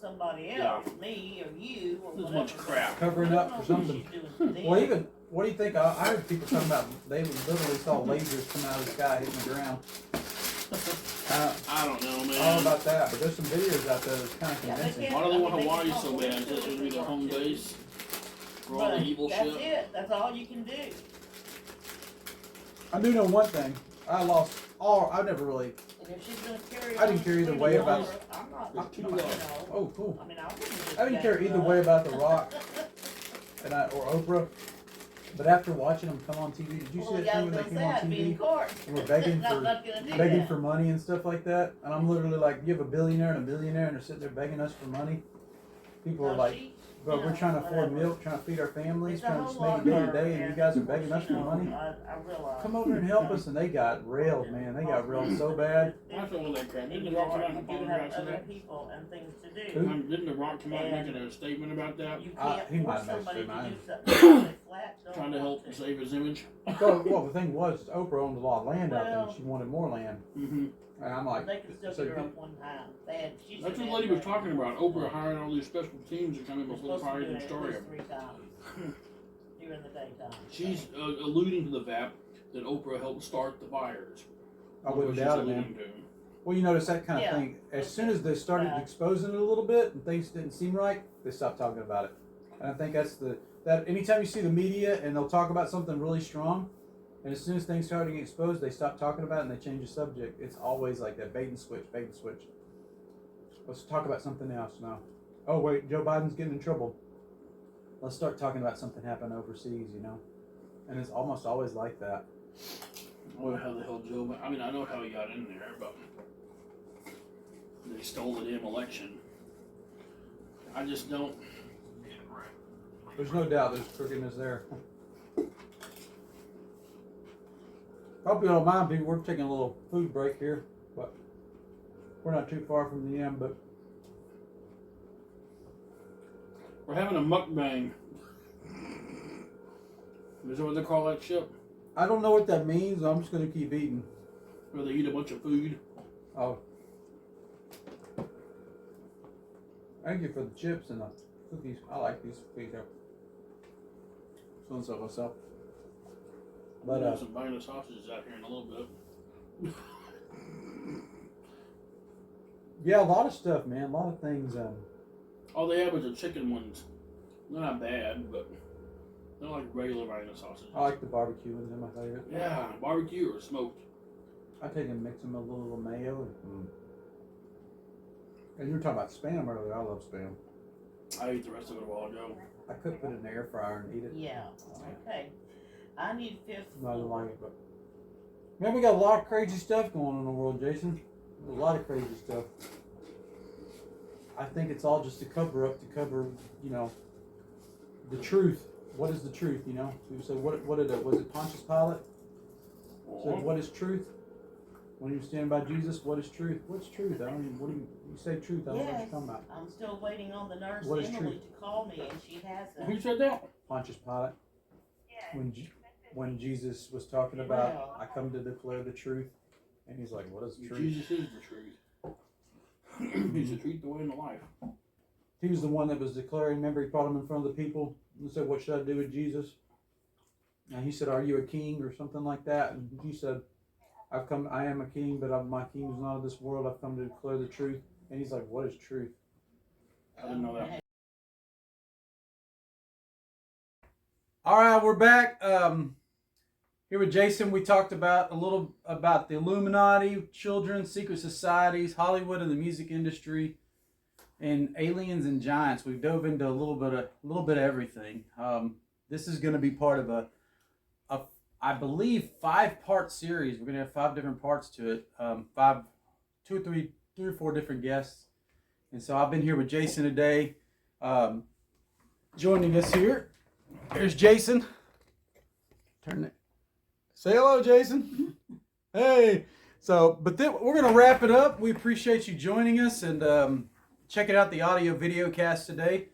Speaker 5: somebody
Speaker 2: yeah.
Speaker 5: else, me or you or
Speaker 2: This is a
Speaker 5: whatever.
Speaker 2: bunch of crap.
Speaker 1: Covering up for something. Well, even what do you think? I heard people talking about they literally saw lasers come out of the sky hitting the ground.
Speaker 2: I don't know,
Speaker 1: I don't know
Speaker 2: man.
Speaker 1: about that, but there's some videos out there that's kind of
Speaker 5: Yeah, they
Speaker 1: convincing.
Speaker 5: can't-
Speaker 2: Why do they want
Speaker 5: I mean, they
Speaker 2: Hawaii
Speaker 5: can
Speaker 2: so
Speaker 5: talk
Speaker 2: bad?
Speaker 5: to
Speaker 2: Just to be their home
Speaker 5: too.
Speaker 2: base for all the
Speaker 5: But
Speaker 2: evil
Speaker 5: that's
Speaker 2: shit.
Speaker 5: it. That's all you can do.
Speaker 1: I do know one thing. I lost all. I never really.
Speaker 5: And if she's gonna carry
Speaker 1: I didn't
Speaker 5: on
Speaker 1: care either
Speaker 5: screaming
Speaker 1: way
Speaker 5: at
Speaker 1: about-
Speaker 5: her, I'm not,
Speaker 2: There's two
Speaker 5: you
Speaker 2: left.
Speaker 5: know,
Speaker 1: Oh, cool.
Speaker 5: I mean, I wouldn't just
Speaker 1: I didn't care
Speaker 5: gang
Speaker 1: either
Speaker 5: up.
Speaker 1: way about The Rock or Oprah, but after watching them come on TV, did you see
Speaker 5: Well,
Speaker 1: that
Speaker 5: yeah, I
Speaker 1: thing
Speaker 5: was
Speaker 1: when they
Speaker 5: gonna
Speaker 1: came
Speaker 5: say,
Speaker 1: on
Speaker 5: I'd be in
Speaker 1: TV?
Speaker 5: court.
Speaker 1: And we're begging
Speaker 5: I'm
Speaker 1: for
Speaker 5: not gonna do
Speaker 1: begging
Speaker 5: that.
Speaker 1: for money and stuff like that, and I'm literally like, you have a billionaire and a billionaire, and they're sitting there begging us for money. People are
Speaker 5: No,
Speaker 1: like,
Speaker 5: she-
Speaker 1: but
Speaker 5: you
Speaker 1: we're
Speaker 5: know,
Speaker 1: trying to afford
Speaker 5: whatever.
Speaker 1: milk, trying to feed our families,
Speaker 5: It's a
Speaker 1: trying to
Speaker 5: whole
Speaker 1: just make
Speaker 5: lot
Speaker 1: it day to
Speaker 5: of
Speaker 1: day, and you guys are begging us for money.
Speaker 5: I realize.
Speaker 1: Come over and help us, and they got railed, man. They got railed so bad.
Speaker 2: I feel all that crap.
Speaker 5: And
Speaker 2: Didn't
Speaker 5: you
Speaker 2: The Rock come
Speaker 5: are,
Speaker 2: out and
Speaker 5: you have
Speaker 2: apologize for
Speaker 5: other
Speaker 2: that?
Speaker 5: people and things to
Speaker 1: Who?
Speaker 5: do.
Speaker 2: Didn't The Rock come out
Speaker 5: And-
Speaker 2: making a statement about that?
Speaker 5: You
Speaker 1: he
Speaker 5: can't
Speaker 1: might
Speaker 5: force
Speaker 1: have
Speaker 5: somebody to
Speaker 1: made
Speaker 5: do something. They flat don't
Speaker 2: Trying to
Speaker 5: want
Speaker 2: help save his image?
Speaker 1: Well, the thing was, Oprah owned a lot of land out there, and
Speaker 5: Well-
Speaker 1: she wanted more land.
Speaker 2: Mm-hmm.
Speaker 1: And I'm like,
Speaker 5: They can still
Speaker 1: so
Speaker 5: get her
Speaker 1: you-
Speaker 5: up one time. They had, she
Speaker 2: That's
Speaker 5: said
Speaker 2: what the
Speaker 5: they
Speaker 2: lady
Speaker 5: had
Speaker 2: was talking about. Oprah hiring all these special teams to come in
Speaker 5: They're
Speaker 2: before the
Speaker 5: supposed to
Speaker 2: fire
Speaker 5: do
Speaker 2: even
Speaker 5: it at
Speaker 2: started.
Speaker 5: least 3 times during the daytime.
Speaker 2: She's alluding to the fact that Oprah helped start the fires.
Speaker 1: I wouldn't
Speaker 2: That's
Speaker 1: doubt
Speaker 2: what
Speaker 1: it,
Speaker 2: she's
Speaker 1: man.
Speaker 2: alluding to.
Speaker 1: Well, you notice that kind of
Speaker 5: Yeah.
Speaker 1: thing. As soon as they started
Speaker 5: Yeah.
Speaker 1: exposing it a little bit and things didn't seem right, they stopped talking about it. And I think that's that. Anytime you see the media and they'll talk about something really strong, and as soon as things start getting exposed, they stop talking about it and they change the subject. It's always like that bait and switch, bait and switch. Let's talk about something else now. Oh wait, Joe Biden's getting in trouble. Let's start talking about something happened overseas, you know. And it's almost always like that.
Speaker 2: Well, how the hell Joe? I mean, I know how he got in there, but they stole the damn election. I just don't.
Speaker 1: There's no doubt there's crookedness there. Hope you don't mind, people. We're taking a little food break here, but we're not too far from the end. But
Speaker 2: We're having a mukbang. Is that what they call that shit?
Speaker 1: I don't know what that means. I'm just gonna keep eating.
Speaker 2: Where they eat a bunch of food.
Speaker 1: Oh, thank you for the chips and the cookies. I like these cookies here. So myself. But
Speaker 2: There's some bonus sausages out here in a little bit.
Speaker 1: yeah, a lot of stuff, man. A lot of things.
Speaker 2: All they had was the chicken ones. They're not bad, but They're like regular rhino sausages.
Speaker 1: I like the barbecue ones. They're my favorite.
Speaker 2: Yeah, barbecue or smoked.
Speaker 1: I take and mix them with a little mayo. And you were talking about Spam earlier. I love Spam.
Speaker 2: I ate the rest of it a while ago.
Speaker 1: I could put it in the air fryer and eat it.
Speaker 5: Yeah. Okay. I need fifth.
Speaker 1: I don't like it, but man, we got a lot of crazy stuff going on in the world, Jason. A lot of crazy stuff. I think it's all just a cover up to cover, you know, the truth. What is the truth? You know, so what did it? Was it Pontius Pilate? Said, what is truth? When you stand by Jesus, what is truth? What's truth? I don't even, what do you say truth? I don't know what you're
Speaker 5: Yes.
Speaker 1: talking about.
Speaker 5: I'm still waiting on the nurse
Speaker 1: What is
Speaker 5: Emily
Speaker 1: truth?
Speaker 5: to call me, and she hasn't.
Speaker 2: Who said that?
Speaker 1: Pontius Pilate. When Jesus was talking about,
Speaker 5: Well.
Speaker 1: I come to declare the truth, and he's like, what is truth?
Speaker 2: Jesus is the truth. He's the truth, the way, and the life.
Speaker 1: He was the one that was declaring. Remember, he brought him in front of the people and said, "What should I do with Jesus?" And he said, "Are you a king?" or something like that. And he said, "I've come. I am a king, but my kingdom is not of this world. I've come to declare the truth." And he's like, "What is truth?"
Speaker 2: I didn't know that.
Speaker 1: All right, we're back. Here with Jason, we talked about a little about the Illuminati, children, secret societies, Hollywood and the music industry, and aliens and giants. We've dove into a little bit of everything. This is going to be part of a I believe 5-part series. We're going to have 5 different parts to it. 3 or 4 different guests. And so I've been here with Jason today. Joining us here, there's Jason. Turn it. Say hello, Jason. Hey. So, but then we're going to wrap it up. We appreciate you joining us and checking out the audio video cast today.